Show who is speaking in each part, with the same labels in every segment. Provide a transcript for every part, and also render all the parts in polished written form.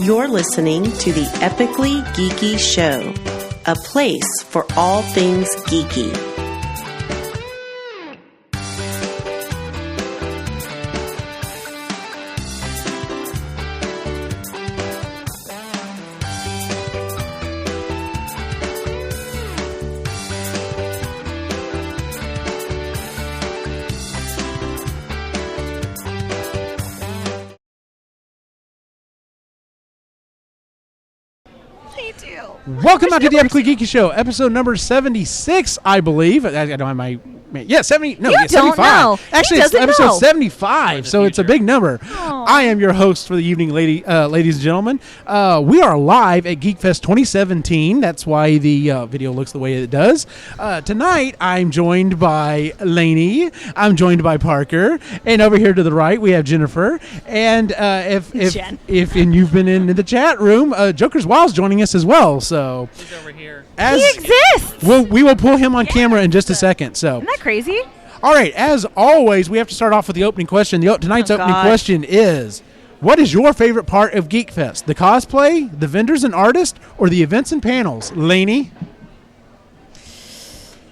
Speaker 1: You're listening to the Epically Geeky Show, a place for all things geeky.
Speaker 2: Welcome back to the Epically Geeky Show, episode number 76, I believe. I don't have my... Yeah, 70... No, yeah, 75.
Speaker 3: Know.
Speaker 2: Actually, it's episode 75, so it's a big number. Aww. I am your host for the evening, ladies and gentlemen. We are live at Geekfest 2017. That's why the video looks the way it does. Tonight, I'm joined by Lainey. I'm joined by Parker. And over here to the right, we have Jennifer. And if you've been in the chat room, Joker's Wild's joining us as well. So
Speaker 4: he's over here.
Speaker 3: He exists.
Speaker 2: We will pull him on camera in just a second. So
Speaker 3: isn't that crazy?
Speaker 2: All right, as always, we have to start off with the opening question. Tonight's opening question is, what is your favorite part of Geekfest? The cosplay, the vendors and artists, or the events and panels? Lainey?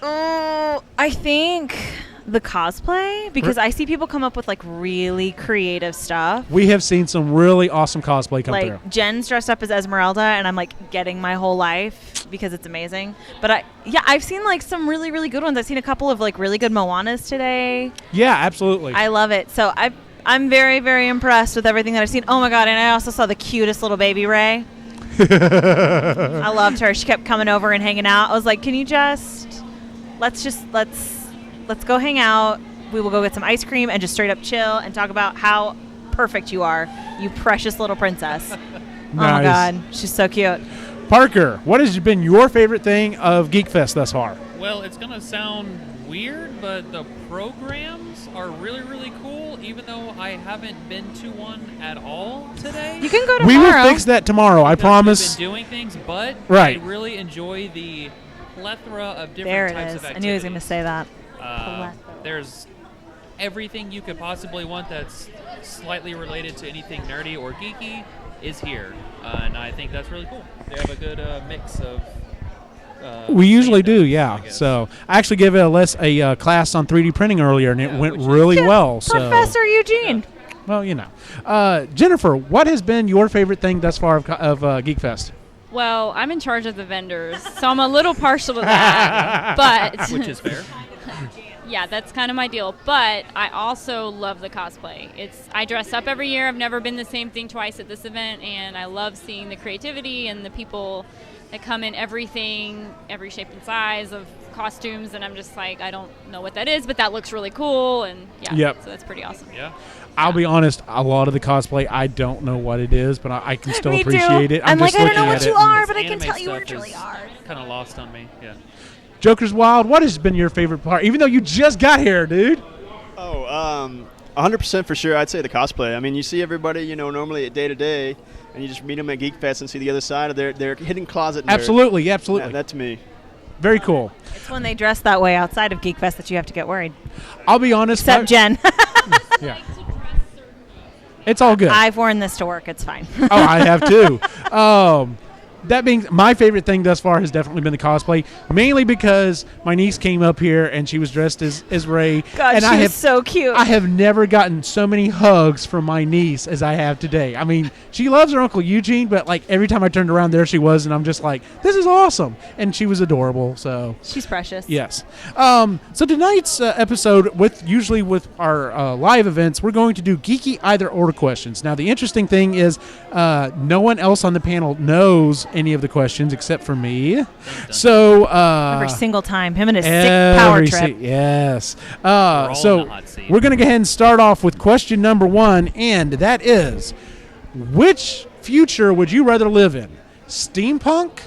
Speaker 3: I think the cosplay, because I see people come up with like really creative stuff.
Speaker 2: We have seen some really awesome cosplay come through.
Speaker 3: Like Jen's dressed up as Esmeralda, and I'm like getting my whole life because it's amazing. But I've seen like some really, really good ones. I've seen a couple of like really good Moanas today.
Speaker 2: Yeah, absolutely.
Speaker 3: I love it. So I'm very, very impressed with everything that I've seen. Oh my God, and I also saw the cutest little baby Ray. I loved her. She kept coming over and hanging out. I was like, can you let's go hang out. We will go get some ice cream and just straight up chill and talk about how perfect you are, you precious little princess. Nice. Oh my God, she's so cute.
Speaker 2: Parker, what has been your favorite thing of Geekfest thus far?
Speaker 4: Well, it's going to sound weird, but the programs are really, really cool, even though I haven't been to one at all today.
Speaker 3: You can go tomorrow.
Speaker 2: We will fix that tomorrow, I promise.
Speaker 4: We've been doing things, but
Speaker 2: right.
Speaker 4: I really enjoy the plethora of different
Speaker 3: there
Speaker 4: types
Speaker 3: it is.
Speaker 4: of activities.
Speaker 3: I knew he was going to say that.
Speaker 4: There's everything you could possibly want that's slightly related to anything nerdy or geeky is here, and I think that's really cool. They have a good mix of
Speaker 2: we usually do, yeah. So I actually gave a class on 3D printing earlier, and it went really well.
Speaker 3: Professor Eugene.
Speaker 2: Yeah. Well, you know. Jennifer, what has been your favorite thing thus far of Geekfest?
Speaker 5: Well, I'm in charge of the vendors, so I'm a little partial to that, but
Speaker 4: which is fair.
Speaker 5: Yeah, that's kind of my deal. But I also love the cosplay. I dress up every year. I've never been the same thing twice at this event, and I love seeing the creativity and the people that come in every shape and size of costumes, and I'm just like, I don't know what that is, but that looks really cool, and so that's pretty awesome.
Speaker 4: Yeah.
Speaker 2: I'll be honest, a lot of the cosplay, I don't know what it is, but I can still
Speaker 3: Me
Speaker 2: appreciate
Speaker 3: too.
Speaker 2: it.
Speaker 3: I'm like, I don't know what you are, but I
Speaker 4: can
Speaker 3: tell you what you really are.
Speaker 4: Kind of lost on me, yeah.
Speaker 2: Joker's Wild, what has been your favorite part, even though you just got here, dude?
Speaker 6: 100% for sure. I'd say the cosplay. I mean, you see everybody, normally at day to day, and you just meet them at Geekfest and see the other side of their hidden closet.
Speaker 2: Absolutely.
Speaker 6: That to me.
Speaker 2: Very cool.
Speaker 3: It's when they dress that way outside of Geekfest that you have to get worried.
Speaker 2: I'll be honest.
Speaker 3: Except Jen.
Speaker 2: Yeah. It's all good.
Speaker 3: I've worn this to work. It's fine.
Speaker 2: Oh, I have too. That being my favorite thing thus far has definitely been the cosplay, mainly because my niece came up here and she was dressed as Ray.
Speaker 3: God,
Speaker 2: and
Speaker 3: she was so cute.
Speaker 2: I have never gotten so many hugs from my niece as I have today. I mean, she loves her Uncle Eugene, but like every time I turned around, there she was, and I'm just like, this is awesome. And she was adorable. So
Speaker 3: she's precious.
Speaker 2: Yes. So tonight's episode, usually with our live events, we're going to do Geeky Either OR questions. Now, the interesting thing is no one else on the panel knows any of the questions except for me. So
Speaker 3: every single time, him and his sick power trip.
Speaker 2: Yes.
Speaker 4: So
Speaker 2: we're going to go ahead and start off with question number 1, and that is, which future would you rather live in? Steampunk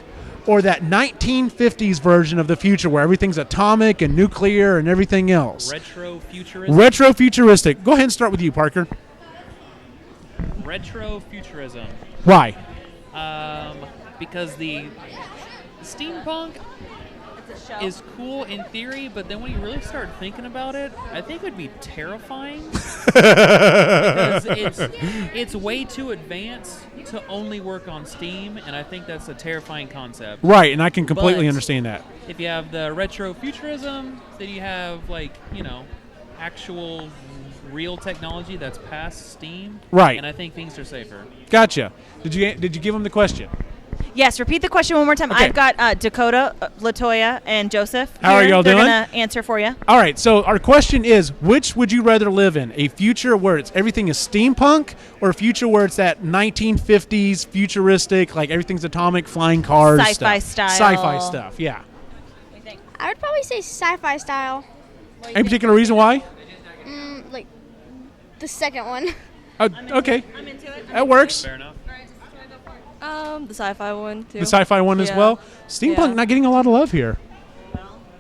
Speaker 2: or that 1950s version of the future where everything's atomic and nuclear and everything else?
Speaker 4: Retro-futurism?
Speaker 2: Retro-futuristic. Go ahead and start with you, Parker.
Speaker 4: Retro-futurism.
Speaker 2: Why?
Speaker 4: Because the steampunk, is cool in theory, but then when you really start thinking about it, I think it would be terrifying. Because it's way too advanced to only work on Steam, and I think that's a terrifying concept.
Speaker 2: Right, and I can completely
Speaker 4: But
Speaker 2: understand that.
Speaker 4: If you have the retro futurism, then you have, like, you know, actual real technology that's past Steam.
Speaker 2: Right.
Speaker 4: And I think things are safer.
Speaker 2: Gotcha. Did you give him the question?
Speaker 3: Yes, repeat the question one more time.
Speaker 2: Okay.
Speaker 3: I've got Dakota, Latoya, and Joseph.
Speaker 2: How are
Speaker 3: here.
Speaker 2: y'all
Speaker 3: They're
Speaker 2: doing?
Speaker 3: going to answer for you.
Speaker 2: All right, so our question is, which would you rather live in? A future where everything is steampunk, or a future where it's that 1950s futuristic, like everything's atomic, flying cars,
Speaker 3: Sci-fi
Speaker 2: stuff.
Speaker 3: style.
Speaker 2: Sci-fi stuff, yeah.
Speaker 7: I would probably say sci-fi style.
Speaker 2: Any particular reason why?
Speaker 7: Like the second one.
Speaker 2: Okay,
Speaker 3: I'm into it.
Speaker 2: that works.
Speaker 4: Fair enough.
Speaker 8: The sci-fi one too.
Speaker 2: The sci-fi one as
Speaker 8: Yeah.
Speaker 2: well. Steampunk
Speaker 8: Yeah.
Speaker 2: not getting a lot of love here.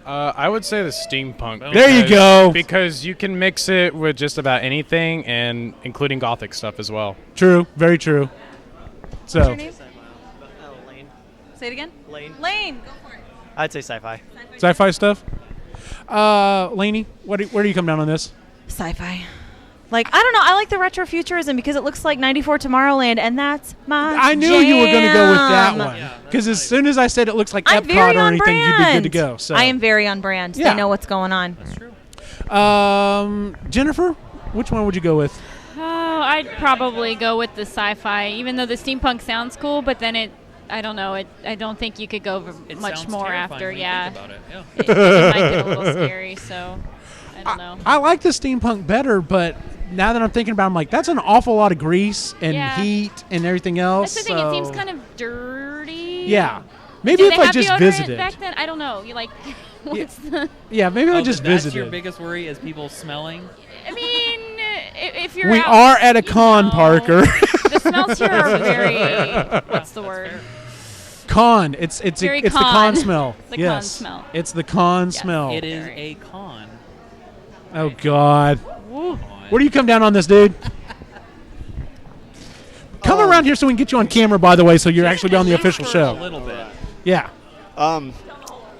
Speaker 9: I would say the steampunk.
Speaker 2: There you go.
Speaker 9: Because you can mix it with just about anything, and including gothic stuff as well.
Speaker 2: True, very true.
Speaker 8: What's your
Speaker 2: So,
Speaker 8: name?
Speaker 10: Lane.
Speaker 3: Say it again.
Speaker 10: Lane.
Speaker 3: Lane, go for it.
Speaker 10: I'd say sci-fi.
Speaker 2: sci-fi stuff. Lainey, where do you come down on this?
Speaker 3: Sci-fi. Like, I don't know. I like the retro futurism because it looks like 94 Tomorrowland, and that's my
Speaker 2: I knew you were going to go with that
Speaker 3: jam.
Speaker 2: one.
Speaker 4: Yeah,
Speaker 2: Because
Speaker 4: that's
Speaker 2: as soon as I said it looks like
Speaker 3: I'm
Speaker 2: Epcot
Speaker 3: very
Speaker 2: or
Speaker 3: on
Speaker 2: anything,
Speaker 3: brand.
Speaker 2: you'd be good to go. So
Speaker 3: I am very on brand.
Speaker 2: Yeah.
Speaker 3: They know what's going on.
Speaker 4: That's true.
Speaker 2: Jennifer, which one would you go with?
Speaker 5: Oh, I'd probably go with the sci-fi, even though the steampunk sounds cool, but then I don't know. I don't think you could go
Speaker 4: It
Speaker 5: much
Speaker 4: sounds
Speaker 5: more
Speaker 4: terrifying
Speaker 5: after.
Speaker 4: when you
Speaker 5: Yeah,
Speaker 4: think about it. Yeah.
Speaker 5: it might get a little scary. So I don't know.
Speaker 2: I like the steampunk better, but now that I'm thinking about it, I'm like, that's an awful lot of grease and
Speaker 5: Yeah.
Speaker 2: heat and everything else.
Speaker 5: That's the thing. It seems
Speaker 2: so-
Speaker 5: kind of dirty.
Speaker 2: Yeah. Maybe
Speaker 5: Did
Speaker 2: if
Speaker 5: they
Speaker 2: I
Speaker 5: have
Speaker 2: just
Speaker 5: deodorant
Speaker 2: visited.
Speaker 5: back then? I don't know. You like, what's the?
Speaker 2: Yeah, maybe I just
Speaker 4: that's
Speaker 2: visited.
Speaker 4: your biggest worry is people smelling?
Speaker 5: I mean, if you're
Speaker 2: We
Speaker 5: out,
Speaker 2: are at a
Speaker 5: you
Speaker 2: con,
Speaker 5: know,
Speaker 2: Parker.
Speaker 5: The smells here are very. What's the word?
Speaker 4: fair.
Speaker 2: Con. It's
Speaker 5: Very
Speaker 2: the con
Speaker 5: con.
Speaker 2: smell.
Speaker 5: The con
Speaker 2: yes.
Speaker 5: smell.
Speaker 2: It's the con
Speaker 5: Yes.
Speaker 2: smell.
Speaker 4: It is a con.
Speaker 2: Oh God.
Speaker 4: Con.
Speaker 2: Where do you come down on this, dude? Come around here so we can get you on camera, by the way, so you're actually on the official
Speaker 4: For a
Speaker 2: show.
Speaker 4: little bit.
Speaker 2: Yeah.
Speaker 6: I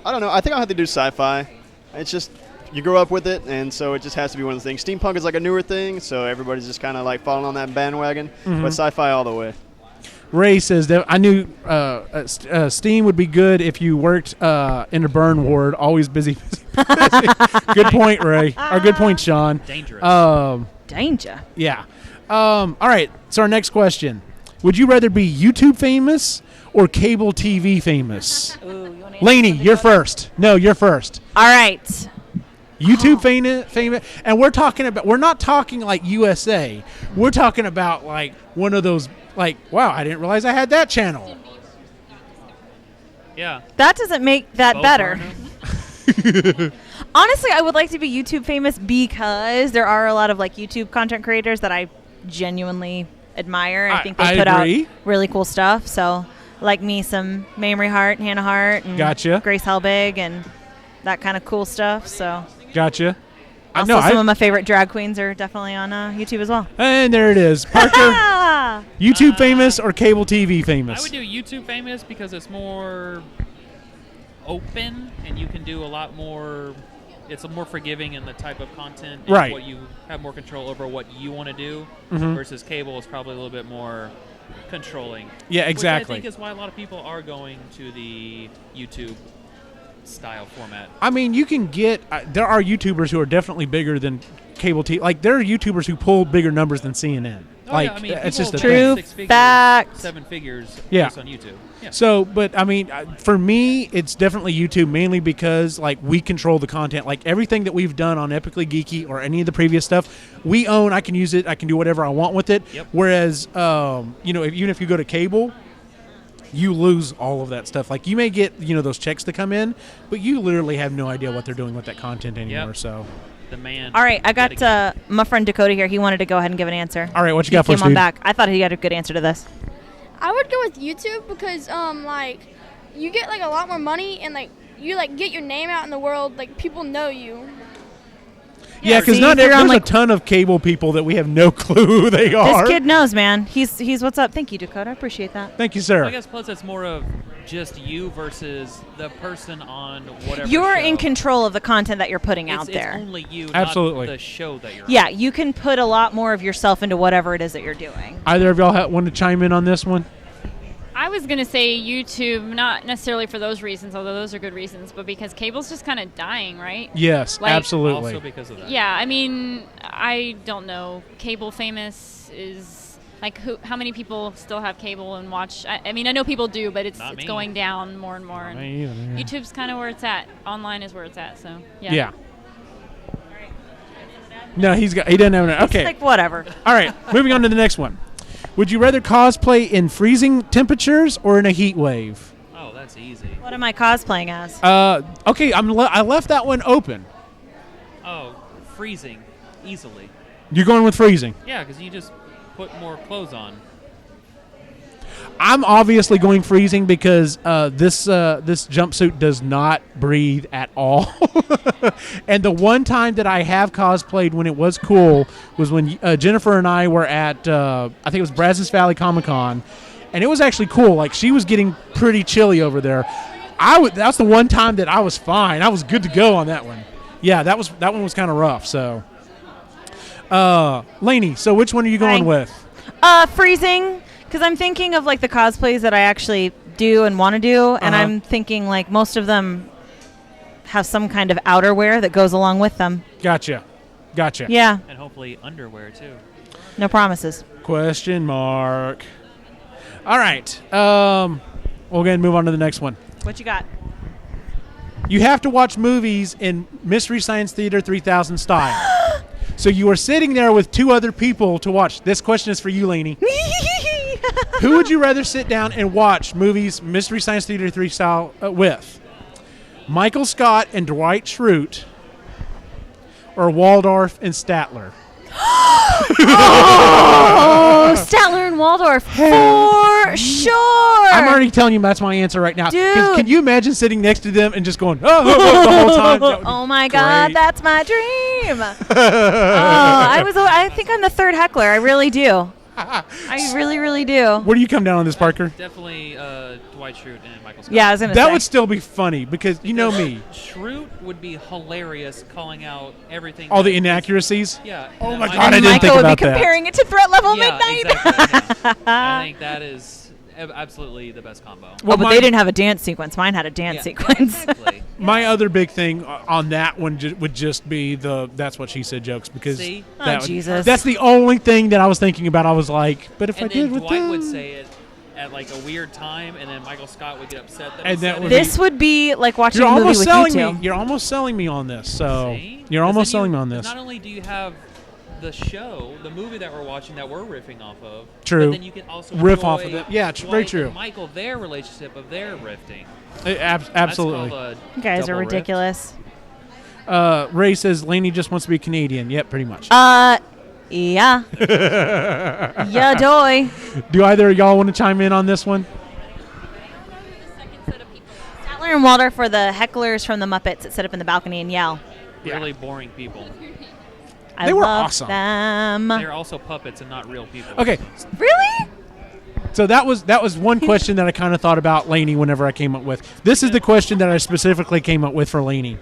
Speaker 6: don't know. I think I'll have to do sci-fi. It's just you grow up with it, and so it just has to be one of the things. Steampunk is like a newer thing, so everybody's just kind of like falling on that bandwagon. But sci-fi all the way.
Speaker 2: Ray says that I knew Steam would be good if you worked in a burn ward. Always busy. Good point, Ray. Or good point, Sean.
Speaker 4: Dangerous.
Speaker 3: Danger.
Speaker 2: Yeah. All right. So our next question: would you rather be YouTube famous or cable TV famous? Lainey, you're first. No, you're first.
Speaker 3: All right.
Speaker 2: YouTube famous, and we're not talking like USA. We're talking about like one of those like, wow, I didn't realize I had that channel.
Speaker 4: Yeah.
Speaker 3: That doesn't make that
Speaker 4: Bo
Speaker 3: better.
Speaker 4: Burnham.
Speaker 3: Honestly, I would like to be YouTube famous because there are a lot of like YouTube content creators that I genuinely admire. I think they
Speaker 2: I
Speaker 3: put
Speaker 2: agree.
Speaker 3: out really cool stuff. So, like me, some Mamrie Hart, Hannah Hart, and
Speaker 2: Gotcha.
Speaker 3: Grace Helbig, and that kind of cool stuff. So,
Speaker 2: Gotcha.
Speaker 3: also some of my favorite drag queens are definitely on YouTube as well.
Speaker 2: And there it is. Parker, YouTube famous or cable TV famous?
Speaker 4: I would do YouTube famous because it's more open and you can do a lot more. It's more forgiving in the type of content, and
Speaker 2: Right.
Speaker 4: what you have more control over what you want to do.
Speaker 2: Mhm.
Speaker 4: Versus cable is probably a little bit more controlling.
Speaker 2: Yeah, exactly.
Speaker 4: Which I think is why a lot of people are going to the YouTube style format.
Speaker 2: I mean, you can get. There are YouTubers who are definitely bigger than cable TV. Like there are YouTubers who pull bigger numbers than CNN.
Speaker 4: Oh,
Speaker 2: like
Speaker 4: yeah, I mean,
Speaker 2: it's
Speaker 4: people
Speaker 2: just a
Speaker 4: make
Speaker 2: thing.
Speaker 3: True
Speaker 4: 6 figures,
Speaker 3: fact.
Speaker 4: 7 figures
Speaker 2: Yeah.
Speaker 4: just on YouTube. Yeah.
Speaker 2: So, but I mean, for me, it's definitely YouTube, mainly because like we control the content. Like everything that we've done on Epically Geeky or any of the previous stuff, we own. I can use it. I can do whatever I want with it.
Speaker 4: Yep.
Speaker 2: Whereas, even if you go to cable, you lose all of that stuff. Like you may get those checks to come in, but you literally have no idea what they're doing with that content anymore.
Speaker 4: Yep.
Speaker 2: So,
Speaker 4: The man.
Speaker 3: All right, I got
Speaker 4: dedicated.
Speaker 3: my friend Dakota here. He wanted to go ahead and give an answer.
Speaker 2: all right, what you
Speaker 3: He
Speaker 2: got for
Speaker 3: came
Speaker 2: us,
Speaker 3: on
Speaker 2: dude?
Speaker 3: back. I thought he had a good answer to this.
Speaker 7: I would go with YouTube because like you get like a lot more money and like you like get your name out in the world, like people know you.
Speaker 2: Yeah, because
Speaker 3: See,
Speaker 2: not
Speaker 3: if you're on,
Speaker 2: there's
Speaker 3: like-
Speaker 2: a ton of cable people that we have no clue who they are.
Speaker 3: This kid knows, man. He's what's up. Thank you, Dakota. I appreciate that.
Speaker 2: Thank you, sir.
Speaker 4: I guess plus it's more of just you versus the person on whatever.
Speaker 3: You're
Speaker 4: show.
Speaker 3: in control of the content that you're putting out
Speaker 4: It's
Speaker 3: there.
Speaker 4: only you,
Speaker 2: Absolutely.
Speaker 4: not the show that you're
Speaker 3: Yeah,
Speaker 4: on.
Speaker 3: you can put a lot more of yourself into whatever it is that you're doing.
Speaker 2: Either of y'all want to chime in on this one?
Speaker 5: I was going to say YouTube, not necessarily for those reasons, although those are good reasons, but because cable's just kind of dying, right?
Speaker 2: Yes,
Speaker 5: Like-
Speaker 2: absolutely.
Speaker 4: Also because of that.
Speaker 5: Yeah, I mean, I don't know. Cable famous is like how many people still have cable and watch? I mean, I know people do, but it's
Speaker 4: Not me.
Speaker 5: going down more and more. And
Speaker 2: Me either, yeah.
Speaker 5: YouTube's kind of where it's at. Online is where it's at. So
Speaker 2: Yeah. No, he doesn't have an. Okay.
Speaker 3: Like whatever.
Speaker 2: All right, moving on to the next one. Would you rather cosplay in freezing temperatures or in a heat wave?
Speaker 4: Oh, that's easy.
Speaker 3: What am I cosplaying as?
Speaker 2: Okay, I left that one open.
Speaker 4: Oh, freezing, easily.
Speaker 2: You're going with freezing.
Speaker 4: Yeah, because you just put more clothes on.
Speaker 2: I'm obviously going freezing because this jumpsuit does not breathe at all. And the one time that I have cosplayed when it was cool was when Jennifer and I were at I think it was Brazos Valley Comic Con, and it was actually cool. Like she was getting pretty chilly over there. That's the one time that I was fine. I was good to go on that one. Yeah, that one was kind of rough. So, Lainey, so which one are you going
Speaker 3: Hi.
Speaker 2: with?
Speaker 3: Freezing, because I'm thinking of like the cosplays that I actually do and want to do, and I'm thinking like most of them have some kind of outerwear that goes along with them.
Speaker 2: Gotcha.
Speaker 3: Yeah,
Speaker 4: And hopefully underwear, too.
Speaker 3: no promises.
Speaker 2: Question mark. All right. We'll go ahead and move on to the next one.
Speaker 3: What you got?
Speaker 2: You have to watch movies in Mystery Science Theater 3000 style. So you are sitting there with two other people to watch. This question is for you, Lainey. Who would you rather sit down and watch movies Mystery Science Theater 3 style with? Michael Scott and Dwight Schrute, or Waldorf and Statler?
Speaker 3: Oh, Statler and Waldorf for sure.
Speaker 2: I'm already telling you that's my answer right now. 'Cause
Speaker 3: Dude.
Speaker 2: can you imagine sitting next to them and just going, the whole time? That would be
Speaker 3: Oh my God,
Speaker 2: great.
Speaker 3: that's my dream. I think I'm the third heckler. I really do. I really, really do.
Speaker 2: Where do you come down on this, Parker?
Speaker 4: Definitely Dwight Schrute and Michael Scott.
Speaker 3: Yeah, I was gonna
Speaker 2: That
Speaker 3: say.
Speaker 2: would still be funny because you know me.
Speaker 4: Schrute would be hilarious calling out everything.
Speaker 2: All
Speaker 4: that
Speaker 2: the
Speaker 4: is-
Speaker 2: inaccuracies.
Speaker 4: Yeah.
Speaker 2: Oh
Speaker 4: and
Speaker 2: my
Speaker 4: then
Speaker 2: God, I
Speaker 3: and
Speaker 2: didn't think
Speaker 3: Michael would
Speaker 2: about
Speaker 3: be
Speaker 2: that.
Speaker 3: comparing it to Threat Level
Speaker 4: Yeah,
Speaker 3: Midnight.
Speaker 4: exactly. Yeah. I think that is absolutely the best combo.
Speaker 2: Well,
Speaker 3: Oh, but they didn't have a dance sequence. Mine had a dance
Speaker 4: Yeah,
Speaker 3: sequence.
Speaker 4: Exactly.
Speaker 2: My other big thing on that one would just be the "that's what she said" jokes because
Speaker 4: See?
Speaker 3: Oh,
Speaker 2: that
Speaker 3: Jesus.
Speaker 2: that's the only thing that I was thinking about. I was like, but if I
Speaker 4: And
Speaker 2: did
Speaker 4: then
Speaker 2: with
Speaker 4: Dwight
Speaker 2: them,
Speaker 4: would say it at like a weird time, and then Michael Scott would get upset that
Speaker 2: And
Speaker 4: he
Speaker 2: that
Speaker 4: said
Speaker 2: would
Speaker 4: it.
Speaker 3: This would be like watching
Speaker 2: you're
Speaker 3: a movie
Speaker 2: almost
Speaker 3: with
Speaker 2: selling
Speaker 3: you two.
Speaker 2: me. You're almost selling me on this. So
Speaker 4: See?
Speaker 2: you're
Speaker 4: 'Cause
Speaker 2: almost
Speaker 4: then
Speaker 2: selling me on this.
Speaker 4: Not only do you have the show, the movie that we're watching that we're riffing off of,
Speaker 2: True.
Speaker 4: but then you can also
Speaker 2: Riff
Speaker 4: enjoy
Speaker 2: off of it. Yeah, very
Speaker 4: Dwight
Speaker 2: true.
Speaker 4: and Michael, their relationship of their rifting.
Speaker 2: Absolutely.
Speaker 4: That's called
Speaker 3: You guys are
Speaker 4: double riff.
Speaker 3: ridiculous.
Speaker 2: Ray says Lainey just wants to be Canadian. Yep, pretty much.
Speaker 3: Yeah. Yeah, doy.
Speaker 2: Do either of y'all want to chime in on this one?
Speaker 3: Statler and Waldorf for the hecklers from the Muppets that sit up in the balcony and yell.
Speaker 4: Really boring people.
Speaker 3: I
Speaker 2: They were
Speaker 3: love
Speaker 2: awesome.
Speaker 3: them.
Speaker 4: They're also puppets and not real people.
Speaker 2: Okay,
Speaker 3: Really?
Speaker 2: so that was one question that I kind of thought about Lainey whenever I came up with. This is the question that I specifically came up with for Lainey.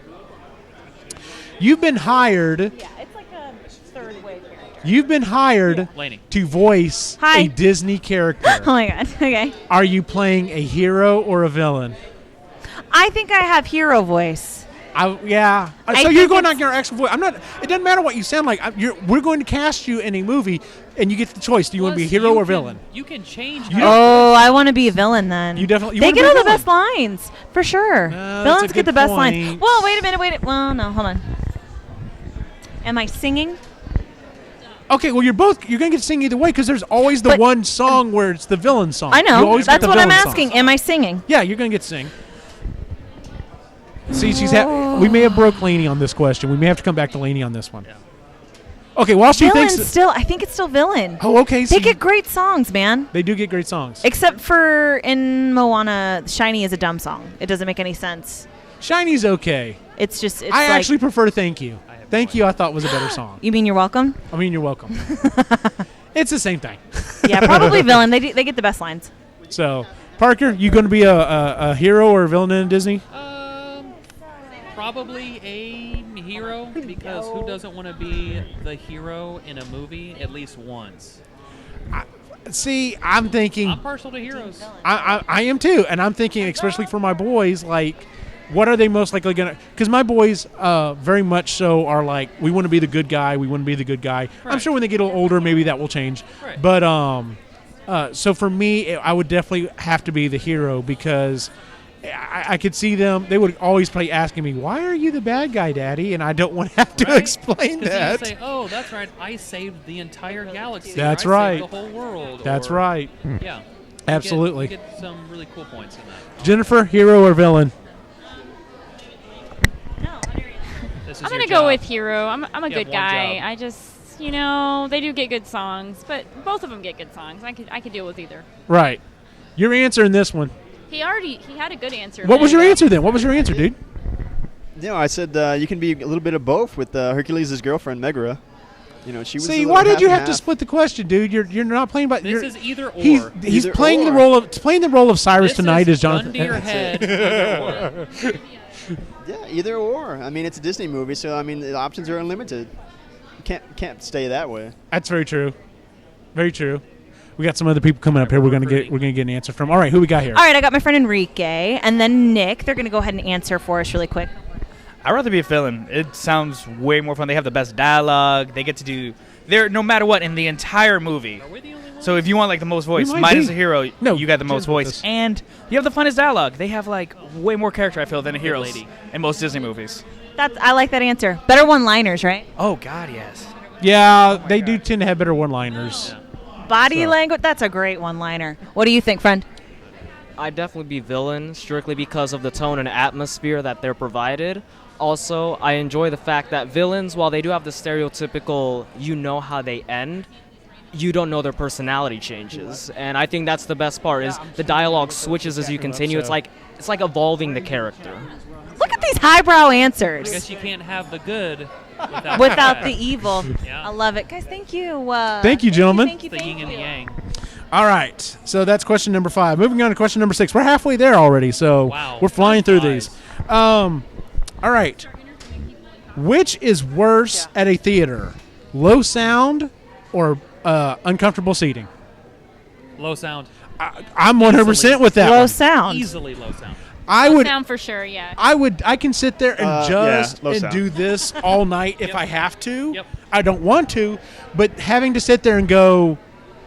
Speaker 2: You've been hired.
Speaker 3: Yeah, it's like a third wave character.
Speaker 2: You've been hired
Speaker 4: Lainey.
Speaker 2: to voice
Speaker 3: Hi.
Speaker 2: a Disney character.
Speaker 3: Oh my God. Okay.
Speaker 2: Are you playing a hero or a villain?
Speaker 3: I think I have hero voice.
Speaker 2: Yeah.
Speaker 3: I
Speaker 2: So you're
Speaker 3: think
Speaker 2: going
Speaker 3: it's-
Speaker 2: on your actual voice. I'm not. It doesn't matter what you sound like. We're going to cast you in a movie, and you get the choice. Do you want to be a
Speaker 4: Plus,
Speaker 2: hero
Speaker 4: you
Speaker 2: or
Speaker 4: can-
Speaker 2: villain?
Speaker 4: You can change.
Speaker 2: You
Speaker 4: how-
Speaker 3: Oh, I want to be a villain then.
Speaker 2: You definitely- you
Speaker 3: They
Speaker 2: wanna
Speaker 3: get
Speaker 2: be a
Speaker 3: all the
Speaker 2: villain.
Speaker 3: best lines for sure.
Speaker 2: that's
Speaker 3: Villains
Speaker 2: a
Speaker 3: get the
Speaker 2: good
Speaker 3: best lines.
Speaker 2: point.
Speaker 3: Well, wait a minute. Well, no, hold on. Am I singing?
Speaker 2: Okay. Well, you're going to get to sing either way because there's always the
Speaker 3: But-
Speaker 2: one song where it's the villain song.
Speaker 3: I
Speaker 2: You
Speaker 3: know.
Speaker 2: always get
Speaker 3: That's
Speaker 2: the
Speaker 3: what I'm
Speaker 2: villain
Speaker 3: asking.
Speaker 2: song.
Speaker 3: Am I singing?
Speaker 2: Yeah, you're going to get to sing. See, we may have broke Lainey on this question. We may have to come back to Lainey on this one.
Speaker 4: Yeah.
Speaker 2: Okay, while she
Speaker 3: Villain
Speaker 2: thinks.
Speaker 3: still. I think it's still villain.
Speaker 2: Oh, okay. So
Speaker 3: They get great songs, man.
Speaker 2: they do get great songs.
Speaker 3: Except for in Moana, Shiny is a dumb song. It doesn't make any sense.
Speaker 2: Shiny's okay.
Speaker 3: It's just. It's
Speaker 2: I
Speaker 3: like,
Speaker 2: actually prefer Thank You.
Speaker 4: I have
Speaker 2: Thank You, I thought was a better song.
Speaker 3: You mean You're Welcome?
Speaker 2: I mean, You're Welcome. It's the same thing.
Speaker 3: Yeah, probably villain. They get the best lines.
Speaker 2: So, Parker, you going to be a hero or a villain in Disney?
Speaker 4: Probably a hero, because who doesn't want to be the hero in a movie at least once?
Speaker 2: See, I'm thinking...
Speaker 4: I'm partial to heroes.
Speaker 2: I am too, and I'm thinking, especially for my boys, like, what are they most likely going to... Because my boys very much so are like, we want to be the good guy, we want to be the good guy.
Speaker 4: Right.
Speaker 2: I'm sure when they get a little older, maybe that will change.
Speaker 4: Right.
Speaker 2: But, so for me, I would definitely have to be the hero, because... I could see them. They would always play asking me, "Why are you the bad guy, Daddy?" And I don't want to have to explain that.
Speaker 4: You say, "Oh, that's right. I saved the entire galaxy.
Speaker 2: That's
Speaker 4: or I
Speaker 2: right.
Speaker 4: Saved the whole world."
Speaker 2: That's
Speaker 4: or,
Speaker 2: right.
Speaker 4: Yeah.
Speaker 2: Absolutely.
Speaker 4: You get some really cool points in that.
Speaker 2: Jennifer, hero or villain?
Speaker 5: I'm gonna go with hero. I'm a
Speaker 4: You
Speaker 5: good
Speaker 4: have one
Speaker 5: guy.
Speaker 4: job.
Speaker 5: I just, they do get good songs, but both of them get good songs. I could deal with either.
Speaker 2: Right. Your answer in this one.
Speaker 5: He had a good answer.
Speaker 2: What was your answer then? What was your answer, dude?
Speaker 6: I said you can be a little bit of both with Hercules' girlfriend Megara. She was.
Speaker 2: See, why did you have to split the question, dude? You're not playing by.
Speaker 4: This is either or.
Speaker 2: He's
Speaker 6: Either
Speaker 2: playing
Speaker 6: or.
Speaker 2: the role of Cyrus
Speaker 4: This
Speaker 2: tonight
Speaker 4: is
Speaker 2: as Jonathan.
Speaker 4: gun to your head. Either or.
Speaker 6: Yeah, either or. I mean, it's a Disney movie, so I mean the options are unlimited. You can't stay that way.
Speaker 2: That's very true. Very true. We got some other people coming up here. We're gonna get an answer from. All right, who we got here?
Speaker 3: All right, I got my friend Enrique, and then Nick. They're going to go ahead and answer for us really quick.
Speaker 11: I'd rather be a villain. It sounds way more fun. They have the best dialogue. They get to do. They're no matter what in the entire movie. So if you want like the most voice, mine is a hero.
Speaker 2: No,
Speaker 11: you got the most
Speaker 2: Jen's with
Speaker 11: voice,
Speaker 2: us.
Speaker 11: and you have the funnest dialogue. They have like way more character, I feel, than a heroes in most Disney movies.
Speaker 3: I like that answer. Better one-liners, right?
Speaker 11: Oh God, yes.
Speaker 2: Yeah, they do tend to have better one-liners.
Speaker 3: Body language. That's a great one-liner. What do you think, friend?
Speaker 10: I'd definitely be villain, strictly because of the tone and atmosphere that they're provided. Also, I enjoy the fact that villains, while they do have the stereotypical, how they end, you don't know their personality changes. And I think that's the best part, is the dialogue switches as you continue. It's like evolving the character.
Speaker 3: Look at these highbrow
Speaker 4: I
Speaker 3: answers.
Speaker 4: guess you can't have the good
Speaker 3: Without the evil.
Speaker 4: Yeah.
Speaker 3: I love it. Guys, thank you.
Speaker 2: Thank you, gentlemen.
Speaker 3: Thank you.
Speaker 4: The yin and the yang.
Speaker 2: All right, so that's question number 5. Moving on to question number 6. We're halfway there already, so we're flying through these. All right. Which is worse at a theater, low sound or uncomfortable seating?
Speaker 4: Low sound.
Speaker 2: I'm 100% with that.
Speaker 3: Low sound.
Speaker 4: Easily low sound.
Speaker 2: I
Speaker 5: sound for sure, yeah.
Speaker 2: I can sit there and
Speaker 6: low
Speaker 2: and
Speaker 6: sound.
Speaker 2: do this all night if I have to.
Speaker 4: Yep.
Speaker 2: I don't want to, but having to sit there and go,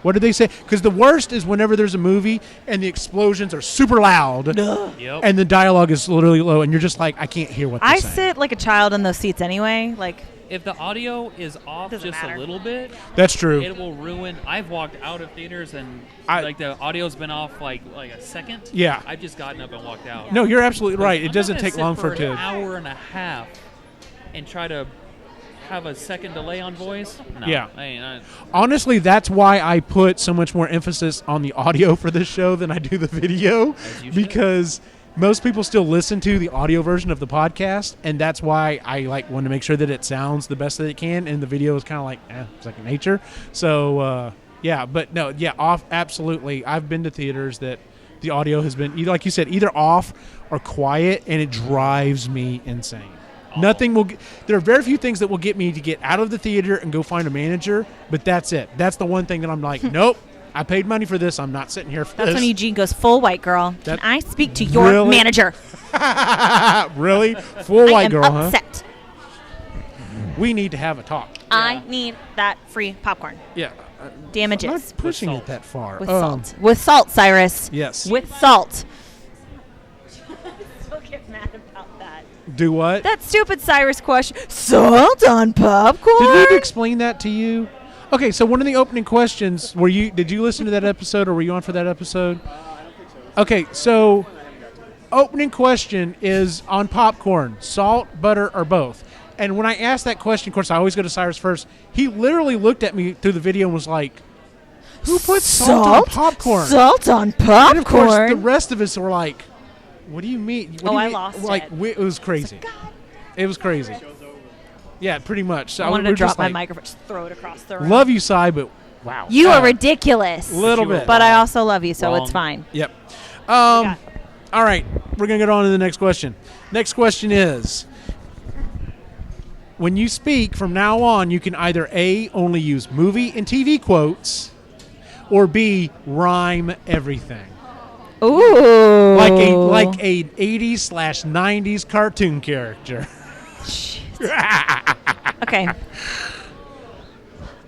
Speaker 2: what did they say? Because the worst is whenever there's a movie and the explosions are super loud and the dialogue is literally low and you're just like, I can't hear what they're
Speaker 3: I
Speaker 2: saying.
Speaker 3: sit like a child in those seats anyway. Like,
Speaker 4: If the audio is off
Speaker 3: Doesn't
Speaker 4: just
Speaker 3: matter.
Speaker 4: a little bit,
Speaker 2: That's true.
Speaker 4: it will ruin. I've walked out of theaters and like the audio's been off like a second.
Speaker 2: Yeah.
Speaker 4: I've just gotten up and walked out.
Speaker 2: No, you're absolutely right. It
Speaker 4: I'm
Speaker 2: doesn't
Speaker 4: not gonna
Speaker 2: take
Speaker 4: sit
Speaker 2: long
Speaker 4: for
Speaker 2: for it
Speaker 4: an
Speaker 2: to.
Speaker 4: hour and a half and try to have a second delay on voice. No,
Speaker 2: Yeah.
Speaker 4: I
Speaker 2: Honestly, that's why I put so much more emphasis on the audio for this show than I do the video,
Speaker 4: you should.
Speaker 2: because most people still listen to the audio version of the podcast, and that's why I want to make sure that it sounds the best that it can, and the video is kind of like second nature. So off. Absolutely, I've been to theaters that the audio has been either, like you said, either off or quiet, and it drives me insane. Nothing will. There are very few things that will get me to get out of the theater and go find a manager, but that's it. That's the one thing that I'm like, nope. I paid money for this. I'm not sitting here for
Speaker 3: that's
Speaker 2: this.
Speaker 3: when Eugene goes full white girl. Can I speak to your
Speaker 2: Really?
Speaker 3: manager?
Speaker 2: Really? Full white girl,
Speaker 3: I am upset.
Speaker 2: We need to have a talk.
Speaker 3: I need that free popcorn.
Speaker 2: Yeah.
Speaker 3: Damages.
Speaker 2: I'm not pushing it that far.
Speaker 3: With salt. With salt, Cyrus.
Speaker 2: Yes.
Speaker 3: With salt. Still get mad about that.
Speaker 2: Do what?
Speaker 3: That stupid Cyrus question. Salt on popcorn?
Speaker 2: Did we explain that to you? Okay, so one of the opening questions, did you listen to that episode, or were you on for that episode? I don't think so. Okay, so opening question is on popcorn, salt, butter, or both. And when I asked that question, of course, I always go to Cyrus first. He literally looked at me through the video and was like, who puts salt on popcorn?
Speaker 3: Salt on popcorn?
Speaker 2: And of course, the rest of us were like, what do you mean? What do you
Speaker 3: I
Speaker 2: mean?
Speaker 3: lost
Speaker 2: like,
Speaker 3: it.
Speaker 2: It was crazy. It was crazy. Yeah, pretty much. So
Speaker 3: I wanted
Speaker 2: we're
Speaker 3: to drop
Speaker 2: just
Speaker 3: my
Speaker 2: like,
Speaker 3: microphone, just throw it across the room.
Speaker 2: Love you, Cy, but wow.
Speaker 3: You are ridiculous.
Speaker 2: Little bit.
Speaker 3: But I also love you, so
Speaker 11: Wrong.
Speaker 3: it's fine.
Speaker 2: Yep. All right. We're going to get on to the next question. Next question is, when you speak from now on, you can either A, only use movie and TV quotes, or B, rhyme everything.
Speaker 3: Ooh.
Speaker 2: Like a 80s/90s cartoon character.
Speaker 3: Okay.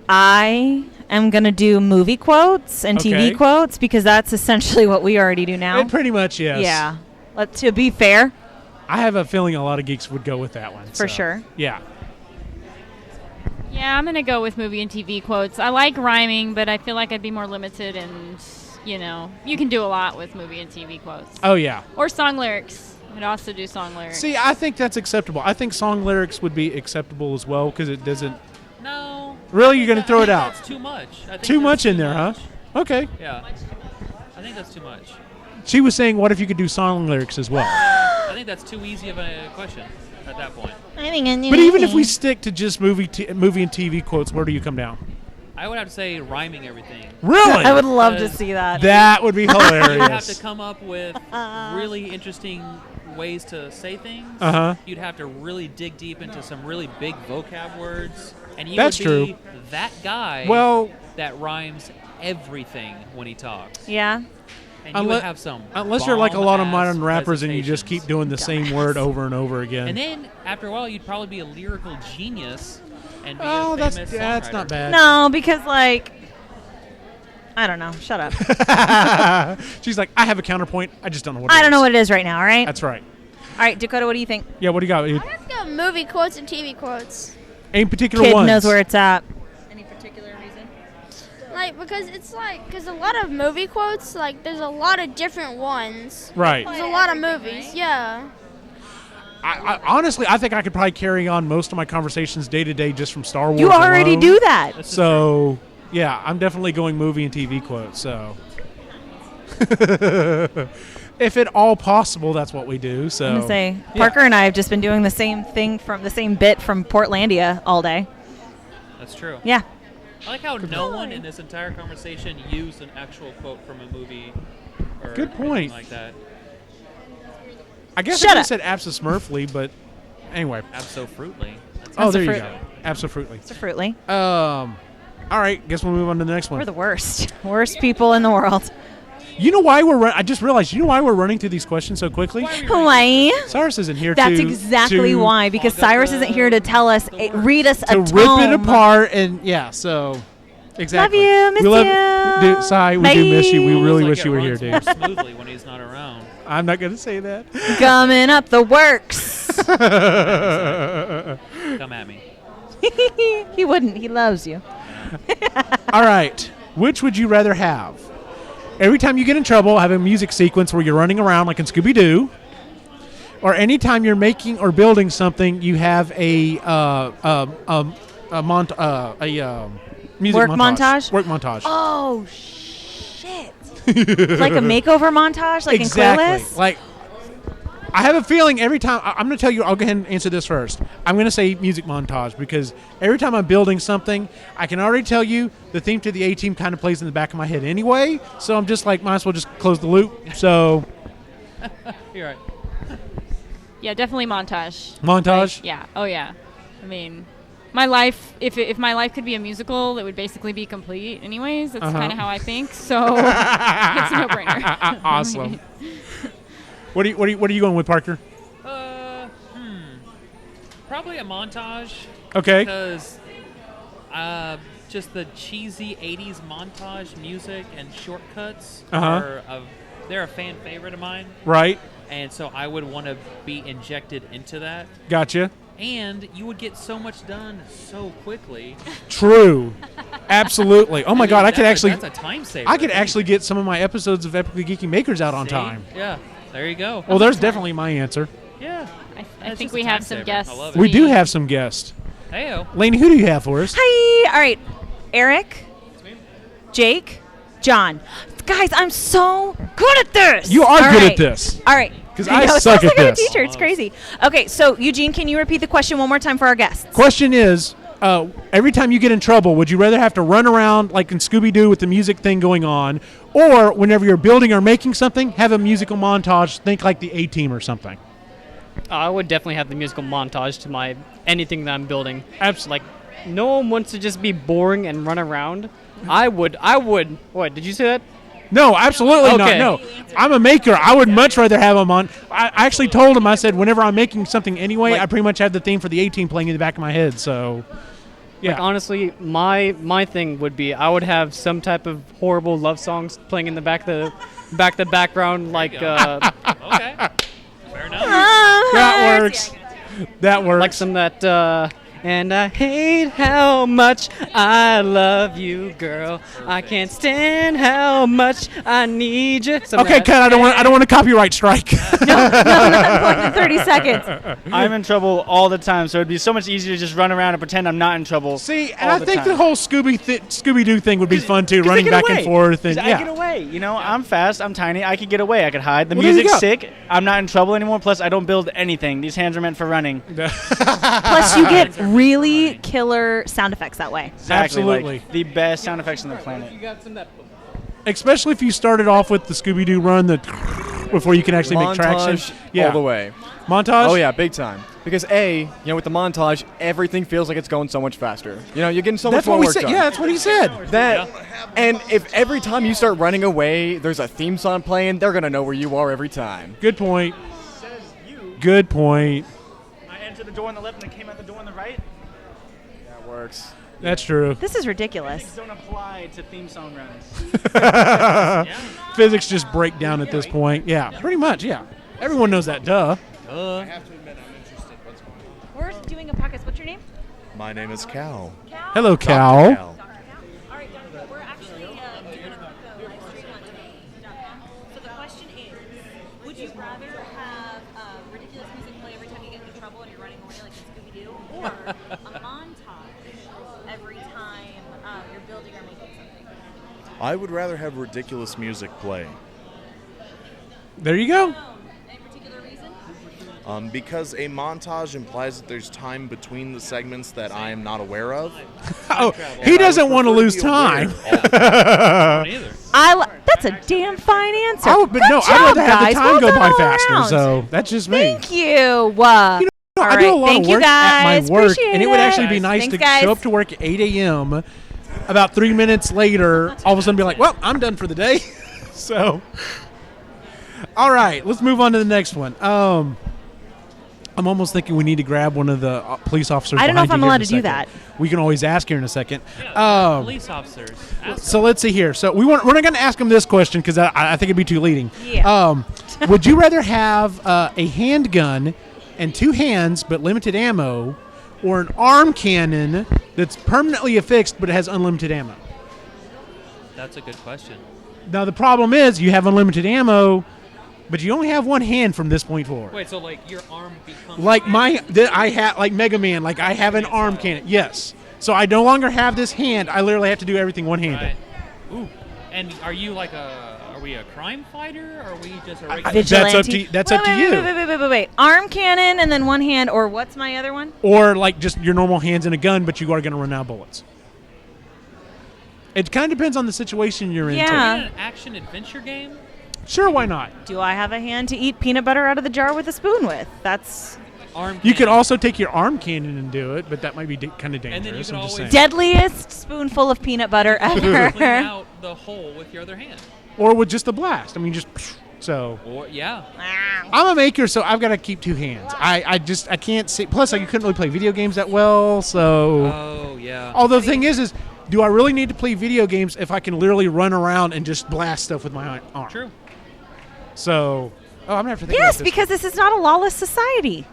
Speaker 3: I am going to do movie quotes and TV quotes because that's essentially what we already do now.
Speaker 2: It pretty much, yes.
Speaker 3: Yeah. To be fair.
Speaker 2: I have a feeling a lot of geeks would go with that one.
Speaker 3: For sure.
Speaker 2: Yeah.
Speaker 5: Yeah, I'm going to go with movie and TV quotes. I like rhyming, but I feel like I'd be more limited and, you know, you can do a lot with movie and TV quotes.
Speaker 2: Oh, yeah.
Speaker 5: Or song lyrics. I'd also do song lyrics.
Speaker 2: See, I think that's acceptable. I think song lyrics would be acceptable as well because it doesn't...
Speaker 4: No.
Speaker 2: Really? You're going to throw it out?
Speaker 4: That's too much. I think
Speaker 2: Too much
Speaker 4: that's
Speaker 2: in
Speaker 4: too
Speaker 2: there,
Speaker 4: much.
Speaker 2: huh? Okay.
Speaker 4: Yeah. I think that's too much.
Speaker 2: She was saying, what if you could do song lyrics as well?
Speaker 4: I think that's too easy of a question at that point.
Speaker 2: But even if we stick to just movie and TV quotes, where do you come down?
Speaker 4: I would have to say rhyming everything.
Speaker 2: Really?
Speaker 3: I would love to see that.
Speaker 2: That would be hilarious.
Speaker 4: You'd have to come up with really interesting ways to say things.
Speaker 2: Uh-huh.
Speaker 4: You'd have to really dig deep into some really big vocab words. And you
Speaker 2: That's
Speaker 4: would be
Speaker 2: true.
Speaker 4: that guy that rhymes everything when he talks.
Speaker 3: Yeah.
Speaker 4: And you would have some
Speaker 2: unless you're like a lot of modern
Speaker 4: bomb-ass
Speaker 2: rappers and you just keep doing the same word over and over again.
Speaker 4: And then after a while, you'd probably be a lyrical genius and be a
Speaker 2: that's
Speaker 4: famous
Speaker 2: that's
Speaker 4: songwriter.
Speaker 2: not bad.
Speaker 3: No, because like, I don't know. Shut up.
Speaker 2: She's like, I have a counterpoint. I just don't know what it
Speaker 3: I
Speaker 2: is.
Speaker 3: don't know what it is right now, all right?
Speaker 2: That's right.
Speaker 3: All right, Dakota, what do you think?
Speaker 2: Yeah, what do you got?
Speaker 7: Let's go movie quotes and TV quotes.
Speaker 2: Any particular
Speaker 3: Kid
Speaker 2: ones?
Speaker 3: knows where it's at.
Speaker 7: Any particular reason? Like, because it's like, because a lot of movie quotes, like, there's a lot of different ones.
Speaker 2: Right.
Speaker 7: There's a lot of movies, yeah.
Speaker 2: I honestly, I think I could probably carry on most of my conversations day to day just from Star Wars.
Speaker 3: You already
Speaker 2: alone.
Speaker 3: do that.
Speaker 2: So, yeah, I'm definitely going movie and TV quotes. So, if at all possible, that's what we do. So,
Speaker 3: I'm gonna say Parker and I have just been doing the same thing from the same bit from Portlandia all day.
Speaker 4: That's true.
Speaker 3: Yeah.
Speaker 4: I like how no one in this entire conversation used an actual quote from a movie or
Speaker 2: Good point.
Speaker 4: anything like that.
Speaker 2: I guess
Speaker 3: Shut
Speaker 2: I could
Speaker 3: up.
Speaker 2: have said Abso-Smurfly, but anyway.
Speaker 4: Abso-fruitly.
Speaker 2: Oh, there you
Speaker 3: Abso-fruit.
Speaker 2: go. Abso-fruitly.
Speaker 3: It's a Fruitly.
Speaker 2: All right, guess we'll move on to the next one.
Speaker 3: We're the worst. Worst people in the world.
Speaker 2: You know why I just realized, you know why we're running through these questions so quickly?
Speaker 3: Why?
Speaker 2: Cyrus isn't here
Speaker 3: That's
Speaker 2: to...
Speaker 3: exactly
Speaker 2: to
Speaker 3: why, because Cyrus isn't here to tell us, read us a
Speaker 2: to
Speaker 3: tome.
Speaker 2: rip it apart, and yeah, so... Exactly.
Speaker 3: Love you, miss you.
Speaker 2: Dude, Cy, we do miss you. We really wish you were here,
Speaker 4: It
Speaker 2: dude.
Speaker 4: runs more smoothly when he's not around.
Speaker 2: I'm not going to say that.
Speaker 3: Gumming up the works.
Speaker 4: Come at me.
Speaker 3: He wouldn't. He loves you.
Speaker 2: All right. Which would you rather have? Every time you get in trouble, have a music sequence where you're running around like in Scooby-Doo, or anytime you're making or building something, you have a music
Speaker 3: Work montage?
Speaker 2: Work montage.
Speaker 3: Oh, shit. Like a makeover montage, like
Speaker 2: exactly.
Speaker 3: in Clueless?
Speaker 2: Like, I have a feeling every time, I'm going to tell you, I'll go ahead and answer this first. I'm going to say music montage because every time I'm building something, I can already tell you the theme to the A-Team kind of plays in the back of my head anyway, so I'm just like, might as well just close the loop. So,
Speaker 4: You're right.
Speaker 5: Yeah, definitely montage.
Speaker 2: Montage?
Speaker 5: Like, yeah. Oh, yeah. I mean, my life, if my life could be a musical, it would basically be complete anyways. That's kind of how I think. So it's a no-brainer.
Speaker 2: Awesome. What are you going with, Parker?
Speaker 4: Probably a montage.
Speaker 2: Okay.
Speaker 4: Because just the cheesy 80s montage music and shortcuts they're a fan favorite of mine.
Speaker 2: Right.
Speaker 4: And so I would want to be injected into that.
Speaker 2: Gotcha.
Speaker 4: And you would get so much done so quickly.
Speaker 2: True. Absolutely. Oh my God, I could actually.
Speaker 4: That's a time saver.
Speaker 2: I could actually get some of my episodes of Epically Geeky Makers out on time.
Speaker 4: Yeah. There you go.
Speaker 2: Well, there's definitely my answer.
Speaker 4: Yeah.
Speaker 5: I think we have some guests.
Speaker 4: I love it.
Speaker 2: We do have some guests.
Speaker 4: Heyo.
Speaker 2: Lainey, who do you have for us?
Speaker 3: Hi. All right. Eric, Jake, John. Guys, I'm so good at this.
Speaker 2: You are
Speaker 3: All
Speaker 2: good
Speaker 3: right.
Speaker 2: at this.
Speaker 3: All right.
Speaker 2: Because I suck at
Speaker 3: like
Speaker 2: this.
Speaker 3: a teacher. It's crazy. Okay, so Eugene, can you repeat the question one more time for our guests?
Speaker 2: Question is, every time you get in trouble, would you rather have to run around like in Scooby-Doo with the music thing going on, or whenever you're building or making something, have a musical montage, think like the A-Team or something?
Speaker 12: I would definitely have the musical montage to my anything that I'm building.
Speaker 2: Absolutely.
Speaker 12: Like, no one wants to just be boring and run around. I would. What, did you say that?
Speaker 2: No, absolutely
Speaker 12: Okay.
Speaker 2: not. No, I'm a maker. I would much rather have them on. I actually told him, I said, whenever I'm making something anyway, I pretty much have the theme for the A-Team playing in the back of my head. So, yeah.
Speaker 12: Like, honestly, my thing would be I would have some type of horrible love songs playing in the background, like.
Speaker 4: Okay. Fair enough.
Speaker 2: That works. That works.
Speaker 12: Like some that. And I hate how much I love you, girl. I can't stand how much I need you.
Speaker 2: Okay, Ken, I don't want a copyright strike.
Speaker 3: No, not more than 30 seconds.
Speaker 11: I'm in trouble all the time, so it'd be so much easier to just run around and pretend I'm not in trouble.
Speaker 2: See, and I think the whole Scooby-Doo thing would be fun too, running back and forth. And
Speaker 11: I get away. You know, I'm fast, I'm tiny, I could get away, I could hide. The
Speaker 2: Well, there you
Speaker 11: music's
Speaker 2: go.
Speaker 11: sick, I'm not in trouble anymore, plus I don't build anything. These hands are meant for running.
Speaker 3: Plus, you get really killer sound effects that way.
Speaker 11: Exactly,
Speaker 2: Absolutely.
Speaker 11: like the best sound effects on the planet.
Speaker 2: Especially if you started off with the Scooby-Doo run, before you can actually make traction.
Speaker 13: Montage all the way.
Speaker 2: Montage?
Speaker 13: Oh yeah, big time. Because with the montage, everything feels like it's going so much faster. You're getting so much more work done.
Speaker 2: Yeah, that's what he said.
Speaker 13: And if every time you start running away, there's a theme song playing, they're gonna know where you are every time.
Speaker 2: Good point. Good point.
Speaker 11: I entered the door on the left and I came out the door on the right.
Speaker 13: That works.
Speaker 2: That's true.
Speaker 3: This is ridiculous.
Speaker 11: Things don't apply to theme song runs.
Speaker 2: Physics just break down at this point. Yeah, pretty much. Yeah, everyone knows that. Duh.
Speaker 14: I have to admit, I'm interested. What's going on?
Speaker 3: We're doing a podcast. What's your name?
Speaker 14: My name is Cal.
Speaker 2: Hello,
Speaker 14: Dr.
Speaker 2: Cal.
Speaker 14: Cal.
Speaker 3: All right, Doctor, we're actually doing a live stream on attendees.com. So the question is, would you rather have ridiculous music play every time you get into trouble and you're running away like in Scooby-Doo, or a montage every time you're building or making something?
Speaker 14: I would rather have ridiculous music play.
Speaker 2: There you go.
Speaker 3: Any particular reason?
Speaker 14: Because a montage implies that there's time between the segments that I am not aware of.
Speaker 2: Oh, he doesn't want to lose time.
Speaker 3: That's a damn fine answer.
Speaker 2: I'd
Speaker 3: Good
Speaker 2: rather
Speaker 3: job,
Speaker 2: have the
Speaker 3: guys.
Speaker 2: time
Speaker 3: Well
Speaker 2: go by
Speaker 3: done
Speaker 2: faster.
Speaker 3: around.
Speaker 2: So that's just me.
Speaker 3: Thank you.
Speaker 2: I do a lot
Speaker 3: thank
Speaker 2: of
Speaker 3: you
Speaker 2: work
Speaker 3: guys.
Speaker 2: at my work,
Speaker 3: Appreciate
Speaker 2: and it would actually be
Speaker 3: it.
Speaker 2: nice
Speaker 3: Thanks,
Speaker 2: to
Speaker 3: guys.
Speaker 2: show up to work at 8 a.m. About 3 minutes later, all of a sudden be like, well, I'm done for the day. So, all right, let's move on to the next one. I'm almost thinking we need to grab one of the police officers.
Speaker 3: I don't know if
Speaker 2: behind
Speaker 3: I'm
Speaker 2: you here
Speaker 3: allowed
Speaker 2: in a
Speaker 3: to do
Speaker 2: second.
Speaker 3: that.
Speaker 2: We can always ask here in a second.
Speaker 4: Police officers.
Speaker 2: So let's see here. So we're not going to ask him this question because I think it'd be too leading.
Speaker 3: Yeah.
Speaker 2: Would you rather have a handgun and 2 hands but limited ammo, or an arm cannon that's permanently affixed but it has unlimited ammo?
Speaker 4: That's a good question.
Speaker 2: Now the problem is you have unlimited ammo, but you only have one hand from this point forward.
Speaker 4: Wait, so like your arm becomes
Speaker 2: Like I have like Mega Man, like I have an arm cannon. Yes. So I no longer have this hand. I literally have to do everything one-handed.
Speaker 4: Right. Ooh. And are you like are we a crime fighter, or are we just a regular
Speaker 3: Vigilante.
Speaker 2: That's up to you.
Speaker 3: Wait. Arm cannon and then one hand, or what's my other one?
Speaker 2: Or like just your normal hands and a gun, but you are going to run out of bullets. It kind of depends on the situation you're into.
Speaker 4: Is it an action adventure game?
Speaker 2: Sure, why not?
Speaker 3: Do I have a hand to eat peanut butter out of the jar with a spoon with? That's
Speaker 4: arm.
Speaker 2: You could also take your arm cannon and do it, but that might be kind of dangerous.
Speaker 4: And then you could
Speaker 2: I'm just saying.
Speaker 3: deadliest spoonful of peanut butter ever.
Speaker 4: Clean out the hole with your other hand.
Speaker 2: Or with just a blast. I mean, just so.
Speaker 4: Or yeah.
Speaker 2: I'm a maker, so I've got to keep 2 hands. I can't see. Plus, I couldn't really play video games that well, so.
Speaker 4: Oh yeah.
Speaker 2: Although the thing is, do I really need to play video games if I can literally run around and just blast stuff with my arm?
Speaker 4: True.
Speaker 2: So, I'm gonna have to think about
Speaker 3: Yes,
Speaker 2: this
Speaker 3: because this is not a lawless society.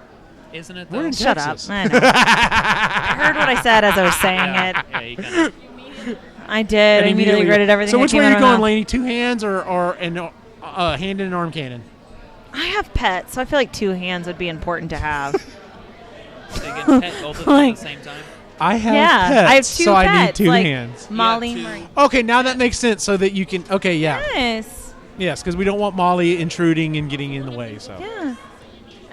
Speaker 4: Isn't it?
Speaker 2: We're
Speaker 4: Though?
Speaker 2: in
Speaker 3: Shut
Speaker 2: Texas.
Speaker 3: up. I know. I heard what I said as I was saying it.
Speaker 4: Yeah, you kinda,
Speaker 3: I did. I immediately regretted everything.
Speaker 2: So
Speaker 3: that
Speaker 2: which
Speaker 3: came
Speaker 2: way are
Speaker 3: out
Speaker 2: you
Speaker 3: of my
Speaker 2: going,
Speaker 3: mouth.
Speaker 2: Lainey? 2 hands or hand and an arm cannon?
Speaker 3: I have pets, so I feel like 2 hands would be important to have.
Speaker 4: so you can pet both of them at the same time.
Speaker 2: I have
Speaker 3: Yeah,
Speaker 2: pets,
Speaker 3: I have 2
Speaker 2: so
Speaker 3: pets.
Speaker 2: I need 2
Speaker 3: like
Speaker 2: hands.
Speaker 3: Molly, Marie.
Speaker 2: Okay, now that makes sense. So that you can. Okay, yeah.
Speaker 3: Yes.
Speaker 2: Yes, because we don't want Molly intruding and getting in the way. So
Speaker 15: Yeah,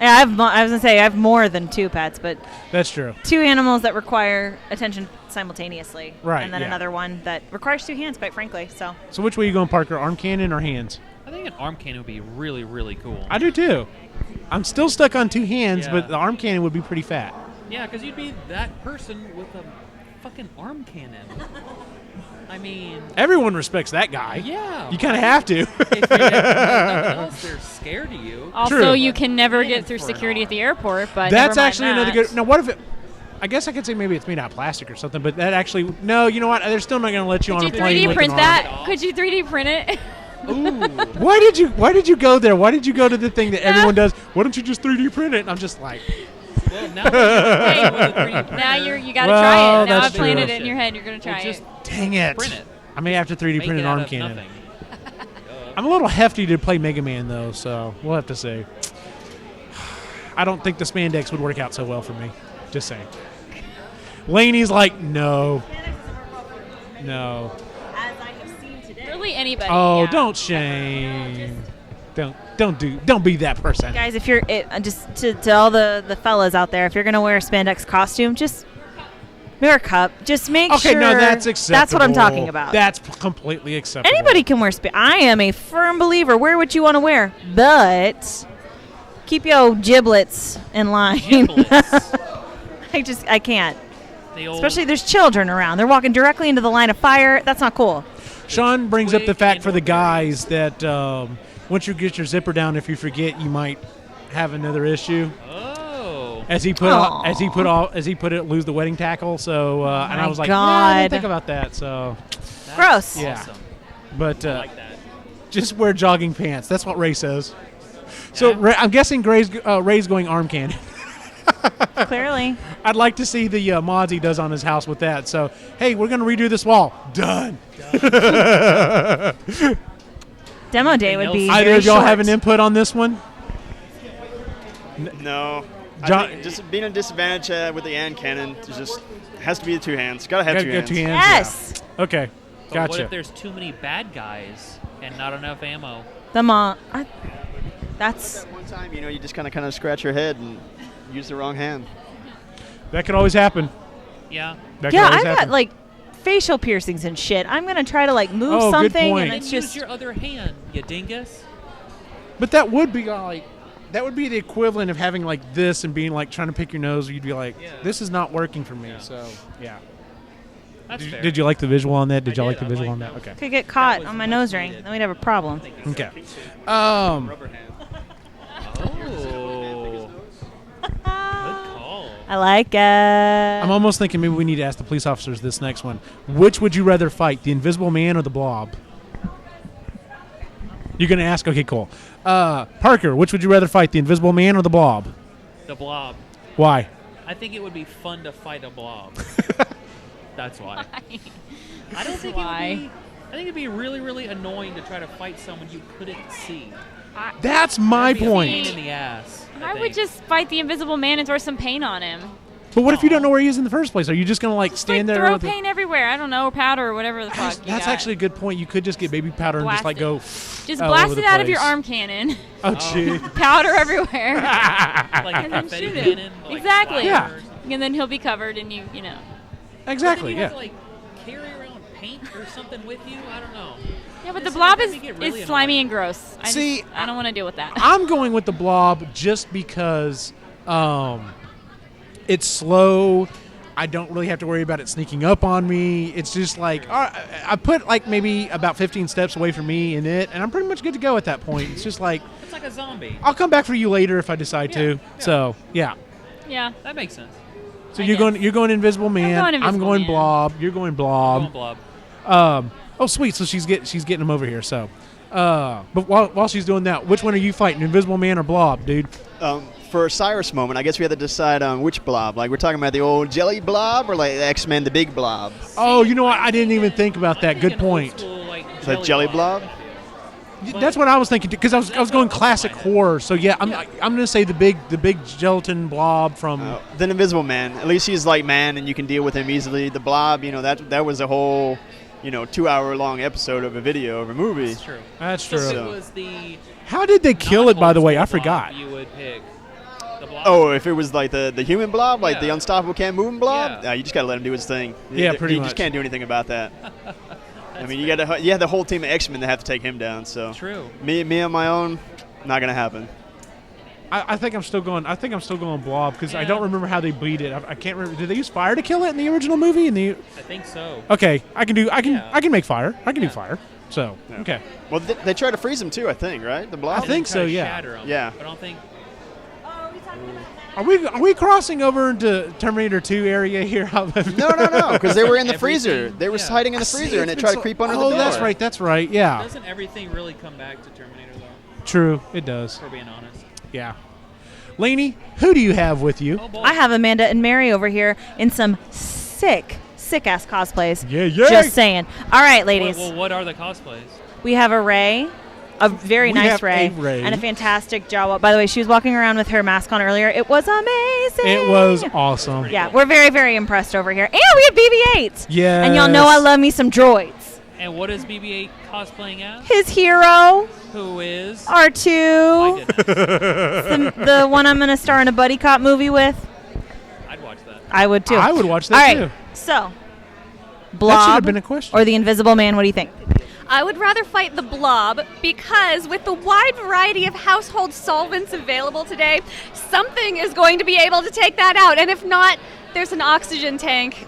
Speaker 15: I was gonna say I have more than 2 pets, but
Speaker 2: that's true.
Speaker 15: 2 animals that require attention simultaneously,
Speaker 2: Right,
Speaker 15: and then
Speaker 2: yeah.
Speaker 15: another one that requires 2 hands, quite frankly. So
Speaker 2: So which way you going, Parker? Arm cannon or hands?
Speaker 4: I think an arm cannon would be really, really cool.
Speaker 2: I do too. I'm still stuck on 2 hands,
Speaker 4: Yeah.
Speaker 2: but the arm cannon would be pretty fat.
Speaker 4: Yeah, because you'd be that person with a fucking arm cannon. I mean,
Speaker 2: Everyone respects that guy.
Speaker 4: Yeah.
Speaker 2: You kind of have to.
Speaker 4: if you have nothing else, they're scared of you.
Speaker 5: Also,
Speaker 2: True.
Speaker 5: you can never get
Speaker 4: Hands
Speaker 5: through
Speaker 4: for an
Speaker 5: security
Speaker 4: arm.
Speaker 5: at the airport, but
Speaker 2: That's
Speaker 5: never mind
Speaker 2: actually another
Speaker 5: that.
Speaker 2: good. Now, what if it? I guess I could say maybe it's made out of plastic or something, but that actually no. You know what? They're still not going to let you on a
Speaker 5: Could you
Speaker 2: plane
Speaker 5: 3D
Speaker 2: with
Speaker 5: print
Speaker 2: an arm.
Speaker 5: that? Could you 3D print it?
Speaker 2: Why did you go there? Why did you go to the thing that everyone does? Why don't you just 3D print it? And I'm just like,
Speaker 4: Well, now that you're with a 3D printer,
Speaker 5: Now you got to
Speaker 2: Well,
Speaker 5: try it. Now
Speaker 2: that's
Speaker 5: I've planted
Speaker 2: true.
Speaker 5: it in your head. You're going to try
Speaker 4: just
Speaker 5: it.
Speaker 2: dang it!
Speaker 4: print it.
Speaker 2: I may have to 3D
Speaker 4: Make
Speaker 2: print
Speaker 4: it
Speaker 2: an
Speaker 4: out
Speaker 2: arm
Speaker 4: of
Speaker 2: cannon.
Speaker 4: nothing.
Speaker 2: I'm a little hefty to play Mega Man though, so we'll have to see. I don't think the spandex would work out so well for me. Just saying. Laney's like, no.
Speaker 5: Really, anybody.
Speaker 2: Oh,
Speaker 5: yeah.
Speaker 2: don't shame. Don't be that person.
Speaker 15: guys, if you're just to all the fellas out there, if you're gonna wear a spandex costume, just wear a cup. Just make
Speaker 2: Okay,
Speaker 15: sure.
Speaker 2: no, that's acceptable.
Speaker 15: That's what I'm talking about.
Speaker 2: That's completely acceptable.
Speaker 15: Anybody can wear I am a firm believer. Wear what you want to wear, but keep your giblets in line. I can't.
Speaker 4: The old
Speaker 15: Especially there's children around. They're walking directly into the line of fire. That's not cool.
Speaker 2: Sean brings up the fact for the guys that once you get your zipper down, if you forget, you might have another issue.
Speaker 4: Oh.
Speaker 2: As he put it, lose the wedding tackle. So and I was like, yeah, I didn't think about that. So
Speaker 15: gross.
Speaker 2: Yeah.
Speaker 4: Awesome.
Speaker 2: But
Speaker 4: I like that.
Speaker 2: just wear jogging pants. That's what Ray says. So I'm guessing Ray's going arm cannon.
Speaker 15: Clearly.
Speaker 2: I'd like to see the mods he does on his house with that. So, hey, we're going to redo this wall. Done.
Speaker 15: Demo day would be
Speaker 2: Either
Speaker 15: very
Speaker 2: of y'all
Speaker 15: short.
Speaker 2: have an input on this one?
Speaker 6: No.
Speaker 2: John-
Speaker 6: I think just being a disadvantage with the hand cannon, just has to be the 2 hands. Gotta have
Speaker 2: Gotta
Speaker 6: 2
Speaker 2: get
Speaker 6: hands.
Speaker 2: 2 hands.
Speaker 15: Yes.
Speaker 2: Yeah. Okay.
Speaker 4: But
Speaker 2: Gotcha.
Speaker 4: what if there's too many bad guys and not enough ammo?
Speaker 15: That's
Speaker 6: One time, you just kind of scratch your head and use the wrong hand.
Speaker 2: That could always happen.
Speaker 4: Yeah.
Speaker 2: That could
Speaker 15: yeah,
Speaker 2: always
Speaker 15: I've
Speaker 2: happen.
Speaker 15: got like facial piercings and shit. I'm gonna try to like move
Speaker 2: Oh, good
Speaker 15: something,
Speaker 2: point.
Speaker 15: and
Speaker 4: Then
Speaker 15: it's
Speaker 4: use
Speaker 15: just
Speaker 4: your other hand, you dingus.
Speaker 2: But that would be that would be the equivalent of having like this and being like trying to pick your nose. You'd be like, this is not working for me. So, yeah.
Speaker 4: That's fair.
Speaker 2: Did you like the visual on that? Did y'all
Speaker 4: I
Speaker 2: like the
Speaker 4: did. I
Speaker 2: visual on
Speaker 4: liked
Speaker 2: that?
Speaker 4: that.
Speaker 2: Okay.
Speaker 15: could get caught on my nose ring. Then we'd have a problem.
Speaker 2: Okay.
Speaker 4: Rubber hand. Oh. Good call.
Speaker 15: I like it.
Speaker 2: I'm almost thinking maybe we need to ask the police officers this next one. Which would you rather fight, the Invisible Man or the Blob? You're going to ask? Okay, cool. Parker, which would you rather fight, the Invisible Man or the Blob?
Speaker 4: The blob.
Speaker 2: Why?
Speaker 4: I think it would be fun to fight a blob. That's why. I don't think it would be. I think it'd be really, really annoying to try to fight someone you couldn't see.
Speaker 2: That's my
Speaker 4: That'd be a pain
Speaker 2: point.
Speaker 4: in the ass.
Speaker 5: I would just fight the Invisible Man and throw some paint on him.
Speaker 2: But what if you don't know where he is in the first place? Are you just going to like stand there?
Speaker 5: Throw
Speaker 2: with
Speaker 5: paint everywhere. I don't know, or powder or whatever the fuck. you
Speaker 2: That's
Speaker 5: got.
Speaker 2: actually a good point. You could just get baby powder and just
Speaker 5: Blast
Speaker 2: like
Speaker 5: it.
Speaker 2: go.
Speaker 5: Just
Speaker 2: all
Speaker 5: blast
Speaker 2: over
Speaker 5: it
Speaker 2: the
Speaker 5: out of your
Speaker 2: place.
Speaker 5: arm cannon.
Speaker 2: Oh, gee.
Speaker 5: Powder everywhere.
Speaker 4: Like a
Speaker 5: and then
Speaker 4: confetti
Speaker 5: shoot it.
Speaker 4: cannon, like
Speaker 5: Exactly.
Speaker 2: Yeah.
Speaker 5: And then he'll be covered, and you know.
Speaker 2: Exactly.
Speaker 4: But then you
Speaker 2: Yeah.
Speaker 4: have to, like, carry around paint or something with you. I don't know.
Speaker 5: Yeah, but the
Speaker 4: This
Speaker 5: blob
Speaker 4: would
Speaker 5: is
Speaker 4: make it really
Speaker 5: slimy and gross.
Speaker 2: See,
Speaker 5: I don't want to deal with that.
Speaker 2: I'm going with the Blob just because it's slow. I don't really have to worry about it sneaking up on me. It's just like I put like maybe about 15 steps away from me in it, and I'm pretty much good to go at that point. It's just like
Speaker 4: It's like a zombie.
Speaker 2: I'll come back for you later if I decide to. So yeah.
Speaker 5: Yeah.
Speaker 4: That makes sense.
Speaker 2: So you're going Invisible Man.
Speaker 5: going Invisible
Speaker 2: I'm going
Speaker 5: Man.
Speaker 2: Blob. You're going Blob.
Speaker 4: I'm going blob.
Speaker 2: Oh sweet. So she's getting him over here. So, but while she's doing that, which one are you fighting, Invisible Man or Blob, dude?
Speaker 6: For a Cyrus moment, I guess we had to decide on which blob. Like, we're talking about the old jelly blob or like X-Men, the big blob.
Speaker 2: Oh, you know what? I didn't even think about that. Good point.
Speaker 6: Is that jelly blob?
Speaker 2: That's what I was thinking because I was going classic horror. So yeah, I'm gonna say the big gelatin blob from.
Speaker 6: Then Invisible Man. At least he's like man, and you can deal with him easily. The blob, that was a whole 2-hour-long episode of a video of a movie.
Speaker 4: That's true.
Speaker 2: That's
Speaker 4: So
Speaker 2: true.
Speaker 4: if it was the
Speaker 2: How did they kill it, by the way? I
Speaker 4: non-old school
Speaker 2: forgot.
Speaker 4: blob, you would pick the blob.
Speaker 6: Oh, if it was like the human blob, like the
Speaker 4: Yeah.
Speaker 6: unstoppable can't moving blob,
Speaker 4: Yeah.
Speaker 6: you just gotta let him do his thing.
Speaker 2: Yeah, pretty
Speaker 6: You
Speaker 2: much.
Speaker 6: just can't do anything about that. I mean, you have the whole team of X-Men that have to take him down. So
Speaker 4: True.
Speaker 6: Me on my own, not gonna happen.
Speaker 2: I think I'm still going. I think I'm still going Blob because I don't remember how they beat it. I can't remember. Did they use fire to kill it in the original movie?
Speaker 4: I think so.
Speaker 2: Okay, I can make fire. I can do fire. So okay.
Speaker 6: Well, they tried to freeze him too. I think, right? The blob.
Speaker 2: I think so. Yeah.
Speaker 4: Shatter 'em,
Speaker 6: Yeah.
Speaker 4: But I don't think.
Speaker 2: Are we crossing over into Terminator 2 area here?
Speaker 6: No, because they were in the freezer. They were hiding in the freezer, and it tried to creep under the door.
Speaker 2: Oh, that's right. Yeah.
Speaker 4: Doesn't everything really come back to Terminator though?
Speaker 2: True, it does.
Speaker 4: For being honest.
Speaker 2: Yeah. Lainey, who do you have with you?
Speaker 15: I have Amanda and Mary over here in some sick ass cosplays.
Speaker 2: Yeah.
Speaker 15: Just saying. All right, ladies.
Speaker 4: Well, what are the cosplays?
Speaker 15: We have a Ray, a very
Speaker 2: We
Speaker 15: nice
Speaker 2: have
Speaker 15: Ray,
Speaker 2: a Ray.
Speaker 15: and a fantastic Jawa. By the way, she was walking around with her mask on earlier. It was amazing.
Speaker 2: It was awesome.
Speaker 15: Yeah, we're very, very impressed over here. And we have BB-8.
Speaker 2: Yes.
Speaker 15: And y'all know I love me some droids.
Speaker 4: And what is BB-8 cosplaying as?
Speaker 15: His hero,
Speaker 4: Who is?
Speaker 15: R2. the one I'm going to star in a buddy cop movie with.
Speaker 4: I'd watch that.
Speaker 15: I would too.
Speaker 2: I would watch that
Speaker 15: All right,
Speaker 2: too.
Speaker 15: so
Speaker 2: That should
Speaker 15: Blob
Speaker 2: have been a question.
Speaker 15: or the Invisible Man, what do you think?
Speaker 3: I would rather fight the blob because with the wide variety of household solvents available today, something is going to be able to take that out. And if not, there's an oxygen tank.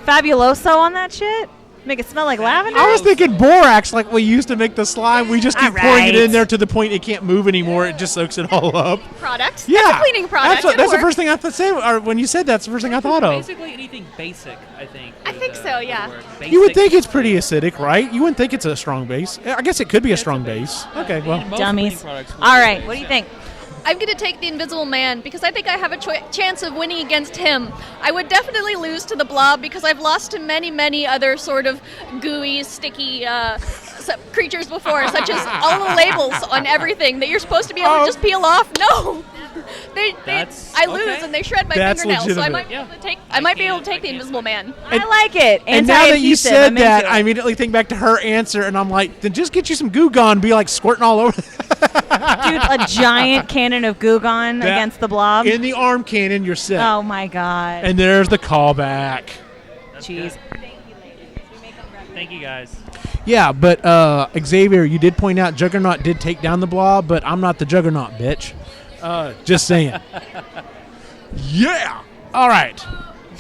Speaker 15: Fabuloso on that shit? Make it smell like lavender?
Speaker 2: I was thinking borax, like we used to make the slime. We just keep pouring it in
Speaker 15: right.
Speaker 2: there to the point it can't move anymore. It just soaks it all up.
Speaker 3: Product.
Speaker 2: Yeah,
Speaker 3: That's a cleaning product.
Speaker 2: That's the first thing I thought. Or when you said that's the first thing I thought of.
Speaker 4: Basically anything basic, I think.
Speaker 3: I think so, yeah.
Speaker 2: You would think it's pretty acidic, right? You wouldn't think it's a strong base. I guess it could be a strong base. Okay, well.
Speaker 15: Dummies. All right, what do you think?
Speaker 3: I'm going to take the Invisible Man because I think I have a chance of winning against him. I would definitely lose to the Blob because I've lost to many, many other sort of gooey, sticky creatures before, such as all the labels on everything that you're supposed to be able to just peel off. No! I lose and they shred my
Speaker 2: That's
Speaker 3: fingernails, so I
Speaker 2: legitimate.
Speaker 3: might be able to take the Invisible Man.
Speaker 15: I like it.
Speaker 2: And now that you
Speaker 15: Anti-adhesive,
Speaker 2: said
Speaker 15: I'm
Speaker 2: that,
Speaker 15: into
Speaker 2: I
Speaker 15: it.
Speaker 2: immediately think back to her answer, and I'm like, then just get you some Goo Gone, be like squirting all over.
Speaker 15: Dude, a giant cannon of Goo Gone
Speaker 2: That-
Speaker 15: against the Blob.
Speaker 2: In the arm cannon, you're set.
Speaker 15: Oh my god.
Speaker 2: And there's the callback.
Speaker 15: Jeez.
Speaker 4: Thank you, guys.
Speaker 2: Yeah, but Xavier, you did point out Juggernaut did take down the Blob, but I'm not the Juggernaut, bitch. Just saying. Yeah. All right.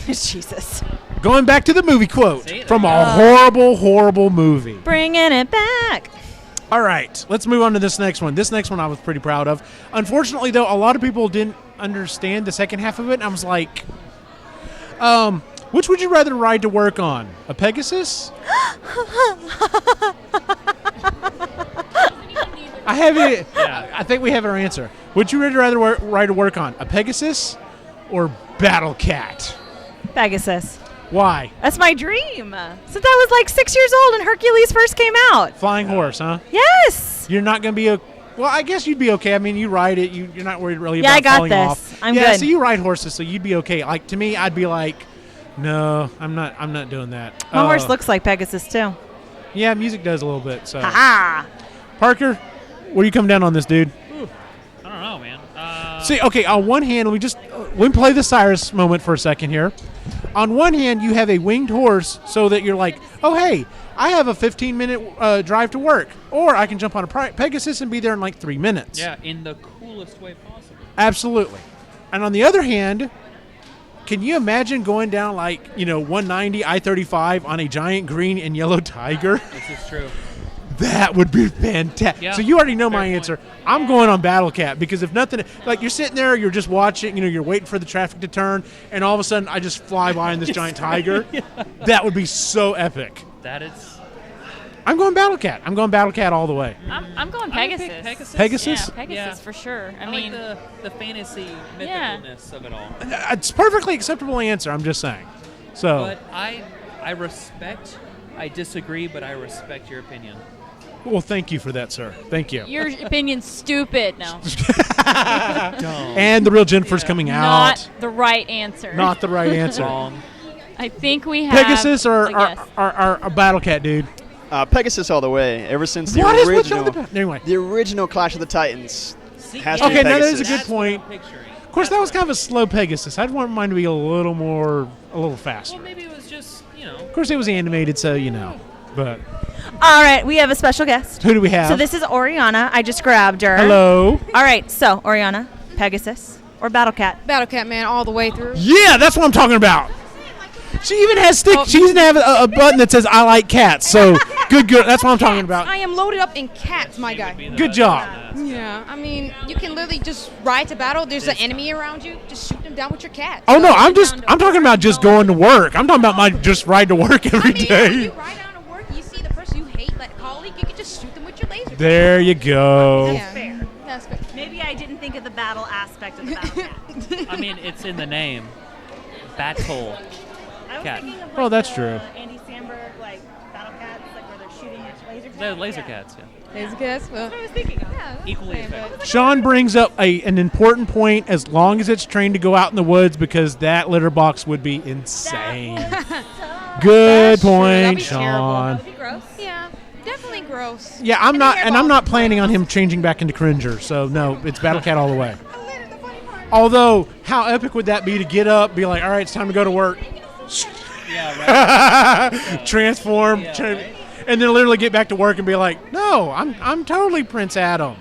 Speaker 15: Jesus.
Speaker 2: Going back to the movie quote from a horrible, horrible movie.
Speaker 15: Bringing it back.
Speaker 2: All right, let's move on to this next one. This next one I was pretty proud of. Unfortunately, though, a lot of people didn't understand the second half of it, and I was like, which would you rather ride to work on? A Pegasus? I have it. I think we have our answer. Would you rather ride to work on? A Pegasus or Battle Cat?
Speaker 15: Pegasus.
Speaker 2: Why?
Speaker 15: That's my dream. Since I was like 6 years old and Hercules first came out.
Speaker 2: Flying horse, huh?
Speaker 15: Yes.
Speaker 2: You're not going to be well, I guess you'd be okay. I mean, you ride it. You're not worried really
Speaker 15: Yeah,
Speaker 2: about
Speaker 15: I got
Speaker 2: falling
Speaker 15: this.
Speaker 2: off.
Speaker 15: I'm
Speaker 2: yeah,
Speaker 15: good.
Speaker 2: so you ride horses, so you'd be okay. Like, to me, I'd be like, no, I'm not doing that.
Speaker 15: My horse looks like Pegasus too.
Speaker 2: Yeah, music does a little bit. So,
Speaker 15: Ha
Speaker 2: Parker, where you come down on this, dude?
Speaker 4: I don't know, man.
Speaker 2: See, okay, on one hand, we play the Cyrus moment for a second here. On one hand, you have a winged horse so that you're like, oh, hey, I have a 15-minute drive to work. Or I can jump on a Pegasus and be there in like 3 minutes.
Speaker 4: Yeah, in the coolest way possible.
Speaker 2: Absolutely. And on the other hand, can you imagine going down like, 190 I-35 on a giant green and yellow tiger?
Speaker 4: This is true.
Speaker 2: That would be fantastic.
Speaker 4: Yeah,
Speaker 2: so you already know my answer. I'm going on Battle Cat because if nothing, like you're sitting there, you're just watching, you're waiting for the traffic to turn, and all of a sudden I just fly by in this giant tiger.
Speaker 4: Yeah.
Speaker 2: That would be so epic.
Speaker 4: That is.
Speaker 2: I'm going Battle Cat. I'm going Battle Cat all the way.
Speaker 5: I'm going
Speaker 4: I would
Speaker 5: Pegasus.
Speaker 4: pick Pegasus.
Speaker 2: Pegasus?
Speaker 5: Yeah, Pegasus for sure. I mean,
Speaker 4: like the fantasy
Speaker 5: Yeah.
Speaker 4: mythicalness of it all.
Speaker 2: It's a perfectly acceptable answer. I'm just saying. So.
Speaker 4: But I respect. I disagree, but I respect your opinion.
Speaker 2: Well, thank you for that, sir. Thank you.
Speaker 5: your opinion's stupid. No.
Speaker 2: And the real Jennifer's coming out.
Speaker 5: Not the right answer.
Speaker 2: Not the right answer.
Speaker 4: Wrong.
Speaker 5: I think we have
Speaker 2: Pegasus or
Speaker 5: a guess.
Speaker 2: our Battle Cat, dude?
Speaker 6: Pegasus all the way. Ever since the
Speaker 2: What is with
Speaker 6: original,
Speaker 2: y'all anyway.
Speaker 6: the original Clash of the Titans has to be
Speaker 2: Okay, now that
Speaker 6: Pegasus.
Speaker 2: is a good point. Of course, that was kind of a slow Pegasus. I'd want mine to be a little faster.
Speaker 4: Well, maybe it was just,
Speaker 2: Of course, it was animated, so But
Speaker 15: All right, we have a special guest.
Speaker 2: Who do we have?
Speaker 15: So this is Oriana. I just grabbed her.
Speaker 2: Hello.
Speaker 15: All right, so Oriana, Pegasus, or Battle Cat?
Speaker 16: Battle Cat, man, all the way through.
Speaker 2: Yeah, that's what I'm talking about. She even has
Speaker 16: Oh.
Speaker 2: She even have a button that says "I like cats." So good. That's what I'm talking about.
Speaker 16: I am loaded up in cats, my guy.
Speaker 2: Good job.
Speaker 16: Yeah, I mean, you can literally just ride to battle. There's an enemy around you. Just shoot them down with your cat.
Speaker 2: Oh no, I'm talking about just going to work. I'm talking about my just ride to work every day.
Speaker 16: You ride down to work, you see the person you hate, like a colleague, you can just shoot them with your laser.
Speaker 2: There you go.
Speaker 16: That's fair. That's fair.
Speaker 17: Maybe I didn't think of the battle aspect of the battle cat.
Speaker 4: I mean, it's in the name. Battle Cat.
Speaker 2: Oh, that's true.
Speaker 17: Andy Samberg, like battle cats, like where they're shooting laser cats.
Speaker 4: They're laser cats, yeah.
Speaker 16: Laser cats. Well,
Speaker 17: That's what I was thinking of. Yeah.
Speaker 4: Equally effective.
Speaker 2: Sean brings up an important point. As long as it's trained to go out in the woods, because that litter box would be insane. Good point, Sean.
Speaker 16: That would be gross. Yeah, definitely gross.
Speaker 2: Yeah, I'm not planning on him changing back into Cringer. So no, it's Battle Cat all the way. Although, how epic would that be to get up, be like, all right, it's time to go to work. Transform, and then literally get back to work and be like, no, I'm totally Prince Adam.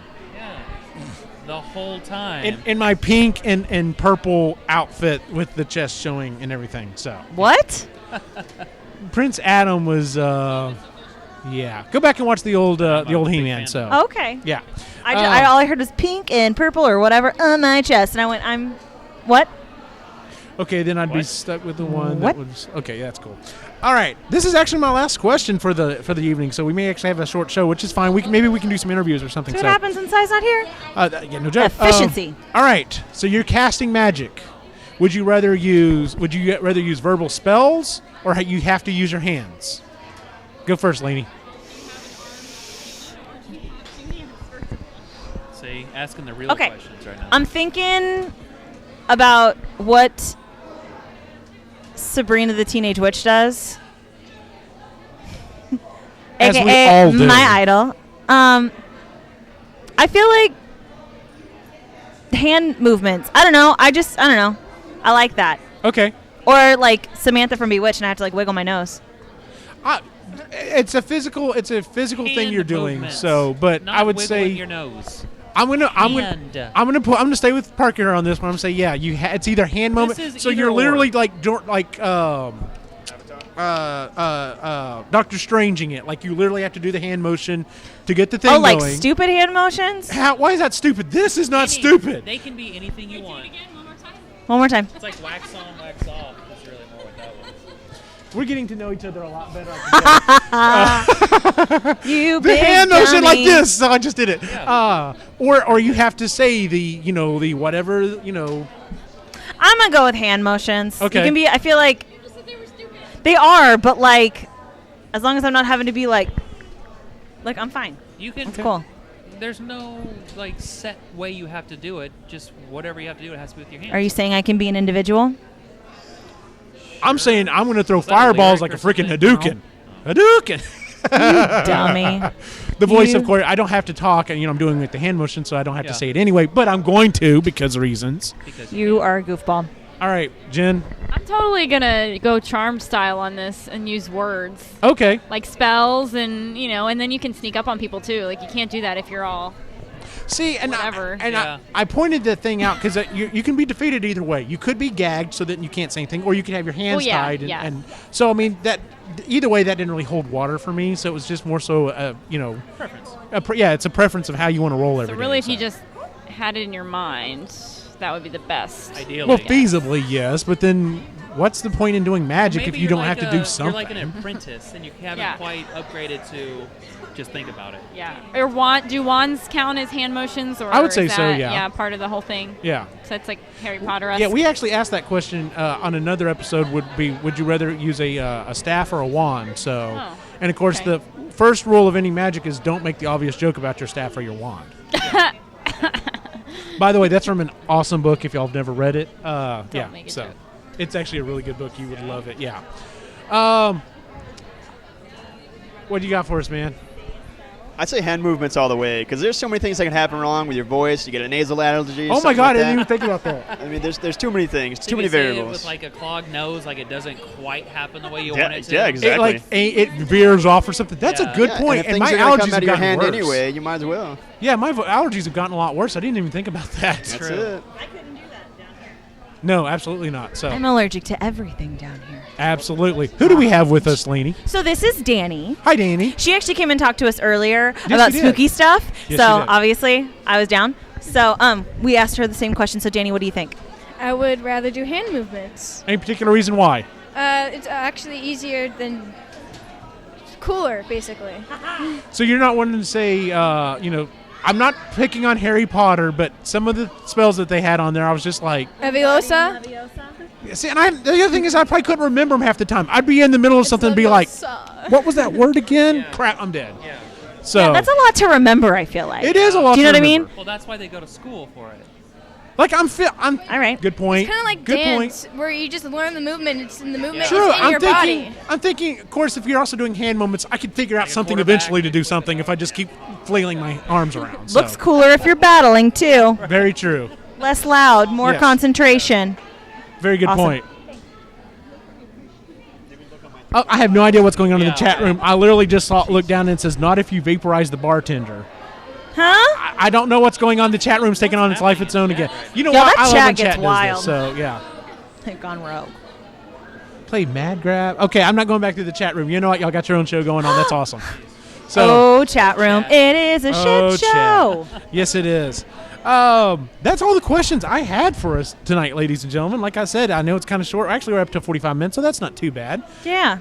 Speaker 4: The whole time.
Speaker 2: In my pink and purple outfit with the chest showing and everything. So
Speaker 15: what?
Speaker 2: Prince Adam was, yeah. Go back and watch the old He-Man. So
Speaker 15: Okay.
Speaker 2: yeah.
Speaker 15: All I heard was pink and purple or whatever on my chest, and I went, I'm what?
Speaker 2: Okay, then I'd be stuck with the one that was okay. That's cool. All right, this is actually my last question for the evening, so we may actually have a short show, which is fine. Maybe we can do some interviews or something.
Speaker 15: So what happens when Sai's not here?
Speaker 2: Yeah, no joke.
Speaker 15: Efficiency.
Speaker 2: All right, so you're casting magic. Would you rather use verbal spells, or you have to use your hands? Go first, Lainey.
Speaker 4: See, asking the real
Speaker 15: Okay.
Speaker 4: questions right now.
Speaker 15: I'm thinking about what Sabrina the Teenage Witch does.
Speaker 2: As we
Speaker 15: AKA
Speaker 2: all do.
Speaker 15: my idol. I feel like hand movements. I don't know. I don't know. I like that.
Speaker 2: Okay.
Speaker 15: Or like Samantha from Bewitched, and I have to like wiggle my nose.
Speaker 2: It's a physical thing you're doing.
Speaker 4: movements,
Speaker 2: So, but
Speaker 4: not
Speaker 2: I would
Speaker 4: wiggling
Speaker 2: say
Speaker 4: your nose.
Speaker 2: I'm gonna stay with Parker on this one. I'm gonna say it's either hand moment.
Speaker 4: is
Speaker 2: So
Speaker 4: either
Speaker 2: you're
Speaker 4: or.
Speaker 2: literally like Doctor Stranging it. Like you literally have to do the hand motion to get the thing
Speaker 15: Oh, like
Speaker 2: going.
Speaker 15: stupid hand motions?
Speaker 2: Why is that stupid? This is not stupid.
Speaker 4: They can be anything you want.
Speaker 15: One more time.
Speaker 4: It's like wax on, wax off. That's really more what that was.
Speaker 2: We're getting to know each other a lot better.
Speaker 15: You
Speaker 2: the
Speaker 15: big
Speaker 2: hand motion like
Speaker 15: dummy.
Speaker 2: this. So I just did it. Or you have to say the whatever.
Speaker 15: I'm gonna go with hand motions.
Speaker 2: Okay.
Speaker 15: You can be. I feel like they are, but like, as long as I'm not having to be like I'm fine.
Speaker 4: You can.
Speaker 15: That's cool.
Speaker 4: There's no like set way you have to do it. Just whatever you have to do, it has to be with your hands.
Speaker 15: Are you saying I can be an individual?
Speaker 2: I'm saying I'm going to throw
Speaker 4: Is that a
Speaker 2: fireballs
Speaker 4: lyric
Speaker 2: like a
Speaker 4: or
Speaker 2: freaking
Speaker 4: something?
Speaker 2: Hadouken.
Speaker 15: You dummy.
Speaker 2: The voice,
Speaker 15: You-
Speaker 2: of course, I don't have to talk, and I'm doing it with the hand motion, so I don't have to say it anyway. But I'm going to because of reasons.
Speaker 15: You are a goofball.
Speaker 2: All right, Jen.
Speaker 5: I'm totally gonna go charm style on this and use words.
Speaker 2: Okay.
Speaker 5: Like spells and and then you can sneak up on people too. Like you can't do that if you're all
Speaker 2: See, and
Speaker 5: whatever.
Speaker 2: I pointed the thing out because you can be defeated either way. You could be gagged so that you can't say anything, or you could have your hands
Speaker 5: Well, yeah,
Speaker 2: tied.
Speaker 5: yeah.
Speaker 2: And so, I mean, that either way, that didn't really hold water for me. So it was just more so,
Speaker 4: Preference.
Speaker 2: It's a preference of how you want to roll every
Speaker 5: so
Speaker 2: day.
Speaker 5: really if you just had it in your mind, that would be the best.
Speaker 4: Ideally.
Speaker 2: Well, feasibly, yes, but then what's the point in doing magic
Speaker 4: Maybe
Speaker 2: if you
Speaker 4: you're
Speaker 2: don't
Speaker 4: like
Speaker 2: have to do
Speaker 4: You're
Speaker 2: something?
Speaker 4: like an apprentice, and you haven't
Speaker 5: Yeah.
Speaker 4: quite upgraded to just think about it.
Speaker 5: Yeah. Or do wands count as hand motions? Or
Speaker 2: I would say
Speaker 5: is
Speaker 2: so,
Speaker 5: that,
Speaker 2: yeah.
Speaker 5: Yeah, part of the whole thing.
Speaker 2: Yeah.
Speaker 5: So it's like Harry Potter.
Speaker 2: Yeah, we actually asked that question on another episode. Would you rather use a staff or a wand? So,
Speaker 5: Oh,
Speaker 2: and of course, the first rule of any magic is don't make the obvious joke about your staff or your wand. By the way, that's from an awesome book. If y'all have never read it,
Speaker 5: Don't make a joke.
Speaker 2: It's actually a really good book. You would love it. Yeah. What do you got for us, man?
Speaker 6: I'd say hand movements all the way, because there's so many things that can happen wrong with your voice. You get a nasal allergy.
Speaker 2: Oh my God,
Speaker 6: like
Speaker 2: I didn't even think about that.
Speaker 6: I mean, there's too many things,
Speaker 4: So
Speaker 6: too
Speaker 4: you
Speaker 6: many
Speaker 4: say it
Speaker 6: variables.
Speaker 4: with like a clogged nose, like it doesn't quite happen the way you
Speaker 6: Yeah,
Speaker 4: want it to.
Speaker 6: yeah, exactly.
Speaker 2: It veers off or something. That's a good point.
Speaker 6: And,
Speaker 2: And my
Speaker 6: things are gonna
Speaker 2: allergies
Speaker 6: come out
Speaker 2: have
Speaker 6: of your
Speaker 2: gotten
Speaker 6: hand
Speaker 2: worse.
Speaker 6: anyway. You might as well.
Speaker 2: Yeah, my allergies have gotten a lot worse. I didn't even think about that.
Speaker 6: That's it.
Speaker 2: No, absolutely not. So
Speaker 15: I'm allergic to everything down here.
Speaker 2: absolutely. Who do we have with us, Lainey?
Speaker 15: So this is Danny.
Speaker 2: Hi, Danny.
Speaker 15: She actually came and talked to us earlier
Speaker 2: Yes,
Speaker 15: about
Speaker 2: she did.
Speaker 15: spooky stuff.
Speaker 2: Yes,
Speaker 15: So
Speaker 2: she did.
Speaker 15: obviously I was down. So we asked her the same question. So Danny, what do you think?
Speaker 18: I would rather do hand movements.
Speaker 2: Any particular reason why?
Speaker 18: It's actually easier than cooler, basically.
Speaker 2: So you're not wanting to say, I'm not picking on Harry Potter, but some of the spells that they had on there, I was just like,
Speaker 18: Leviosa.
Speaker 2: see, and the other thing is I probably couldn't remember them half the time. I'd be in the middle of something and be like, what was that word again? Crap, I'm dead. Yeah. So
Speaker 15: Yeah, that's a lot to remember. I feel like
Speaker 2: it is a lot.
Speaker 15: Do you know
Speaker 2: to
Speaker 15: what I
Speaker 2: remember.
Speaker 15: mean?
Speaker 4: Well, that's why they go to school for it.
Speaker 2: Like I'm
Speaker 15: all right.
Speaker 2: Good point.
Speaker 18: It's kind of like
Speaker 2: Good
Speaker 18: dance,
Speaker 2: point.
Speaker 18: where you just learn the movement. It's in the movement.
Speaker 2: True.
Speaker 18: It's in your body.
Speaker 2: I'm thinking, of course, if you're also doing hand movements, I could figure out something eventually to do something if I just keep flailing my arms around. So.
Speaker 15: Looks cooler if you're battling too.
Speaker 2: Very true.
Speaker 15: Less loud, more
Speaker 2: Yes.
Speaker 15: concentration.
Speaker 2: Very good
Speaker 15: Awesome.
Speaker 2: point. Oh, I have no idea what's going on in the chat room. I literally just looked down and it says, "Not if you vaporize the bartender."
Speaker 15: Huh?
Speaker 2: I don't know what's going on. The chat room's taking on its life its own again. You know
Speaker 15: Yeah,
Speaker 2: what?
Speaker 15: that
Speaker 2: I love
Speaker 15: chat
Speaker 2: when
Speaker 15: gets
Speaker 2: chat
Speaker 15: wild.
Speaker 2: does this. So yeah.
Speaker 15: They've gone rogue.
Speaker 2: Play Mad Grab. Okay, I'm not going back to the chat room. You know what? Y'all got your own show going on. That's awesome.
Speaker 15: Oh, chat room. It is a
Speaker 2: Oh,
Speaker 15: shit show.
Speaker 2: chat. Yes, it is. That's all the questions I had for us tonight, ladies and gentlemen. Like I said, I know it's kind of short. Actually, we're up to 45 minutes, so that's not too bad.
Speaker 15: Yeah.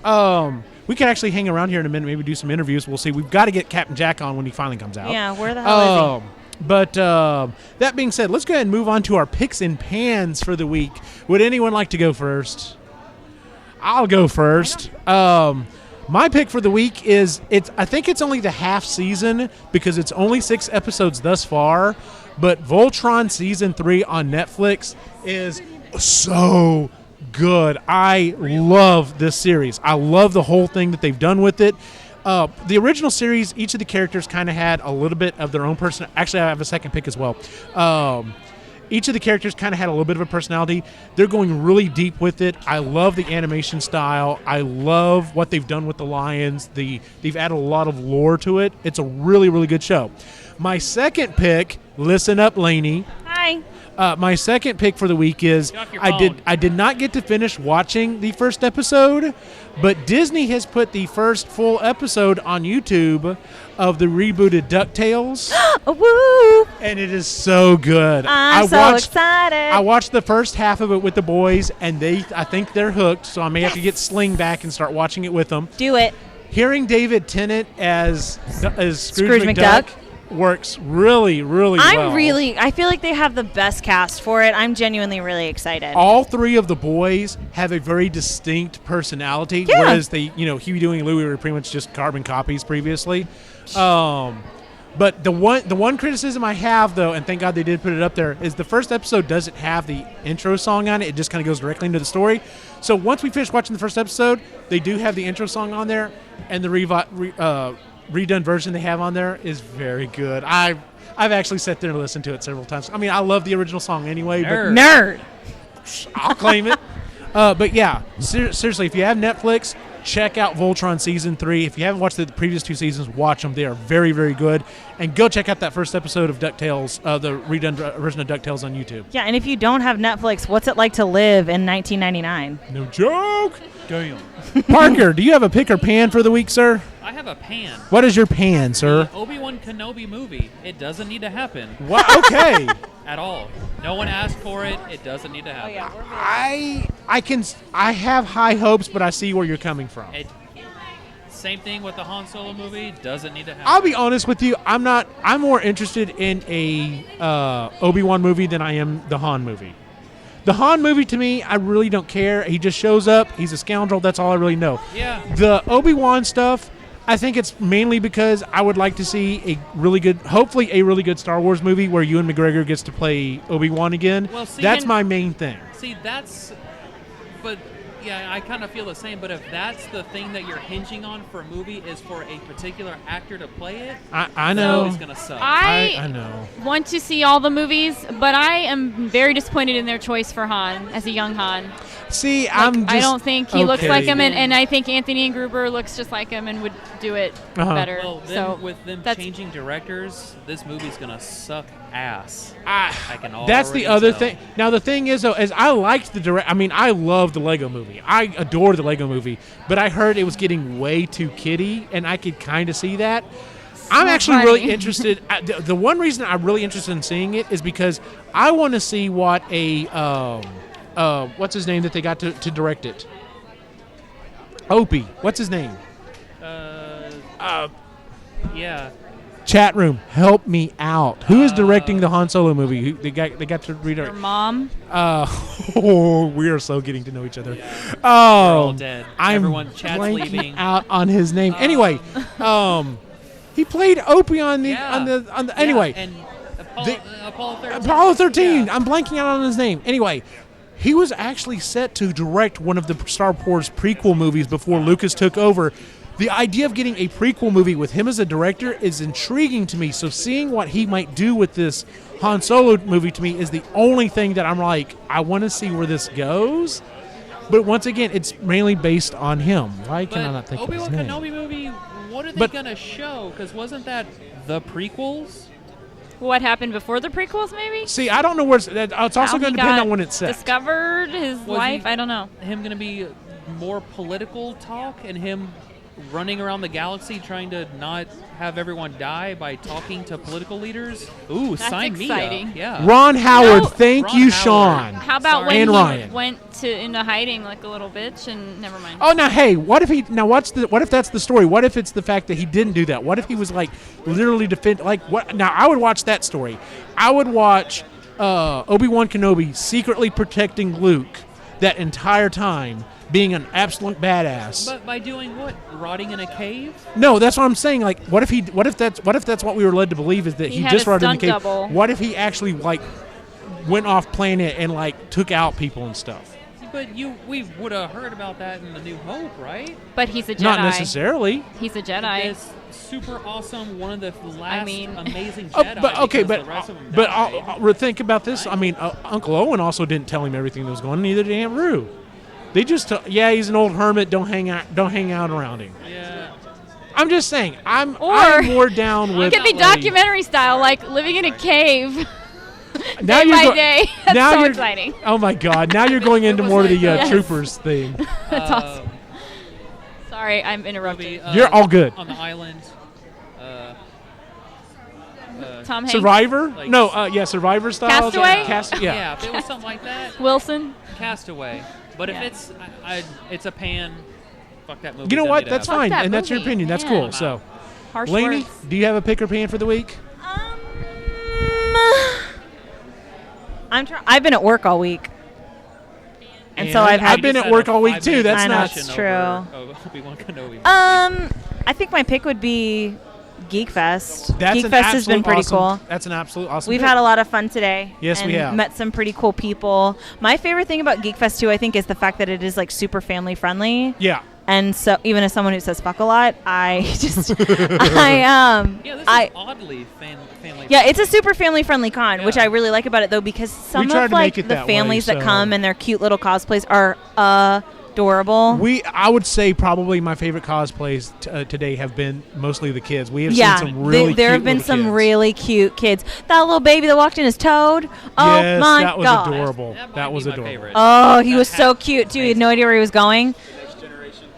Speaker 2: We could actually hang around here in a minute, maybe do some interviews. We'll see. We've got to get Captain Jack on when he finally comes out.
Speaker 15: Yeah, where the hell is he?
Speaker 2: But that being said, let's go ahead and move on to our picks and pans for the week. Would anyone like to go first? I'll go first. My pick for the week is I think it's only the half season because it's only 6 episodes thus far. But Voltron Season 3 on Netflix is so good. I love this series. I love the whole thing that they've done with it. The original series, each of the characters kind of had a little bit of their own person. Actually, I have a second pick as well. Each of the characters kind of had a little bit of a personality. They're going really deep with it. I love the animation style. I love what they've done with the lions. They've added a lot of lore to it. It's a really, really good show. My second pick, listen up, Lainey.
Speaker 15: Hi.
Speaker 2: My second pick for the week is I did not get to finish watching the first episode, but Disney has put the first full episode on YouTube of the rebooted DuckTales.
Speaker 15: Woo!
Speaker 2: And it is so good.
Speaker 15: I'm so excited.
Speaker 2: I watched the first half of it with the boys, and I think they're hooked, so I may have to get Sling back and start watching it with them.
Speaker 15: Do it.
Speaker 2: Hearing David Tennant as
Speaker 15: Scrooge McDuck
Speaker 2: works really, really well.
Speaker 15: I feel like they have the best cast for it. I'm genuinely really excited.
Speaker 2: All 3 of the boys have a very distinct personality,
Speaker 15: Yeah.
Speaker 2: whereas Huey, Dewey, and Louie were pretty much just carbon copies previously. But the one criticism I have, though, and thank God they did put it up there, is the first episode doesn't have the intro song on it. It just kind of goes directly into the story. So once we finish watching the first episode, they do have the intro song on there, and the redone version they have on there is very good. I've actually sat there and listened to it several times. I mean, I love the original song anyway.
Speaker 15: Nerd.
Speaker 2: I'll claim it. But yeah, seriously, if you have Netflix, check out Voltron Season 3. If you haven't watched the previous 2 seasons, watch them. They are very, very good. And go check out that first episode of DuckTales, the redone version of DuckTales on YouTube.
Speaker 15: Yeah, and if you don't have Netflix, what's it like to live in 1999?
Speaker 2: No joke.
Speaker 4: Damn.
Speaker 2: Parker, do you have a pick or pan for the week, sir?
Speaker 4: I have a pan.
Speaker 2: What is your pan, sir?
Speaker 4: Obi-Wan Kenobi movie. It doesn't need to happen.
Speaker 2: What? Okay.
Speaker 4: At all. No one asked for it. It doesn't need to happen.
Speaker 2: I have high hopes, but I see where you're coming from.
Speaker 4: Same thing with the Han Solo movie. Doesn't need to happen.
Speaker 2: I'll be honest with you. I'm more interested in a Obi-Wan movie than I am the Han movie. The Han movie, to me, I really don't care. He just shows up. He's a scoundrel. That's all I really know.
Speaker 4: Yeah.
Speaker 2: The Obi-Wan stuff, I think it's mainly because I would like to see hopefully a really good Star Wars movie where Ewan McGregor gets to play Obi-Wan again.
Speaker 4: Well, see,
Speaker 2: that's my main thing.
Speaker 4: See, that's But yeah, I kind of feel the same. But if that's the thing that you're hinging on for a movie is for a particular actor to play it,
Speaker 2: I know
Speaker 4: it's gonna suck.
Speaker 2: I know.
Speaker 5: Want to see all the movies, but I am very disappointed in their choice for Han as a young Han.
Speaker 2: See,
Speaker 5: I don't think he looks
Speaker 2: okay.
Speaker 5: like him, and I think Anthony Gruber looks just like him and would do it better.
Speaker 4: Well,
Speaker 5: so
Speaker 4: with them changing directors, this movie's gonna suck ass.
Speaker 2: I
Speaker 4: can
Speaker 2: That's the
Speaker 4: already
Speaker 2: other
Speaker 4: tell.
Speaker 2: thing. Now the thing is, though, is I liked the direct. I mean, I love the Lego Movie. I adore the Lego Movie, but I heard it was getting way too kiddie, and I could kind of see that. I'm actually really interested. The one reason I'm really interested in seeing it is because I want to see what a what's his name that they got to direct it. Opie. What's his name?
Speaker 4: Yeah.
Speaker 2: Chat room, help me out. Who is directing the Han Solo movie? They got to redirect.
Speaker 5: Your mom.
Speaker 2: We are so getting to know each other.
Speaker 4: Yeah.
Speaker 2: Oh,
Speaker 4: We're all dead.
Speaker 2: I'm
Speaker 4: Everyone, chat's
Speaker 2: blanking
Speaker 4: leaving.
Speaker 2: out on his name. Anyway, he played Opie on the anyway.
Speaker 4: And Apollo 13.
Speaker 2: Apollo 13. I'm blanking out on his name. Anyway, he was actually set to direct one of the Star Wars prequel movies before Lucas took over. The idea of getting a prequel movie with him as a director is intriguing to me. So seeing what he might do with this Han Solo movie to me is the only thing that I'm like, I want to see where this goes. But once again, it's mainly based on him. Why can I not think of his
Speaker 4: Obi-Wan
Speaker 2: name?
Speaker 4: Kenobi movie, what are they going to show? Because wasn't that the prequels?
Speaker 5: What happened before the prequels, maybe?
Speaker 2: See, I don't know where it's also
Speaker 5: How
Speaker 2: going
Speaker 5: he
Speaker 2: to depend
Speaker 5: got
Speaker 2: on when it's set.
Speaker 5: Discovered his wife. I don't know.
Speaker 4: Him going to be more political talk and him running around the galaxy trying to not have everyone die by talking to political leaders. Ooh,
Speaker 5: That's
Speaker 4: sign
Speaker 5: exciting.
Speaker 4: me up. Yeah.
Speaker 2: Ron Howard,
Speaker 5: No.
Speaker 2: thank
Speaker 4: Ron
Speaker 2: you,
Speaker 4: Howard.
Speaker 2: Sean.
Speaker 5: How about
Speaker 2: and
Speaker 5: when he
Speaker 2: Ryan.
Speaker 5: went into hiding like a little bitch and never mind.
Speaker 2: Oh, now, hey, what if that's the story? What if it's the fact that he didn't do that? What if he was like literally what? Now, I would watch that story. I would watch Obi-Wan Kenobi secretly protecting Luke that entire time, being an absolute badass.
Speaker 4: But by doing what? Rotting in a cave?
Speaker 2: No, that's what I'm saying. Like, what if that's what we were led to believe is that
Speaker 5: He
Speaker 2: he
Speaker 5: had
Speaker 2: just
Speaker 5: a
Speaker 2: rotted in the
Speaker 5: stunt
Speaker 2: cave?
Speaker 5: double.
Speaker 2: What if he actually like went off planet and like took out people and stuff?
Speaker 4: But we would have heard about that in The New Hope, right?
Speaker 5: But he's a Jedi.
Speaker 2: Not necessarily.
Speaker 5: He's a Jedi.
Speaker 4: It's super awesome. One of the last amazing
Speaker 2: Oh,
Speaker 4: Jedi.
Speaker 2: but okay,
Speaker 4: because
Speaker 2: but
Speaker 4: the rest of them
Speaker 2: but
Speaker 4: died.
Speaker 2: I'll think about this. I mean, Uncle Owen also didn't tell him everything that was going on. Neither did Aunt Rue. They just he's an old hermit. Don't hang out around him.
Speaker 4: Yeah.
Speaker 2: I'm just saying. I'm
Speaker 5: Or
Speaker 2: more down with.
Speaker 5: It could be documentary style, like living in a cave.
Speaker 2: Now
Speaker 5: day
Speaker 2: you're
Speaker 5: by
Speaker 2: go-
Speaker 5: day. That's
Speaker 2: now
Speaker 5: so
Speaker 2: you're-
Speaker 5: exciting.
Speaker 2: Oh my God! Now you're going into more of the
Speaker 5: Yes.
Speaker 2: Troopers thing.
Speaker 5: That's awesome. Sorry, I'm interrupting.
Speaker 2: You're all good.
Speaker 4: On the island.
Speaker 5: Tom Hanks.
Speaker 2: Survivor?
Speaker 4: Like-
Speaker 2: No, Survivor style.
Speaker 5: Castaway?
Speaker 4: Yeah, if it was something like that.
Speaker 5: Wilson.
Speaker 4: Castaway. But if it's it's a pan, fuck that movie.
Speaker 2: You know
Speaker 4: doesn't
Speaker 2: what?
Speaker 4: need to
Speaker 2: That's
Speaker 4: happen.
Speaker 2: fine,
Speaker 5: that
Speaker 2: and that's your
Speaker 5: movie,
Speaker 2: opinion. That's
Speaker 5: man.
Speaker 2: cool. So,
Speaker 5: Harsh
Speaker 2: Lainey,
Speaker 5: words.
Speaker 2: do you have a pick or pan for the week?
Speaker 15: I've been at work all week. And so I've
Speaker 2: been at work all week too. That's
Speaker 15: I know,
Speaker 2: not
Speaker 15: it's true.
Speaker 4: Obi-Wan Kenobi.
Speaker 15: I think my pick would be Geekfest.
Speaker 2: That's an
Speaker 15: Geekfest has been
Speaker 2: absolute
Speaker 15: pretty
Speaker 2: awesome-
Speaker 15: cool.
Speaker 2: That's an absolute awesome.
Speaker 15: We've
Speaker 2: pick.
Speaker 15: had a lot of fun today.
Speaker 2: Yes, we
Speaker 15: and
Speaker 2: have.
Speaker 15: Met some pretty cool people. My favorite thing about Geekfest too, I think, is the fact that it is like super family friendly.
Speaker 2: Yeah.
Speaker 15: And so, even as someone who says fuck a lot, I just,
Speaker 4: Yeah, this is oddly family.
Speaker 15: yeah, it's a super family friendly con, which I really like about it though, because some
Speaker 2: tried
Speaker 15: of
Speaker 2: to make
Speaker 15: like
Speaker 2: it
Speaker 15: the
Speaker 2: that way,
Speaker 15: families that
Speaker 2: so-
Speaker 15: come and their cute little cosplays are adorable.
Speaker 2: I would say probably my favorite cosplays today have been mostly the kids. We have
Speaker 15: Yeah,
Speaker 2: seen some really
Speaker 15: there
Speaker 2: cute
Speaker 15: have been
Speaker 2: little
Speaker 15: some
Speaker 2: kids.
Speaker 15: really cute kids. That little baby that walked in as Toad. Oh
Speaker 2: Yes,
Speaker 15: my
Speaker 2: that was
Speaker 15: god,
Speaker 2: adorable. That was adorable.
Speaker 15: Oh, he was so cute too. He had no idea where he was going.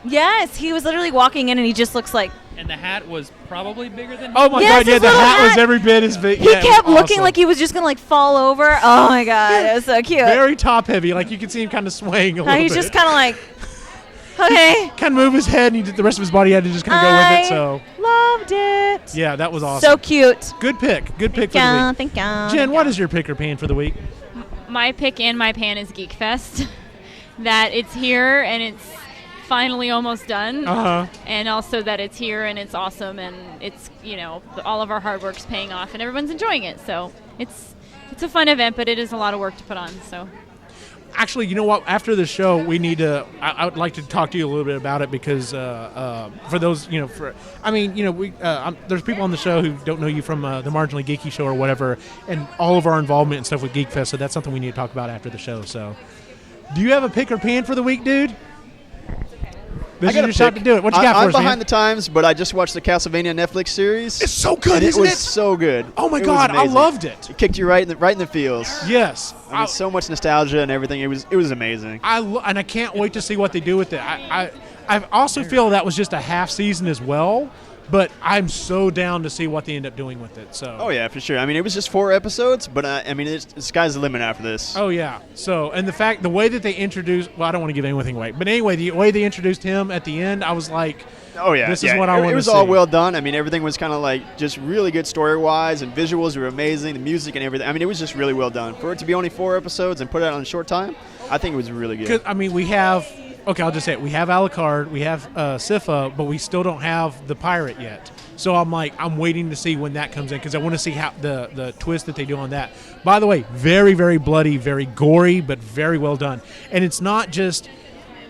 Speaker 15: Yes, he was literally walking in, and he just looks like.
Speaker 4: And the hat was probably bigger than.
Speaker 2: Oh my
Speaker 15: Yes,
Speaker 2: God! Yeah,
Speaker 15: his
Speaker 2: the
Speaker 15: little
Speaker 2: hat was
Speaker 15: hat.
Speaker 2: every bit as big.
Speaker 15: He
Speaker 2: yeah, it was
Speaker 15: kept looking
Speaker 2: awesome.
Speaker 15: like he was just gonna like fall over. Oh my god, it was so cute.
Speaker 2: Very top heavy. Like you could see him kind of swaying a little
Speaker 15: He's
Speaker 2: bit.
Speaker 15: just kind of like, okay.
Speaker 2: Kind of move his head, and the rest of his body had to just kind of go with it. So
Speaker 15: Loved it.
Speaker 2: yeah, that was awesome.
Speaker 15: So cute.
Speaker 2: Good pick. Good pick for
Speaker 15: ya,
Speaker 2: the week.
Speaker 15: thank ya,
Speaker 2: Jen,
Speaker 15: thank
Speaker 2: what is your pick or pan for the week?
Speaker 5: My pick and my pan is Geekfest. That it's here and it's finally almost done.
Speaker 2: Uh-huh.
Speaker 5: And also that it's here and it's awesome and it's, all of our hard work's paying off and everyone's enjoying it. So it's a fun event, but it is a lot of work to put on. So
Speaker 2: Actually, you know what? After the show, we need to. I would like to talk to you a little bit about it because for those, there's people on the show who don't know you from the Marginally Geeky show or whatever, and all of our involvement and stuff with Geekfest. So that's something we need to talk about after the show. So, do you have a pick or pan for the week, dude? This is your shot to do it. What you got for us,
Speaker 6: I'm behind
Speaker 2: man?
Speaker 6: the times, but I just watched the Castlevania Netflix series.
Speaker 2: It's so good,
Speaker 6: and
Speaker 2: isn't it?
Speaker 6: It was so good.
Speaker 2: Oh my
Speaker 6: It was
Speaker 2: God, I
Speaker 6: amazing.
Speaker 2: loved it.
Speaker 6: It kicked you right in the feels.
Speaker 2: Yes.
Speaker 6: I mean, so much nostalgia and everything. It was amazing.
Speaker 2: And I can't wait to see what they do with it. I also feel that was just a half season as well, but I'm so down to see what they end up doing with it. So.
Speaker 6: Oh yeah, for sure. I mean, it was just 4 episodes, but the sky's the limit after this.
Speaker 2: Oh yeah. So, and the way that they introduced, well, I don't want to give anything away, but anyway, the way they introduced him at the end, I was like,
Speaker 6: oh yeah,
Speaker 2: this is what I want to see.
Speaker 6: It was all well done. I mean, everything was kind of like just really good story-wise, and visuals were amazing, the music and everything. I mean, it was just really well done. For it to be only 4 episodes and put it out in a short time, I think it was really good.
Speaker 2: 'Cause, I mean, we have, okay, I'll just say it. We have Alucard, we have Sypha, but we still don't have the pirate yet. So I'm waiting to see when that comes in because I want to see how the twist that they do on that. By the way, very, very bloody, very gory, but very well done. And it's not just,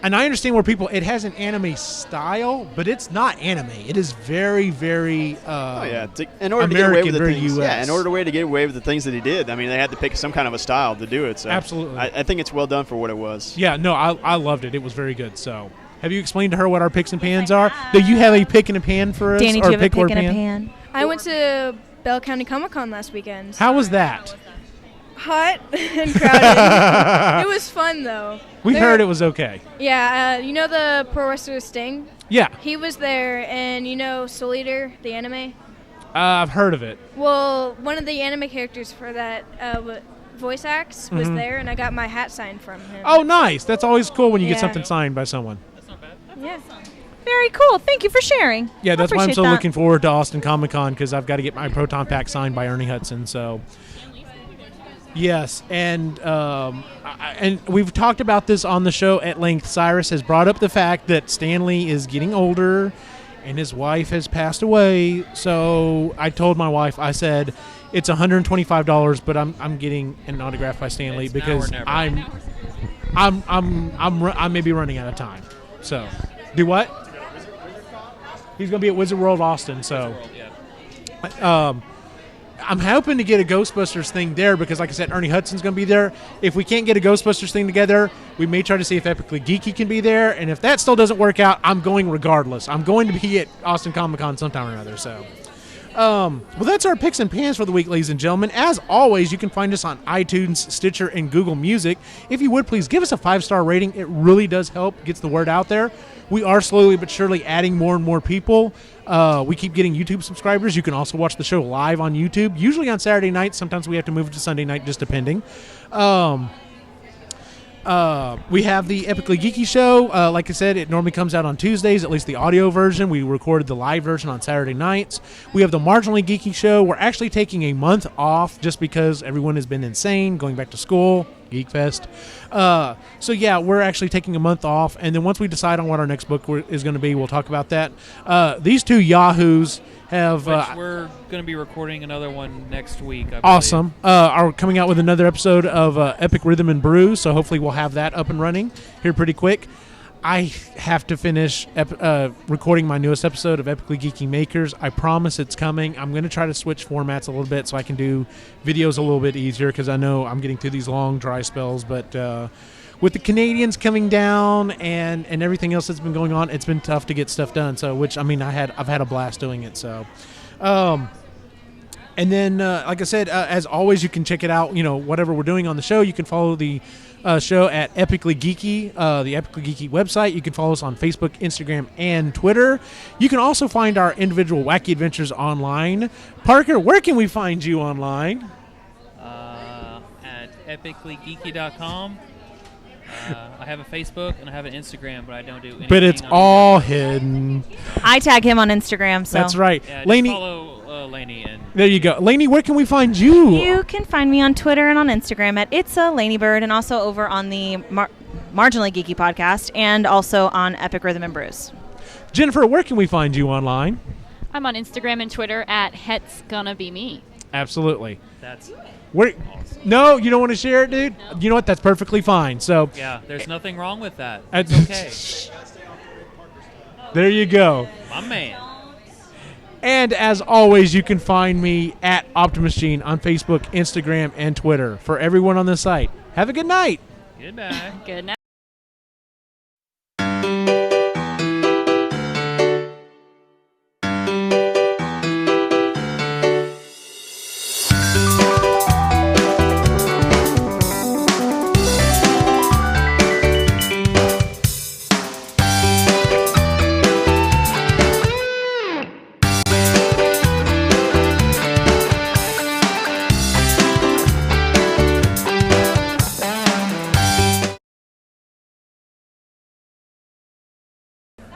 Speaker 2: and I understand where it has an anime style, but it's not anime. It is very, very
Speaker 6: in order
Speaker 2: American,
Speaker 6: to get away with the
Speaker 2: very
Speaker 6: things,
Speaker 2: US.
Speaker 6: yeah, in order to get away with the things that he did, I mean, they had to pick some kind of a style to do it. So
Speaker 2: absolutely,
Speaker 6: I think it's well done for what it was.
Speaker 2: Yeah, no, I loved it. It was very good. So. Have you explained to her what our picks and pans are? Do you have a pick and a pan for us?
Speaker 15: Danny, do you have a pick and a pan?
Speaker 18: I went to Bell County Comic-Con last weekend.
Speaker 2: How was that?
Speaker 18: Hot and crowded. It was fun, though.
Speaker 2: We heard it was okay.
Speaker 18: Yeah, you know the pro wrestler Sting?
Speaker 2: Yeah.
Speaker 18: He was there, and you know Soul Eater, the anime?
Speaker 2: I've heard of it.
Speaker 18: Well, one of the anime characters for that voice acts was
Speaker 2: Mhm.
Speaker 18: there, and I got my hat signed from him.
Speaker 2: Oh, nice. That's always cool when you get
Speaker 18: Yeah.
Speaker 2: something signed by someone.
Speaker 18: Yeah.
Speaker 15: Very cool. Thank you for sharing.
Speaker 2: Yeah, that's why I'm
Speaker 15: Appreciate
Speaker 2: so
Speaker 15: that.
Speaker 2: looking forward to Austin Comic Con because I've got to get my Proton Pack signed by Ernie Hudson. So, yes, and and we've talked about this on the show at length. Cyrus has brought up the fact that Stanley is getting older, and his wife has passed away. So I told my wife, I said, it's $125, but I'm getting an autograph by Stanley
Speaker 4: It's now
Speaker 2: because
Speaker 4: or never.
Speaker 2: I may be running out of time. So, do what? He's going to be at Wizard World Austin. So, I'm hoping to get a Ghostbusters thing there because, like I said, Ernie Hudson's going to be there. If we can't get a Ghostbusters thing together, we may try to see if Epically Geeky can be there. And if that still doesn't work out, I'm going regardless. I'm going to be at Austin Comic Con sometime or another. So. Well, that's our picks and pans for the week, ladies and gentlemen. As always, you can find us on iTunes, Stitcher, and Google Music. If you would, please give us a 5-star rating. It really does help, gets the word out there. We are slowly but surely adding more and more people. We keep getting YouTube subscribers. You can also watch the show live on YouTube, usually on Saturday nights. Sometimes we have to move it to Sunday night, just depending. We have the Epically Geeky show. Like I said, it normally comes out on Tuesdays, at least the audio version. We recorded the live version on Saturday nights. We have the Marginally Geeky show. We're actually taking a month off just because everyone has been insane, going back to school, Geekfest. So yeah, we're actually taking a month off, and then once we decide on what our next book is going to be, we'll talk about that. These two yahoos have
Speaker 4: we're going to be recording another one next week. I believe.
Speaker 2: awesome. Are coming out with another episode of Epic Rhythm and Brew, so hopefully we'll have that up and running here pretty quick. I have to finish recording my newest episode of Epically Geeky Makers. I promise it's coming. I'm going to try to switch formats a little bit so I can do videos a little bit easier because I know I'm getting through these long dry spells, but with the Canadians coming down and everything else that's been going on, it's been tough to get stuff done. So, which I mean, I've had a blast doing it. So, and then like I said, as always, you can check it out. You know, whatever we're doing on the show, you can follow the show at Epically Geeky, the Epically Geeky website. You can follow us on Facebook, Instagram, and Twitter. You can also find our individual wacky adventures online. Parker, where can we find you online?
Speaker 4: At epicallygeeky.com. I have a Facebook and I have an Instagram, but I don't do anything.
Speaker 2: But it's all hidden.
Speaker 15: I tag him on Instagram. So
Speaker 2: That's right.
Speaker 4: Yeah,
Speaker 2: Lainey,
Speaker 4: follow Lainey. And
Speaker 2: there you go. Lainey, where can we find you?
Speaker 15: You can find me on Twitter and on Instagram at It's a Laney-Bird, and also over on the Marginally Geeky podcast, and also on Epic Rhythm and Brews.
Speaker 2: Jennifer, where can we find you online?
Speaker 5: I'm on Instagram and Twitter at Het's Gonna Be Me.
Speaker 2: Absolutely.
Speaker 4: That's
Speaker 2: No, you don't want to share it, dude? No. You know what? That's perfectly fine. So
Speaker 4: yeah, there's nothing wrong with that.
Speaker 2: It's
Speaker 4: okay.
Speaker 2: There you go.
Speaker 4: My man.
Speaker 2: And as always, you can find me at Optimus Gene on Facebook, Instagram, and Twitter. For everyone on the site, have a good night.
Speaker 4: Goodbye.
Speaker 5: Good night.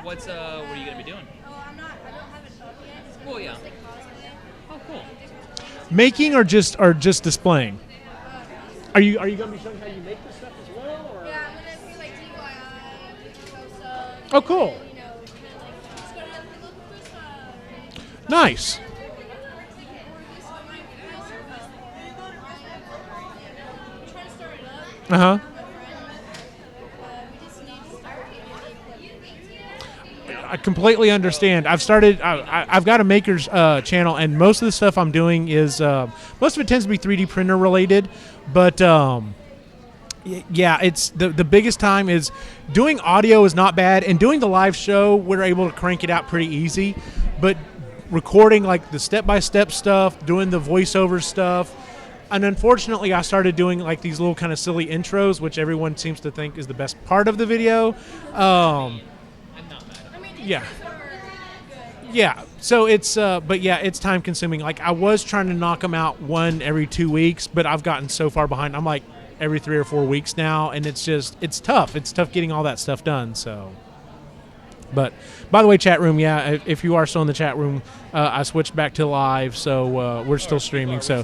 Speaker 4: What are you gonna be doing?
Speaker 3: Oh, I don't have it up yet.
Speaker 4: Oh yeah. Oh cool.
Speaker 2: Making or just displaying? Are you going to be showing how you make this stuff as well? Or?
Speaker 3: Yeah, I'm gonna be like DIY,
Speaker 2: Oh, cool. Nice. Uh-huh. I completely understand. I've got a maker's channel, and most of the stuff I'm doing is most of it tends to be 3D printer related, but yeah, it's the biggest time is doing audio is not bad, and doing the live show we're able to crank it out pretty easy, but recording like the step-by-step stuff, doing the voiceover stuff, and unfortunately I started doing like these little kind of silly intros, which everyone seems to think is the best part of the video. Yeah. So it's, but yeah, it's time consuming. Like I was trying to knock them out one every 2 weeks, but I've gotten so far behind. I'm like every 3 or 4 weeks now, and it's tough. It's tough getting all that stuff done. So, but by the way, chat room, yeah, if you are still in the chat room, I switched back to live, so we're still streaming. So,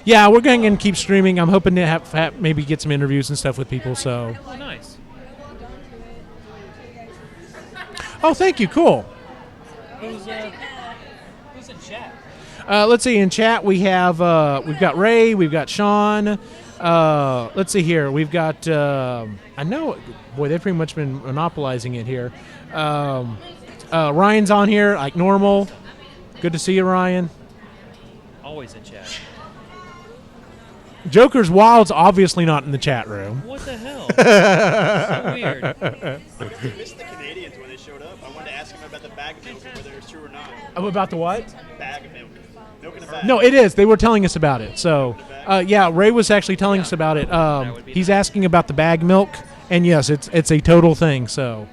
Speaker 2: yeah, we're going to keep streaming. I'm hoping to have maybe get some interviews and stuff with people. So,
Speaker 4: oh, nice.
Speaker 2: Oh, thank you. Cool.
Speaker 4: Who's in chat?
Speaker 2: Let's see. In chat, we've got Ray, we've got Sean. Let's see here. We've got. I know. Boy, they've pretty much been monopolizing it here. Ryan's on here like normal. Good to see you, Ryan.
Speaker 4: Always in chat.
Speaker 2: Joker's Wild's obviously not in the chat room.
Speaker 4: What the hell? So weird.
Speaker 6: I missed the Canadians when they showed up. I wanted to ask them about the bag of milk, whether it's true or not.
Speaker 2: Oh, about the what?
Speaker 6: Bag of milk. Milk in a bag.
Speaker 2: No, it is. They were telling us about it. So, yeah, Ray was actually telling us about it. He's asking about the bag milk, and yes, it's a total thing. So,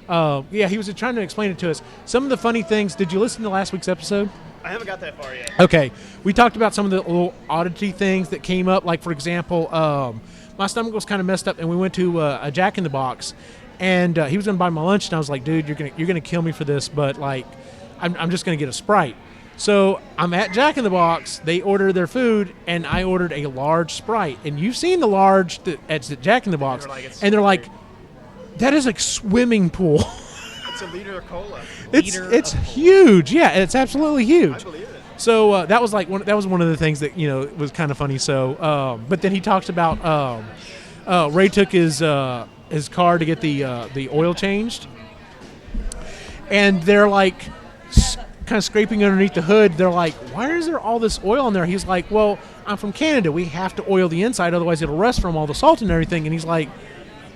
Speaker 2: yeah, he was trying to explain it to us. Some of the funny things. Did you listen to last week's episode?
Speaker 6: I haven't got that far yet.
Speaker 2: Okay. We talked about some of the little oddity things that came up. Like, for example, my stomach was kind of messed up, and we went to a Jack in the Box, and he was going to buy my lunch, and I was like, dude, you're gonna kill me for this, but, like, I'm just going to get a Sprite. So I'm at Jack in the Box. They order their food, and I ordered a large Sprite. And you've seen the large at Jack in the Box, and they're like, that is like swimming pool.
Speaker 6: It's a liter of cola.
Speaker 2: It's huge. Yeah, it's absolutely huge.
Speaker 6: I believe it.
Speaker 2: So that was like one of the things that was kind of funny. So, but then he talks about Ray took his car to get the oil changed, and they're like kind of scraping underneath the hood. They're like, why is there all this oil in there? He's like, well, I'm from Canada. We have to oil the inside, otherwise it'll rust from all the salt and everything. And he's like,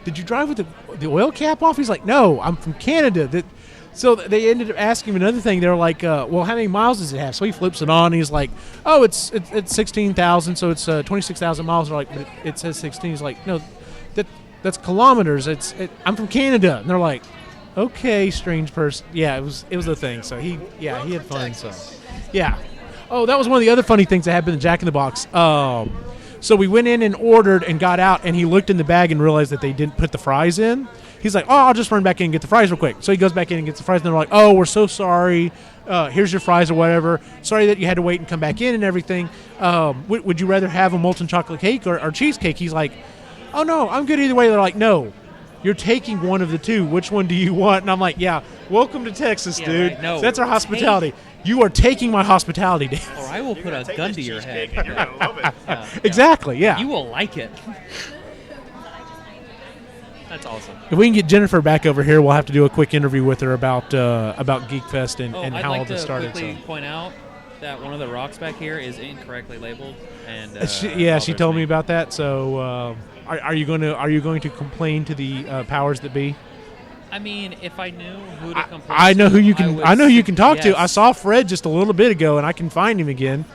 Speaker 2: did you drive with the oil cap off? He's like, no, I'm from Canada. So they ended up asking him another thing. They're like, well, how many miles does it have? So he flips it on, and he's like, oh, it's 16,000, so it's 26,000 miles. They're like, but it says 16. He's like, no, that's kilometers. I'm from Canada. And they're like, okay, strange person. Yeah, it was a thing. So he had fun. So yeah. Oh, that was one of the other funny things that happened in Jack in the Box. So we went in and ordered and got out, and he looked in the bag and realized that they didn't put the fries in. He's like, oh, I'll just run back in and get the fries real quick. So he goes back in and gets the fries, and they're like, oh, we're so sorry. Here's your fries or whatever. Sorry that you had to wait and come back in and everything. Would you rather have a molten chocolate cake or cheesecake? He's like, oh, no, I'm good either way. They're like, no, you're taking one of the two. Which one do you want? And I'm like, yeah, welcome to Texas, dude.
Speaker 4: Right. No,
Speaker 2: so that's our hospitality. You are taking my hospitality, Dan.
Speaker 4: Or I will put a gun to your head.
Speaker 14: You're gonna love it.
Speaker 2: Exactly, yeah.
Speaker 4: You will like it. That's awesome.
Speaker 2: If we can get Jennifer back over here, we'll have to do a quick interview with her about Geekfest and
Speaker 4: I'd
Speaker 2: how
Speaker 4: like
Speaker 2: all this
Speaker 4: to
Speaker 2: started.
Speaker 4: quickly point out that one of the rocks back here is incorrectly labeled, and
Speaker 2: she told me about that. So, are you going to complain to the powers that be?
Speaker 4: I mean, if I knew who to complain
Speaker 2: I know
Speaker 4: to,
Speaker 2: who you can. I know who you can talk to.
Speaker 4: yes.
Speaker 2: I saw Fred just a little bit ago, and I can find him again.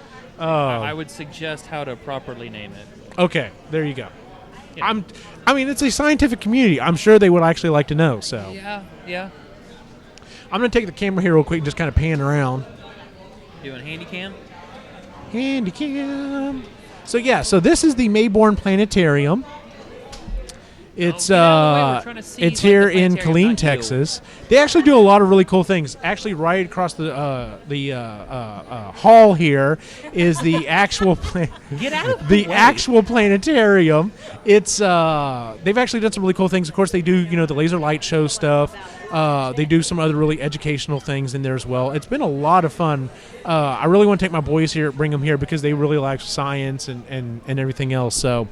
Speaker 4: I would suggest how to properly name it.
Speaker 2: Okay, there you go. I mean, it's a scientific community. I'm sure they would actually like to know. So
Speaker 4: Yeah.
Speaker 2: I'm going to take the camera here real quick and just kind of pan around.
Speaker 4: Doing handy cam.
Speaker 2: Handy cam. So yeah, so this is the Mayborn Planetarium. It's it's here in Killeen, Texas. They actually do a lot of really cool things. Actually, right across the hall here is the actual
Speaker 4: Get out of
Speaker 2: the actual planetarium. It's they've actually done some really cool things. Of course, they do the laser light show stuff. They do some other really educational things in there as well. It's been a lot of fun. I really want to take my boys here, bring them here because they really like science and everything else. So.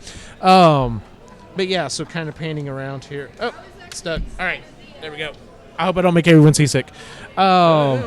Speaker 2: But yeah, so kind of panning around here. Oh, it's stuck. All right, there we go. I hope I don't make everyone seasick. Yeah,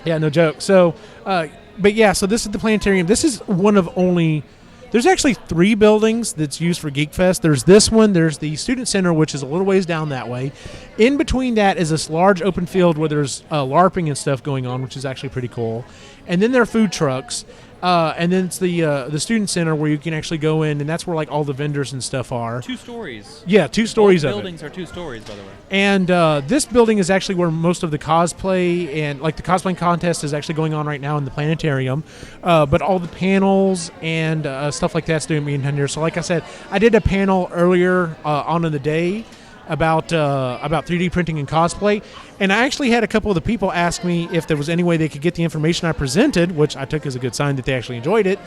Speaker 2: no joke. So, but yeah, so this is the planetarium. This is one of only. There's actually 3 buildings that's used for Geekfest. There's this one. There's the Student Center, which is a little ways down that way. In between that is this large open field where there's LARPing and stuff going on, which is actually pretty cool. And then there are food trucks. And then it's the Student Center where you can actually go in, and that's where like all the vendors and stuff are.
Speaker 4: 2 stories.
Speaker 2: Yeah, 2 stories of it.
Speaker 4: Buildings are 2 stories, by the way.
Speaker 2: And this building is actually where most of the cosplay and like the cosplay contest is actually going on right now in the planetarium. But all the panels and stuff like that's doing being done here. So like I said, I did a panel earlier on in the day about 3D printing and cosplay, and I actually had a couple of the people ask me if there was any way they could get the information I presented, which I took as a good sign that they actually enjoyed it.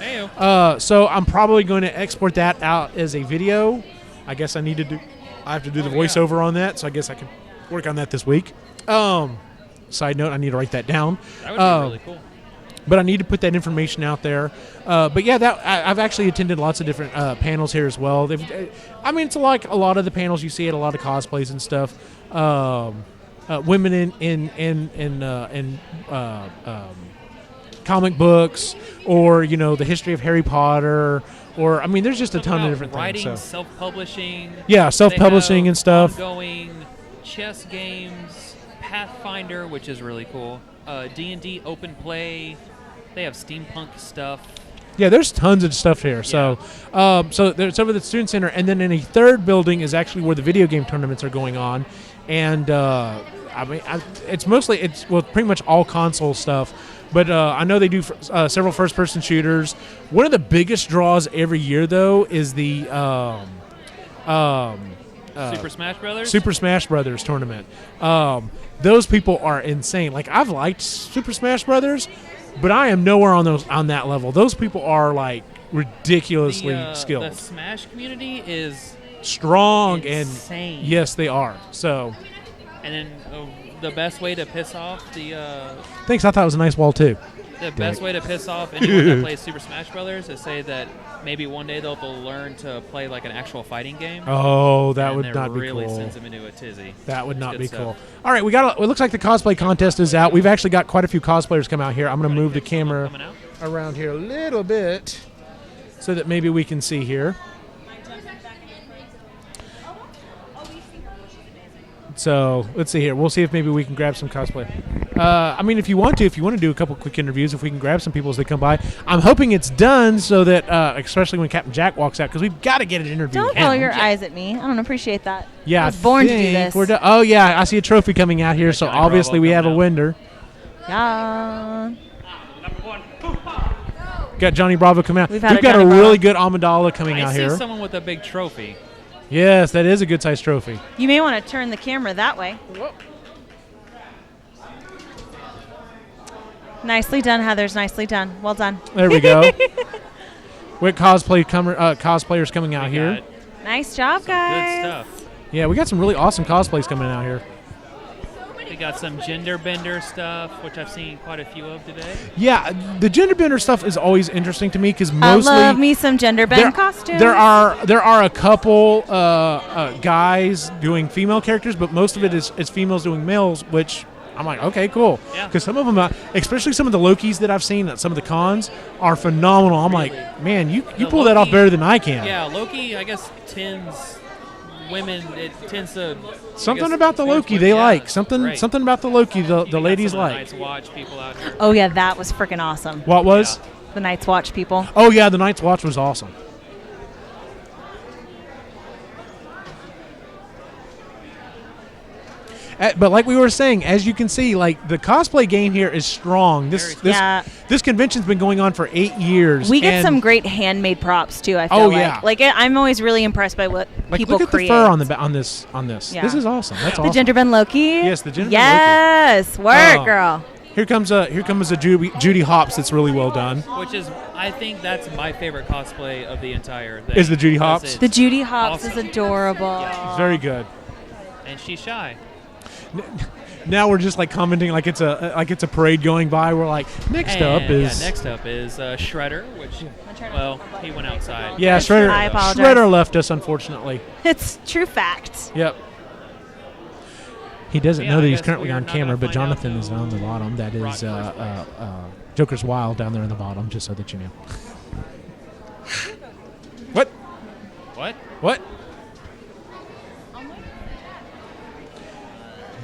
Speaker 2: So I'm probably going to export that out as a video. I guess I have to do the voiceover on that, so I guess I can work on that this week. Side note, I need to write that down.
Speaker 4: That would be really cool.
Speaker 2: But I need to put that information out there. But yeah, I've actually attended lots of different panels here as well. It's like a lot of the panels you see at a lot of cosplays and stuff. Women in comic books, or the history of Harry Potter, or there's just a ton of different
Speaker 4: writing,
Speaker 2: things. So.
Speaker 4: Self-publishing.
Speaker 2: Yeah, self-publishing and stuff.
Speaker 4: Ongoing chess games, Pathfinder, which is really cool. D&D open play. They have steampunk stuff.
Speaker 2: Yeah, there's tons of stuff here. So, so there's over the Student Center, and then in a third building is actually where the video game tournaments are going on, and it's pretty much all console stuff. But I know they do several first-person shooters. One of the biggest draws every year, though, is the
Speaker 4: Super Smash Brothers?
Speaker 2: Super Smash Brothers tournament. Those people are insane. Like, I've liked Super Smash Brothers, but I am nowhere on that level. Those people are like ridiculously skilled.
Speaker 4: The Smash community is
Speaker 2: strong
Speaker 4: insane.
Speaker 2: And yes, they are. So.
Speaker 4: And then the best way to piss off the.
Speaker 2: Thanks. I thought it was a nice wall too.
Speaker 4: The best way to piss off anyone that plays Super Smash Brothers is say that maybe one day they'll learn to play like an actual fighting game.
Speaker 2: Oh, that would not be
Speaker 4: really
Speaker 2: cool.
Speaker 4: Sends them into a tizzy.
Speaker 2: That would not be
Speaker 4: stuff.
Speaker 2: cool. All right, it looks like the cosplay contest is out. We've actually got quite a few cosplayers come out here. I'm going to move the camera around here a little bit so that maybe we can see here. So let's see here. We'll see if maybe we can grab some cosplay. If you want to do a couple quick interviews, if we can grab some people as they come by. I'm hoping it's done so that, especially when Captain Jack walks out, because we've got to get an interview.
Speaker 15: Don't roll your eyes at me. I don't appreciate that.
Speaker 2: Yeah,
Speaker 15: I was born to do this.
Speaker 2: Oh yeah, I see a trophy coming out here, so obviously we have a winner.
Speaker 15: Yeah.
Speaker 2: Got Johnny Bravo coming out. We've got a really good Amidala coming out here.
Speaker 4: I see someone with a big trophy.
Speaker 2: Yes, that is a good-sized trophy.
Speaker 15: You may want to turn the camera that way. Nicely done, Heathers. Nicely done. Well done.
Speaker 2: There we go. With cosplayers coming out here.
Speaker 15: Nice job, guys.
Speaker 4: Good stuff.
Speaker 2: Yeah, we got some really awesome cosplays coming out here.
Speaker 4: We got some gender bender stuff, which I've seen quite a few of today.
Speaker 2: Yeah, the gender bender stuff is always interesting to me because mostly
Speaker 15: I love me some gender bend costumes.
Speaker 2: There are a couple guys doing female characters, but most of it is females doing males, which I'm like, okay, cool. Because some of them, especially some of the Lokis that I've seen at some of the cons, are phenomenal. I'm like, man, you pull that off better than I can.
Speaker 4: Yeah, Loki, I guess, tends women. It tends to
Speaker 2: something about the Loki they like. Something about the Loki the ladies like.
Speaker 4: Night's Watch people out here.
Speaker 15: Oh yeah, that was freaking awesome.
Speaker 2: What was?
Speaker 15: The Night's Watch people.
Speaker 2: Oh yeah, the Night's Watch was awesome. But like we were saying, as you can see, like the cosplay game here is strong. This convention's been going on for 8 years.
Speaker 15: We get some great handmade props too. I feel I'm always really impressed by what people
Speaker 2: look at
Speaker 15: create.
Speaker 2: the fur on this. Yeah. This is awesome. That's awesome.
Speaker 15: The gender bend Loki.
Speaker 2: Yes, the gender
Speaker 15: bend Loki. Yes, work, girl.
Speaker 2: Here comes a Judy Hopps that's really well done.
Speaker 4: Which is, I think that's my favorite cosplay of the entire thing.
Speaker 2: Is the Judy Hopps?
Speaker 15: The Judy Hopps is adorable.
Speaker 4: Yeah.
Speaker 2: Very good.
Speaker 4: And she's shy.
Speaker 2: Now we're just like commenting like it's a parade going by. We're like, next up is
Speaker 4: Shredder, which he went outside.
Speaker 2: Yeah, Shredder.
Speaker 15: I apologize.
Speaker 2: Shredder left us, unfortunately.
Speaker 15: It's true fact.
Speaker 2: Yep. He doesn't know that he's currently on camera, but Jonathan is on the bottom. That is Joker's Wild down there in the bottom, just so that you know. What?
Speaker 4: What?
Speaker 2: What?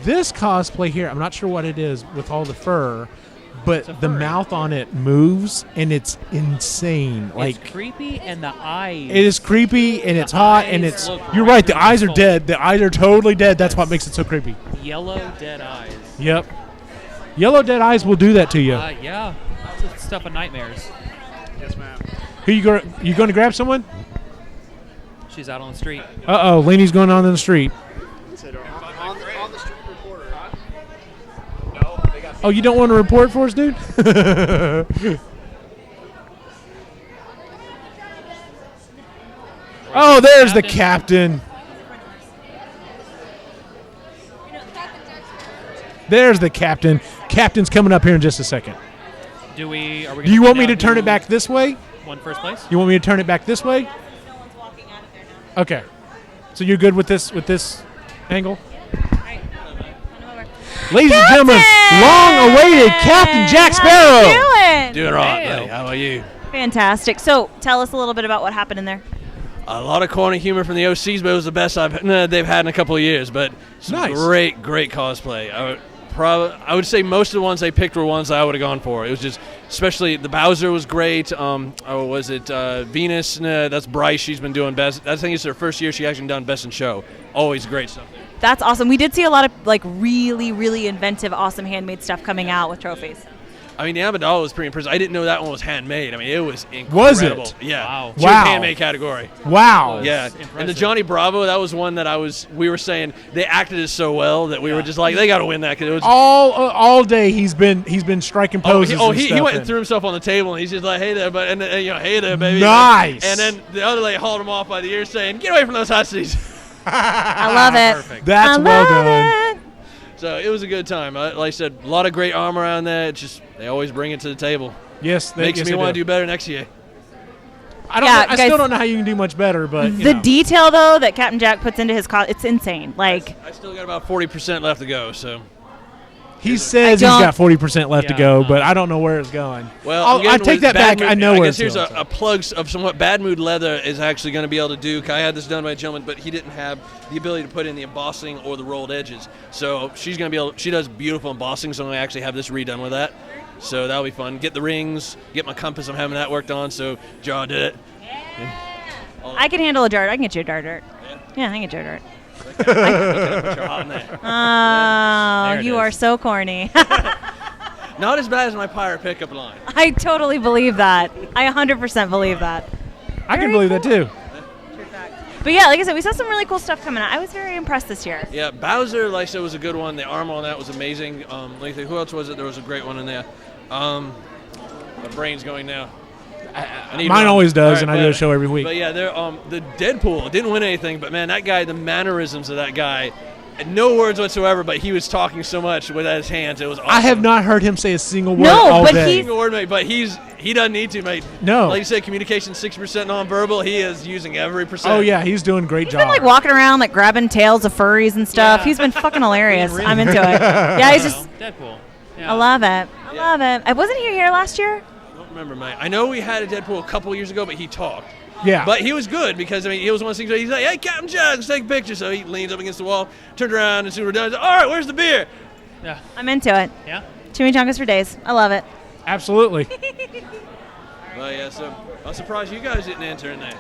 Speaker 2: This cosplay here, I'm not sure what it is with all the fur, but the mouth on it moves, and it's insane.
Speaker 4: It's creepy, and the eyes.
Speaker 2: It is creepy, and it's hot, and it's. You're right. The eyes are dead. The eyes are totally dead. That's what makes it so creepy.
Speaker 4: Yellow dead eyes.
Speaker 2: Yep. Yellow dead eyes will do that to you.
Speaker 4: Yeah. It's stuff of nightmares.
Speaker 6: Yes, ma'am.
Speaker 2: Who you going to grab someone?
Speaker 4: She's out on the street.
Speaker 2: Uh-oh, Lainey's going on in the street.
Speaker 6: On the street reporter.
Speaker 2: Oh, you don't want to report for us, dude? Oh, there's the captain. There's the captain. Captain's coming up here in just a second.
Speaker 4: Do
Speaker 2: you want me to turn it back this way?
Speaker 4: Won first place?
Speaker 2: You want me to turn it back this way? Okay. So you're good with this angle? Ladies and gentlemen, long-awaited Captain Jack Sparrow.
Speaker 15: How you doing?
Speaker 19: Doing all right, buddy. How about you?
Speaker 15: Fantastic. So tell us a little bit about what happened in there.
Speaker 19: A lot of corny humor from the OCs, but it was the best they've had in a couple of years. But some great cosplay. I would say most of the ones they picked were ones I would have gone for. It was just, especially the Bowser was great. Was it Venus? That's Bryce. She's been doing best. I think it's her first year she actually done best in show. Always great stuff.
Speaker 15: That's awesome. We did see a lot of like really, really inventive, awesome handmade stuff coming out with trophies.
Speaker 19: I mean, the Amidala was pretty impressive. I didn't know that one was handmade. I mean, it was incredible.
Speaker 2: Was it?
Speaker 19: Yeah.
Speaker 2: Wow.
Speaker 19: She was handmade category.
Speaker 2: Wow.
Speaker 19: Yeah. And the Johnny Bravo, that was one that we were saying they acted it so well that we were just like, they got to win that. Cause it was
Speaker 2: all day he's been striking poses.
Speaker 19: He went and threw himself on the table and he's just like, hey there, but hey there, baby.
Speaker 2: Nice.
Speaker 19: And then the other lady hauled him off by the ear saying, get away from those hussies.
Speaker 15: I love it.
Speaker 19: Perfect.
Speaker 2: That's well done.
Speaker 19: So it was a good time. Like I said, a lot of great armor on that. It's just they always bring it to the table.
Speaker 2: Yes,
Speaker 19: makes me want to do better next year.
Speaker 2: I still don't know how you can do much better, but
Speaker 15: the detail though that Captain Jack puts into his it's insane. Like
Speaker 19: I still got about 40% left to go. So
Speaker 2: he says he's got 40% left to go, but I don't know where it's going.
Speaker 19: Well,
Speaker 2: I take that back. I know where it's going.
Speaker 19: I guess here's a plug of somewhat Bad Mood Leather is actually going to be able to do. I had this done by a gentleman, but he didn't have the ability to put in the embossing or the rolled edges. So she's going to be able. She does beautiful embossing, so I'm going to actually have this redone with that. So that'll be fun. Get the rings, get my compass. I'm having that worked on. So Jaw did it.
Speaker 15: I can handle a dart. I can get you a dart. Yeah, I can get you a dart. Oh, you are so corny.
Speaker 19: Not as bad as my pirate pickup line.
Speaker 15: I totally believe that. I 100% believe that.
Speaker 2: I can believe that too.
Speaker 15: But yeah, like I said, we saw some really cool stuff coming out. I was very impressed this year.
Speaker 19: Yeah, Bowser, like I said, was a good one. The armor on that was amazing. Who else was it? There was a great one in there. My brain's going now.
Speaker 2: Mine always does, and I do a show every week.
Speaker 19: But yeah, the Deadpool didn't win anything, but man, that guy, the mannerisms of that guy, no words whatsoever, but he was talking so much with his hands. It was awesome.
Speaker 2: I have not heard him say a single word
Speaker 19: No,
Speaker 2: all
Speaker 19: but
Speaker 2: day.
Speaker 19: single word, mate. But he doesn't need to, mate.
Speaker 2: No.
Speaker 19: Like you said, communication 60% nonverbal. He is using every percent.
Speaker 2: Oh yeah, he's doing a great
Speaker 15: He's
Speaker 2: job.
Speaker 15: been like walking around like grabbing tails of furries and stuff. He's been fucking hilarious. I'm into it. Yeah, he's just.
Speaker 4: Deadpool.
Speaker 15: I love it. I love it. Wasn't he here last year?
Speaker 19: I don't remember, mate. I know we had a Deadpool a couple years ago, but he talked.
Speaker 2: Yeah.
Speaker 19: But he was good because, I mean, he was one of those things where he's like, hey, Captain Jack, let's take a picture. So he leans up against the wall, turned around, and soon we're done. He's like, all right, where's the beer?
Speaker 4: Yeah.
Speaker 15: I'm into it.
Speaker 4: Yeah.
Speaker 15: Chimichangas for days. I love it.
Speaker 2: Absolutely.
Speaker 19: Well, yeah, so I'm surprised you guys didn't enter in there.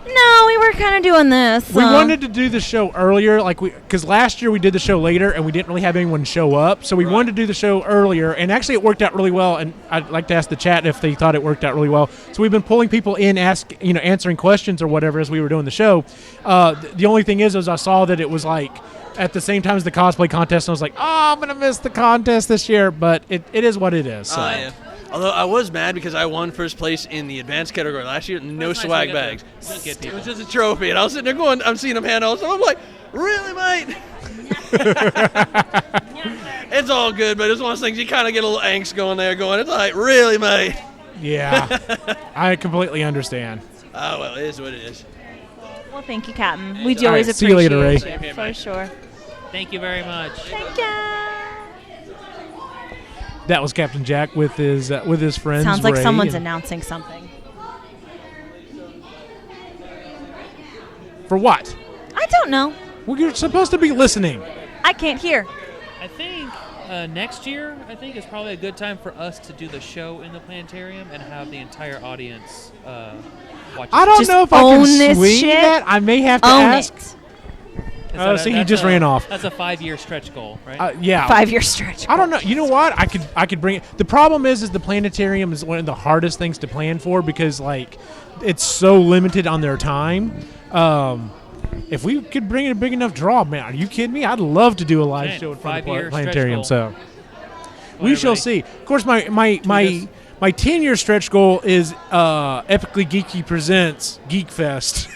Speaker 15: No, we were kind of doing this.
Speaker 2: We wanted to do the show earlier, because last year we did the show later and we didn't really have anyone show up, so we wanted to do the show earlier, and actually it worked out really well. And I'd like to ask the chat if they thought it worked out really well. So we've been pulling people in, answering questions or whatever as we were doing the show. The only thing is I saw that it was like at the same time as the cosplay contest, and I was like, oh, I'm gonna miss the contest this year, but it is what it is. So.
Speaker 19: Yeah. Although I was mad because I won first place in the advanced category last year, no
Speaker 4: That's nice
Speaker 19: swag
Speaker 4: to
Speaker 19: bags.
Speaker 4: get
Speaker 19: It
Speaker 4: people.
Speaker 19: was just a trophy, and I was sitting there going, I'm seeing them hand all, so I'm like, really, mate? It's all good, but it's one of those things you kind of get a little angst going there, going, it's like, really, mate?
Speaker 2: Yeah, I completely understand.
Speaker 19: Oh, well, it is what it is.
Speaker 15: Well, thank you, Captain. We do
Speaker 2: All right,
Speaker 15: always
Speaker 2: see you
Speaker 15: appreciate
Speaker 2: later, Ray.
Speaker 15: it.
Speaker 19: Same here,
Speaker 15: For
Speaker 19: mate.
Speaker 15: sure.
Speaker 4: Thank you very much.
Speaker 15: Thank you.
Speaker 2: That was Captain Jack with his friends.
Speaker 15: Sounds like
Speaker 2: Ray
Speaker 15: someone's
Speaker 2: and-
Speaker 15: announcing something.
Speaker 2: For what?
Speaker 15: I don't know.
Speaker 2: Well, you're supposed to be listening.
Speaker 15: I can't hear.
Speaker 4: I think next year, is probably a good time for us to do the show in the planetarium and have the entire audience watch.
Speaker 2: I don't
Speaker 15: Just
Speaker 2: know if I
Speaker 15: own
Speaker 2: can
Speaker 15: this
Speaker 2: swing
Speaker 15: shit.
Speaker 2: that. I may have to
Speaker 15: Own
Speaker 2: ask.
Speaker 15: it.
Speaker 2: Oh, see, he just ran off.
Speaker 4: That's a 5-year stretch goal, right?
Speaker 2: Yeah,
Speaker 15: 5-year stretch.
Speaker 2: I don't know. You know what? I could bring it. The problem is the planetarium is one of the hardest things to plan for because it's so limited on their time. If we could bring in a big enough draw, man, are you kidding me? I'd love to do a live show in front of the
Speaker 4: 5-year
Speaker 2: planetarium.
Speaker 4: stretch
Speaker 2: So we shall see. Of course, my 10-year stretch goal is Epically Geeky presents Geekfest.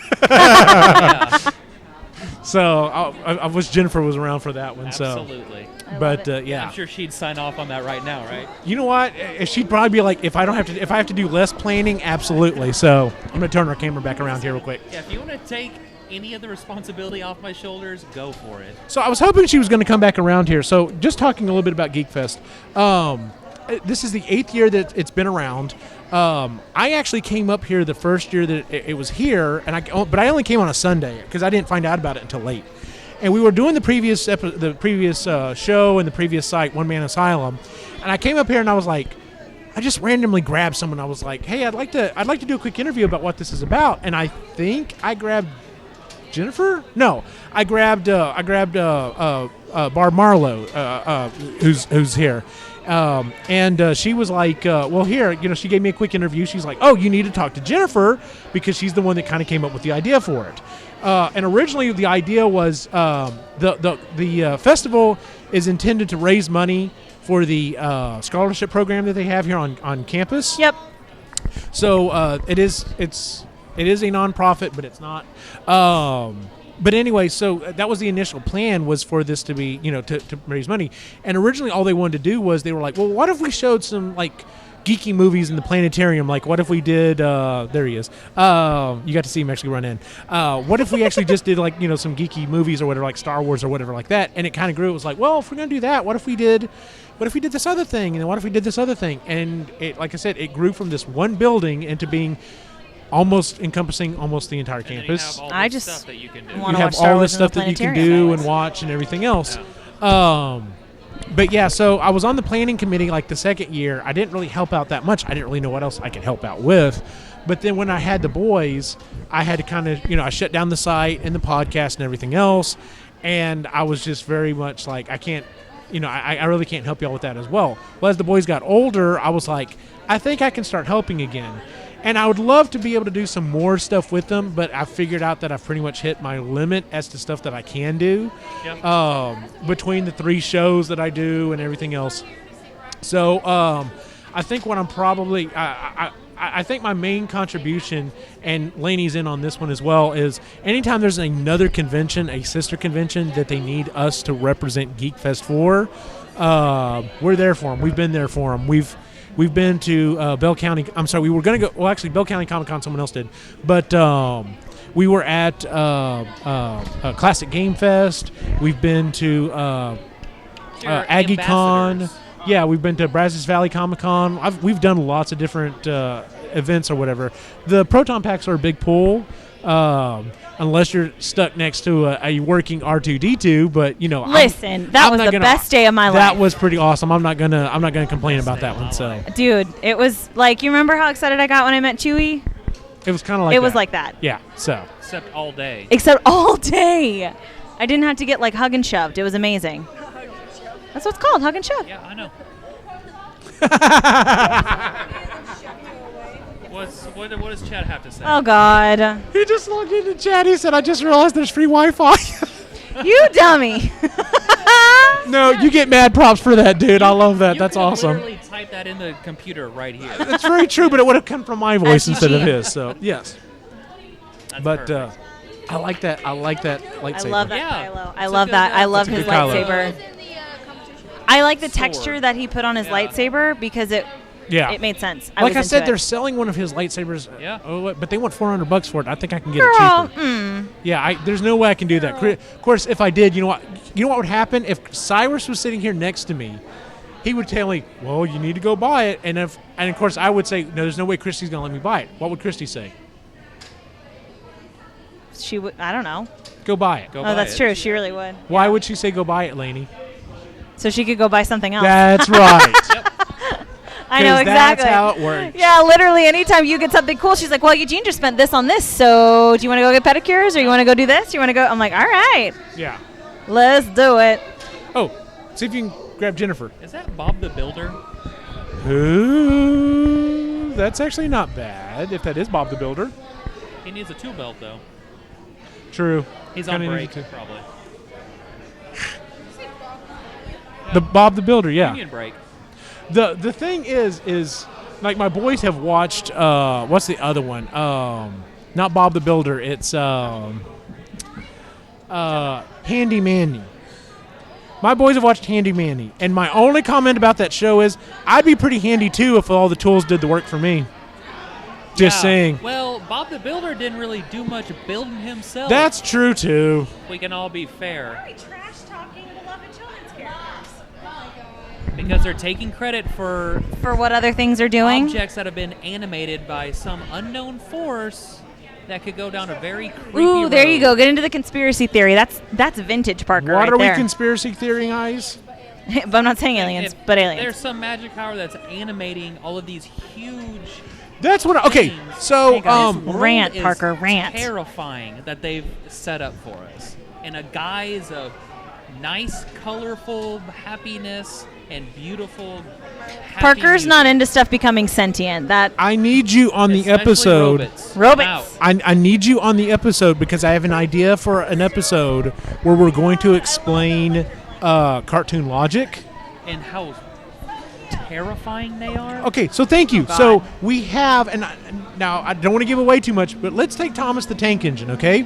Speaker 2: So I wish Jennifer was around for that one.
Speaker 4: Absolutely.
Speaker 2: So, but yeah,
Speaker 4: I'm sure she'd sign off on that right now, right?
Speaker 2: you know what? She'd probably be like, if I have to do less planning, absolutely. So I'm gonna turn our camera back around here real quick.
Speaker 4: Yeah, if you want to take any of the responsibility off my shoulders, go for it.
Speaker 2: So I was hoping she was going to come back around here. So just talking a little bit about Geekfest. This is the 8th year that it's been around. I actually came up here the first year that it was here, but I only came on a Sunday because I didn't find out about it until late. And we were doing the previous show and the previous site, One Man Asylum, and I came up here and I was like, I just randomly grabbed someone. I was like, hey, I'd like to do a quick interview about what this is about. And I think I grabbed Jennifer? No, I grabbed Barb Marlowe, who's here. And she was like, well, here, she gave me a quick interview. She's like, oh, you need to talk to Jennifer because she's the one that kind of came up with the idea for it. And originally the idea was the festival is intended to raise money for the scholarship program that they have here on campus.
Speaker 15: Yep.
Speaker 2: So it is a nonprofit, but it's not. But anyway, so that was the initial plan, was for this to be, to raise money. And originally all they wanted to do was, they were like, well, what if we showed some geeky movies in the planetarium? Like, what if we did, there he is. You got to see him actually run in. What if we actually just did some geeky movies or whatever, like Star Wars or whatever like that? And it kind of grew. It was like, well, if we're going to do that, what if we did this other thing? And then what if we did this other thing? And it, like I said, it grew from this one building into being almost encompassing almost the entire campus.
Speaker 15: I just
Speaker 4: stuff that you can do.
Speaker 2: You have all this stuff that you can do and watch and everything else. But yeah, so I was on the planning committee the second year. I didn't really help out that much. I didn't really know what else I could help out with. But then when I had the boys, I had to kind of, I shut down the site and the podcast and everything else. And I was just very much like, I can't, I really can't help y'all with that as well. Well, as the boys got older, I was like, I think I can start helping again. And I would love to be able to do some more stuff with them, but I figured out that I've pretty much hit my limit as to stuff that I can do. Yep. Between the 3 shows that I do and everything else. So I think what I'm probably I I think my main contribution, and Laney's in on this one as well, is anytime there's another convention, a sister convention that they need us to represent Geekfest for, we're there for them. We've been there for them. We've been to Bell County. I'm sorry, we were going to go. Well, actually, Bell County Comic Con, someone else did, but we were at Classic Game Fest. We've been to AggieCon. Yeah, we've been to Brazos Valley Comic Con. We've done lots of different events or whatever. The proton packs are a big pull, unless you're stuck next to a working R2D2. But
Speaker 15: listen, that was the best day of my life.
Speaker 2: That was pretty awesome. I'm not gonna complain about that one. So,
Speaker 15: dude, it was like, you remember how excited I got when I met Chewie?
Speaker 2: It was kind of like
Speaker 15: it was like that.
Speaker 2: Yeah. So
Speaker 4: except all day.
Speaker 15: I didn't have to get like hug and shoved. It was amazing. That's what it's called, hug and shove.
Speaker 4: Yeah, I know. What does Chad have to say?
Speaker 15: Oh, God.
Speaker 2: He just logged into chat. He said, I just realized there's free Wi-Fi.
Speaker 15: You dummy.
Speaker 2: No, you get mad props for that, dude. I love that. That's awesome.
Speaker 4: Literally type that in the computer right here.
Speaker 2: That's very true, but it would have come from my voice instead of his. So, yes. But I like that. I like that lightsaber.
Speaker 15: I love that Kylo. I love that. I love his lightsaber. I like the texture that he put on his lightsaber because it made sense.
Speaker 2: Like I said, they're selling one of his lightsabers.
Speaker 4: Yeah.
Speaker 2: But they want $400 for it. I think I can get it cheaper. Yeah. There's no way I can do that. Of course, if I did, you know what would happen if Cyrus was sitting here next to me. He would tell me, "Well, you need to go buy it," and of course I would say, "No, there's no way Christy's gonna let me buy it." What would Christy say?
Speaker 15: She would. I don't know.
Speaker 2: Go buy it.
Speaker 15: That's true. She really would.
Speaker 2: Why would she say go buy it, Lainey?
Speaker 15: So she could go buy something else.
Speaker 2: That's right.
Speaker 15: I know exactly.
Speaker 2: That's how it works.
Speaker 15: Yeah, literally. Anytime you get something cool, she's like, "Well, Eugene just spent this on this. So do you want to go get pedicures, or you want to go do this? You want to go?" I'm like, "All right.
Speaker 2: Yeah.
Speaker 15: Let's do it."
Speaker 2: Oh, see if you can grab Jennifer.
Speaker 4: Is that Bob the Builder?
Speaker 2: Ooh, that's actually not bad. If that is Bob the Builder.
Speaker 4: He needs a tool belt though.
Speaker 2: True.
Speaker 4: He's on break, probably.
Speaker 2: The Bob the Builder, yeah.
Speaker 4: Union break.
Speaker 2: The thing is like my boys have watched what's the other one? Not Bob the Builder. It's Handy Manny. My boys have watched Handy Manny, and my only comment about that show is I'd be pretty handy too if all the tools did the work for me. Just saying.
Speaker 4: Well, Bob the Builder didn't really do much building himself.
Speaker 2: That's true too.
Speaker 4: We can all be fair. Because they're taking credit for
Speaker 15: what other things are doing.
Speaker 4: Objects that have been animated by some unknown force that could go down a very creepy
Speaker 15: Ooh, there
Speaker 4: road.
Speaker 15: you go. Get into the conspiracy theory. That's vintage, Parker.
Speaker 2: What
Speaker 15: right
Speaker 2: are
Speaker 15: there.
Speaker 2: we conspiracy theorying, eyes?
Speaker 15: But I'm not saying aliens, but aliens.
Speaker 4: There's some magic power that's animating all of these huge.
Speaker 2: That's what. Okay, so
Speaker 15: rant, Parker, rant.
Speaker 4: Terrifying that they've set up for us in a guise of nice, colorful happiness and beautiful.
Speaker 15: Parker's not into stuff becoming sentient. That
Speaker 2: I need you on the episode.
Speaker 15: Robots.
Speaker 2: I need you on the episode because I have an idea for an episode where we're going to explain cartoon logic
Speaker 4: and how terrifying they are.
Speaker 2: Okay, so thank you. So we have, and now I don't want to give away too much, but let's take Thomas the Tank Engine, okay?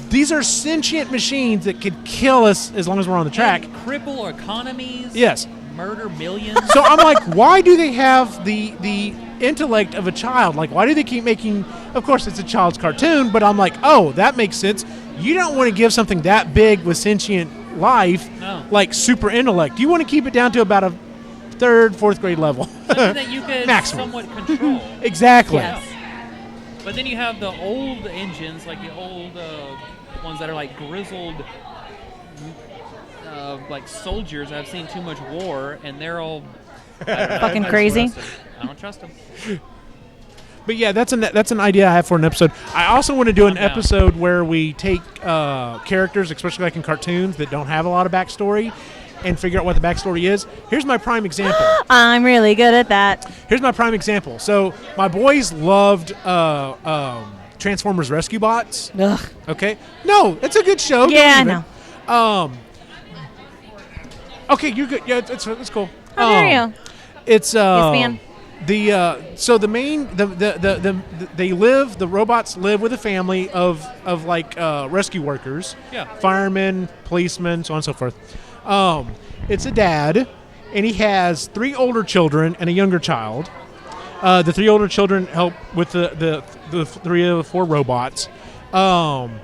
Speaker 2: These are sentient machines that could kill us as long as we're on the track.
Speaker 4: And cripple economies.
Speaker 2: Yes.
Speaker 4: Murder millions.
Speaker 2: So I'm like, why do they have the intellect of a child? Like, why do they keep making? Of course, it's a child's cartoon, but I'm like, oh, that makes sense. You don't want to give something that big with sentient life, like super intellect. You want to keep it down to about a 3rd, 4th grade level.
Speaker 4: Something that you could
Speaker 2: maximum.
Speaker 4: somewhat control.
Speaker 2: Exactly.
Speaker 4: Yes. But then you have the old engines, like the old ones that are like grizzled, like soldiers that have seen too much war, and they're all
Speaker 15: fucking crazy.
Speaker 4: I don't trust them.
Speaker 2: But yeah, that's an idea I have for an episode. I also want to do an episode where we take characters, especially like in cartoons, that don't have a lot of backstory, and figure out what the backstory is. Here's my prime example.
Speaker 15: I'm really good at that.
Speaker 2: Here's my prime example. So my boys loved Transformers Rescue Bots.
Speaker 15: Ugh.
Speaker 2: Okay. No, it's a good show.
Speaker 15: Yeah, I
Speaker 2: know. Okay, you're good. Yeah, it's cool.
Speaker 15: How dare you?
Speaker 2: It's
Speaker 15: Yes, ma'am.
Speaker 2: the robots live with a family of like rescue workers, firemen, policemen, so on and so forth. It's a dad, and he has 3 older children and a younger child. The 3 older children help with the 3 of the 4 robots, and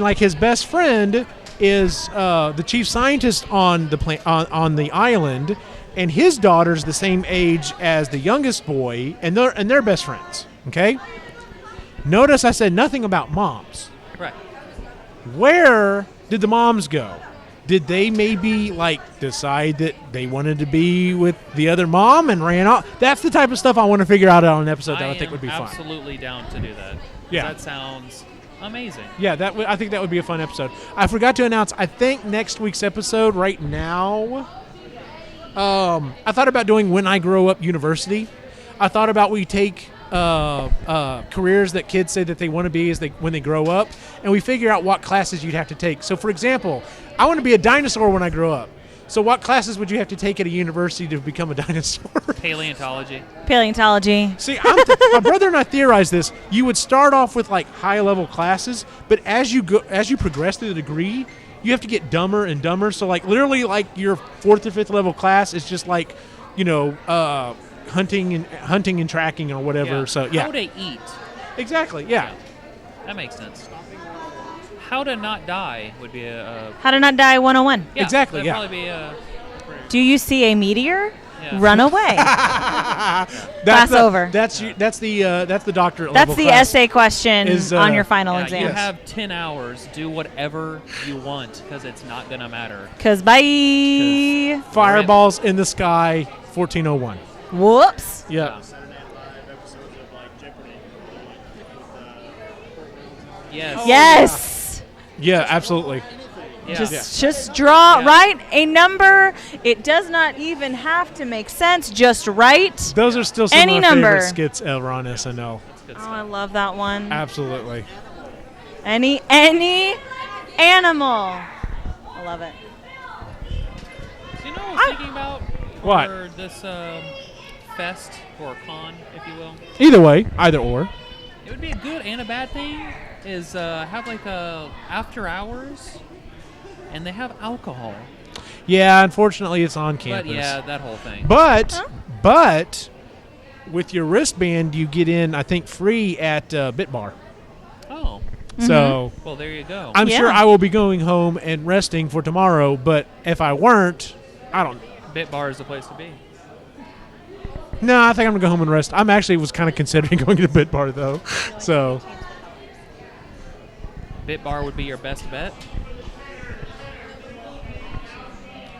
Speaker 2: like his best friend is the chief scientist on the on the island. And his daughter's the same age as the youngest boy, and they're best friends. Okay. Notice I said nothing about moms.
Speaker 4: Right.
Speaker 2: Where did the moms go? Did they maybe like decide that they wanted to be with the other mom and ran off? That's the type of stuff I want to figure out on an episode that I think would be fun.
Speaker 4: Absolutely down to do that.
Speaker 2: Yeah.
Speaker 4: That sounds amazing.
Speaker 2: Yeah, I think that would be a fun episode. I forgot to announce. I think next week's episode right now. I thought about doing When I Grow Up University. I thought about we take careers that kids say that they want to be when they grow up, and we figure out what classes you'd have to take. So, for example, I want to be a dinosaur when I grow up. So what classes would you have to take at a university to become a dinosaur?
Speaker 4: Paleontology.
Speaker 2: See, my brother and I theorized this. You would start off with like high-level classes, but as you progress through the degree, you have to get dumber and dumber. So like literally like your 4th or 5th level class is just like, hunting and tracking or whatever.
Speaker 4: Yeah.
Speaker 2: So yeah.
Speaker 4: How to eat.
Speaker 2: Exactly. Yeah.
Speaker 4: That makes sense. How to not die would be a
Speaker 15: How to Not Die 101.
Speaker 4: Yeah,
Speaker 2: exactly.
Speaker 4: That'd
Speaker 2: Yeah.
Speaker 4: probably be a.
Speaker 15: Do you see a meteor?
Speaker 4: Yeah.
Speaker 15: Run away. Class over.
Speaker 2: That's the doctorate
Speaker 15: That's
Speaker 2: level
Speaker 15: the
Speaker 2: class.
Speaker 15: essay question on your final exam.
Speaker 4: You have 10 hours. Do whatever you want because it's not going to matter.
Speaker 15: Because bye.
Speaker 2: Fireballs in the sky, 1401.
Speaker 15: Whoops.
Speaker 2: Yeah.
Speaker 4: Yes.
Speaker 15: Yes.
Speaker 2: Yeah, absolutely.
Speaker 4: Yeah.
Speaker 15: Just draw, right? A number. It does not even have to make sense. Just write.
Speaker 2: Those are still some
Speaker 15: any
Speaker 2: of my
Speaker 15: number.
Speaker 2: favorite skits ever on SNL.
Speaker 15: Oh, I love that one.
Speaker 2: Absolutely.
Speaker 15: Any animal. I love it.
Speaker 4: So you know what I was thinking about?
Speaker 2: What?
Speaker 4: For this fest or con, if you will?
Speaker 2: Either way, either or.
Speaker 4: It would be a good and a bad thing is have like after hours and they have alcohol.
Speaker 2: Yeah, unfortunately it's on campus.
Speaker 4: But yeah, that whole thing.
Speaker 2: But with your wristband you get in, I think, free at Bit Bar.
Speaker 4: Oh.
Speaker 2: So
Speaker 4: well, there you go.
Speaker 2: I'm sure I will be going home and resting for tomorrow, but if I weren't, I don't.
Speaker 4: Bit Bar is the place to be.
Speaker 2: No, I think I'm gonna go home and rest. I'm actually was kind of considering going to Bit Bar though, so.
Speaker 4: Bit Bar would be your best bet.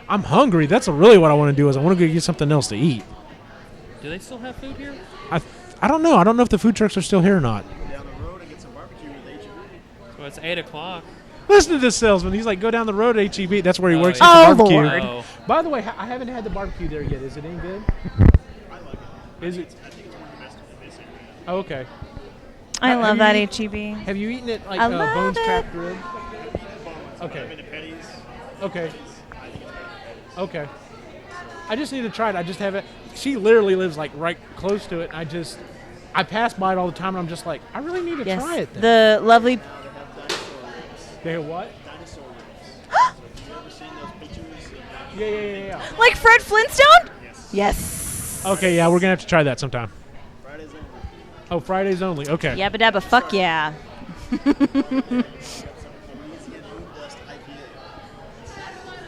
Speaker 2: I'm hungry. That's really what I want to do. Is I want to go get something else to eat.
Speaker 4: Do they still have food here?
Speaker 2: I don't know. I don't know if the food trucks are still here or not.
Speaker 4: So it's 8 o'clock.
Speaker 2: Listen to this salesman. He's like, go down the road to HEB. That's where he works
Speaker 4: yeah.
Speaker 2: at the barbecue.
Speaker 15: Lord.
Speaker 4: Oh.
Speaker 2: By the way, I haven't had the barbecue there yet. Is it any good? Is it? Oh, okay.
Speaker 15: I love that
Speaker 2: you
Speaker 15: HEB.
Speaker 2: Have you eaten it like
Speaker 15: I love
Speaker 2: Bones
Speaker 15: it.
Speaker 2: Cracked Rib? Okay. Okay. Okay. I just need to try it. I just haven't. She literally lives like right close to it. And I pass by it all the time, and I'm just like, I really need to try it. Then.
Speaker 15: The lovely.
Speaker 2: They have what? Yeah.
Speaker 15: Like Fred Flintstone? Yes.
Speaker 2: Okay, yeah, we're gonna have to try that sometime. Oh, Fridays only. Okay.
Speaker 15: Yabba dabba fuck yeah.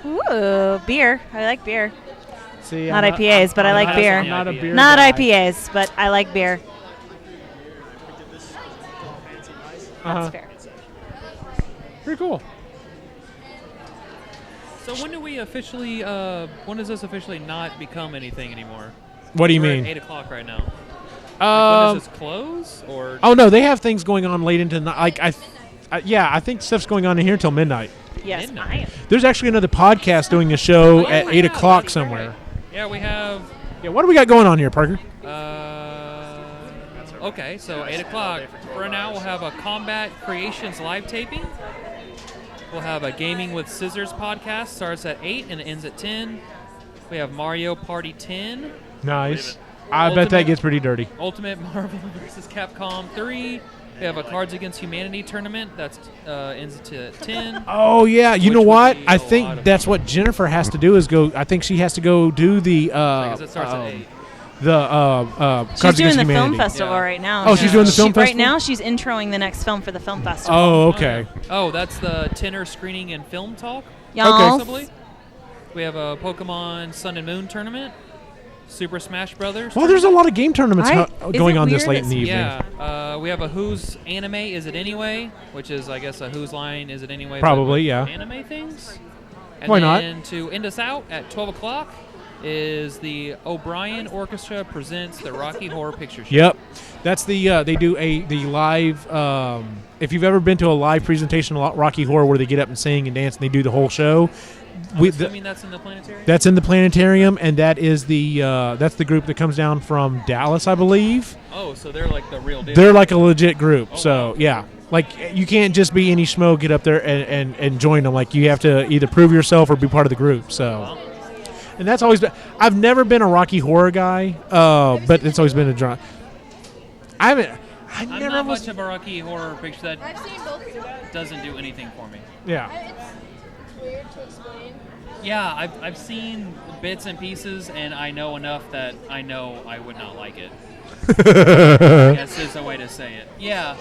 Speaker 15: Ooh, beer. I like beer.
Speaker 2: See,
Speaker 15: Not IPAs, but I like beer.
Speaker 2: I'm not a beer
Speaker 15: Not
Speaker 2: guy.
Speaker 15: IPAs, but I like beer.
Speaker 2: Uh-huh.
Speaker 15: That's fair.
Speaker 2: Pretty cool.
Speaker 4: So when do we officially? When does this officially not become anything anymore?
Speaker 2: What do you
Speaker 4: We're
Speaker 2: mean?
Speaker 4: At 8 o'clock right now. Like, when does this close? Or
Speaker 2: Oh no, they have things going on late into the night. I think stuff's going on in here until midnight.
Speaker 15: Yes, I am.
Speaker 2: There's actually another podcast doing a show at 8 o'clock somewhere.
Speaker 4: Yeah, we have.
Speaker 2: Yeah, what do we got going on here, Parker?
Speaker 4: Okay, so 8 o'clock. For now, we'll have a Combat Creations live taping. We'll have a Gaming with Scissors podcast. Starts at 8 and it ends at 10. We have Mario Party 10.
Speaker 2: Nice. I bet that gets pretty dirty.
Speaker 4: Ultimate Marvel vs. Capcom 3. We have a Cards Against Humanity tournament that ends at 10.
Speaker 2: Oh yeah, you know
Speaker 4: which would
Speaker 2: what?
Speaker 4: be
Speaker 2: I
Speaker 4: a
Speaker 2: think
Speaker 4: lot of
Speaker 2: that's what Jennifer has to do is go. I think she has to go do the
Speaker 4: Because it starts at 8.
Speaker 2: Cards
Speaker 15: She's doing
Speaker 2: Against
Speaker 15: the film
Speaker 2: Humanity.
Speaker 15: festival right now.
Speaker 2: Oh, she's doing the film
Speaker 15: Right
Speaker 2: festival?
Speaker 15: now, she's introing the next film for the film festival.
Speaker 2: Oh, okay.
Speaker 4: Oh, that's the tenor screening and film talk.
Speaker 15: Yes.
Speaker 4: Possibly. We have a Pokemon Sun and Moon tournament. Super Smash Brothers.
Speaker 2: Well, there's a lot of game tournaments
Speaker 15: Is
Speaker 2: going
Speaker 15: it
Speaker 2: on this
Speaker 15: weird
Speaker 2: late in
Speaker 15: that-
Speaker 2: the evening.
Speaker 4: Yeah. We have a Who's Anime Is It Anyway, which is, I guess, a Who's Line Is It Anyway.
Speaker 2: Probably,
Speaker 4: but
Speaker 2: yeah.
Speaker 4: with Anime things. And
Speaker 2: Why not?
Speaker 4: then to end us out at 12 o'clock is the O'Brien Orchestra presents the Rocky Horror Picture Show.
Speaker 2: Yep, that's the they do the live. If you've ever been to a live presentation of Rocky Horror where they get up and sing and dance and they do the whole show,
Speaker 4: Assuming that's in the planetarium.
Speaker 2: that's in the planetarium, and that is that's the group that comes down from Dallas, I believe.
Speaker 4: Oh, so they're like the real deal.
Speaker 2: They're like a legit group. So yeah, like you can't just be any schmo get up there and join them. Like you have to either prove yourself or be part of the group. So. And that's always been. I've never been a Rocky Horror guy, but it's always been a drama.
Speaker 4: I'm not much of a Rocky Horror Picture that doesn't do anything for me.
Speaker 2: Yeah.
Speaker 7: It's weird to explain.
Speaker 4: Yeah, I've seen bits and pieces, and I know enough that I know I would not like it. I guess is a way to say it. Yeah,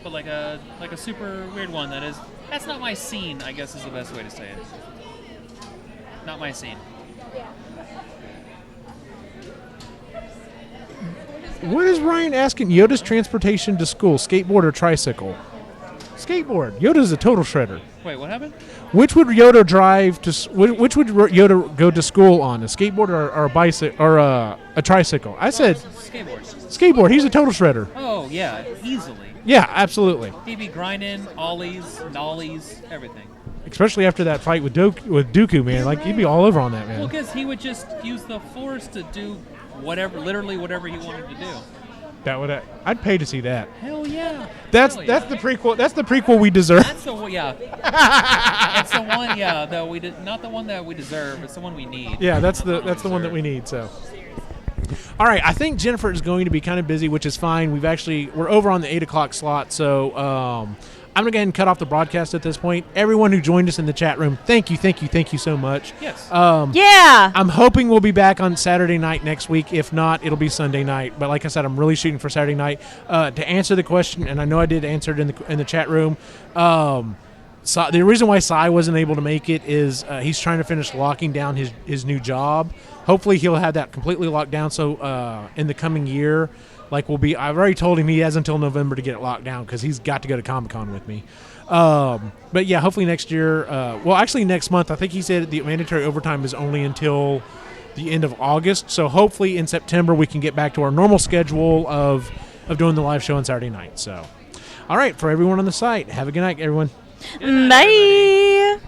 Speaker 4: but like a super weird one that's not my scene. I guess is the best way to say it. Not my scene.
Speaker 2: What is Ryan asking? Yoda's transportation to school: skateboard or tricycle? Skateboard. Yoda's a total shredder.
Speaker 4: Wait, what happened?
Speaker 2: Which would Yoda drive to? Which would Yoda go to school on? A skateboard or a bicycle or a tricycle? I said
Speaker 4: Skateboard.
Speaker 2: skateboard. He's a total shredder.
Speaker 4: Oh yeah, easily.
Speaker 2: Yeah, absolutely.
Speaker 4: He'd be grinding, ollies, nollies, everything.
Speaker 2: Especially after that fight with Dooku, man. Like he'd be all over on that, man.
Speaker 4: Well, because he would just use the Force to do literally whatever he wanted to do.
Speaker 2: That would I'd pay to see that.
Speaker 4: Hell yeah.
Speaker 2: That's
Speaker 4: Hell yeah.
Speaker 2: the prequel. That's the prequel we deserve.
Speaker 4: That's the one, yeah. It's the one, yeah, that we did, not the one that we deserve. It's the one we need.
Speaker 2: Yeah, that's the one that we need. So, all right, I think Jennifer is going to be kind of busy, which is fine. We're over on the 8 o'clock slot, so I'm gonna go ahead and cut off the broadcast at this point. Everyone who joined us in the chat room, thank you so much.
Speaker 4: Yes.
Speaker 15: Yeah.
Speaker 2: I'm hoping we'll be back on Saturday night next week. If not, it'll be Sunday night. But like I said, I'm really shooting for Saturday night. To answer the question, and I know I did answer it in the chat room. So the reason why Cy wasn't able to make it is he's trying to finish locking down his new job. Hopefully he'll have that completely locked down. So in the coming year, I've already told him he has until November to get it locked down because he's got to go to Comic-Con with me. But yeah, hopefully next year. Actually next month. I think he said the mandatory overtime is only until the end of August. So hopefully in September we can get back to our normal schedule of doing the live show on Saturday night. So, all right, for everyone on the site, have a good night, everyone.
Speaker 15: Bye.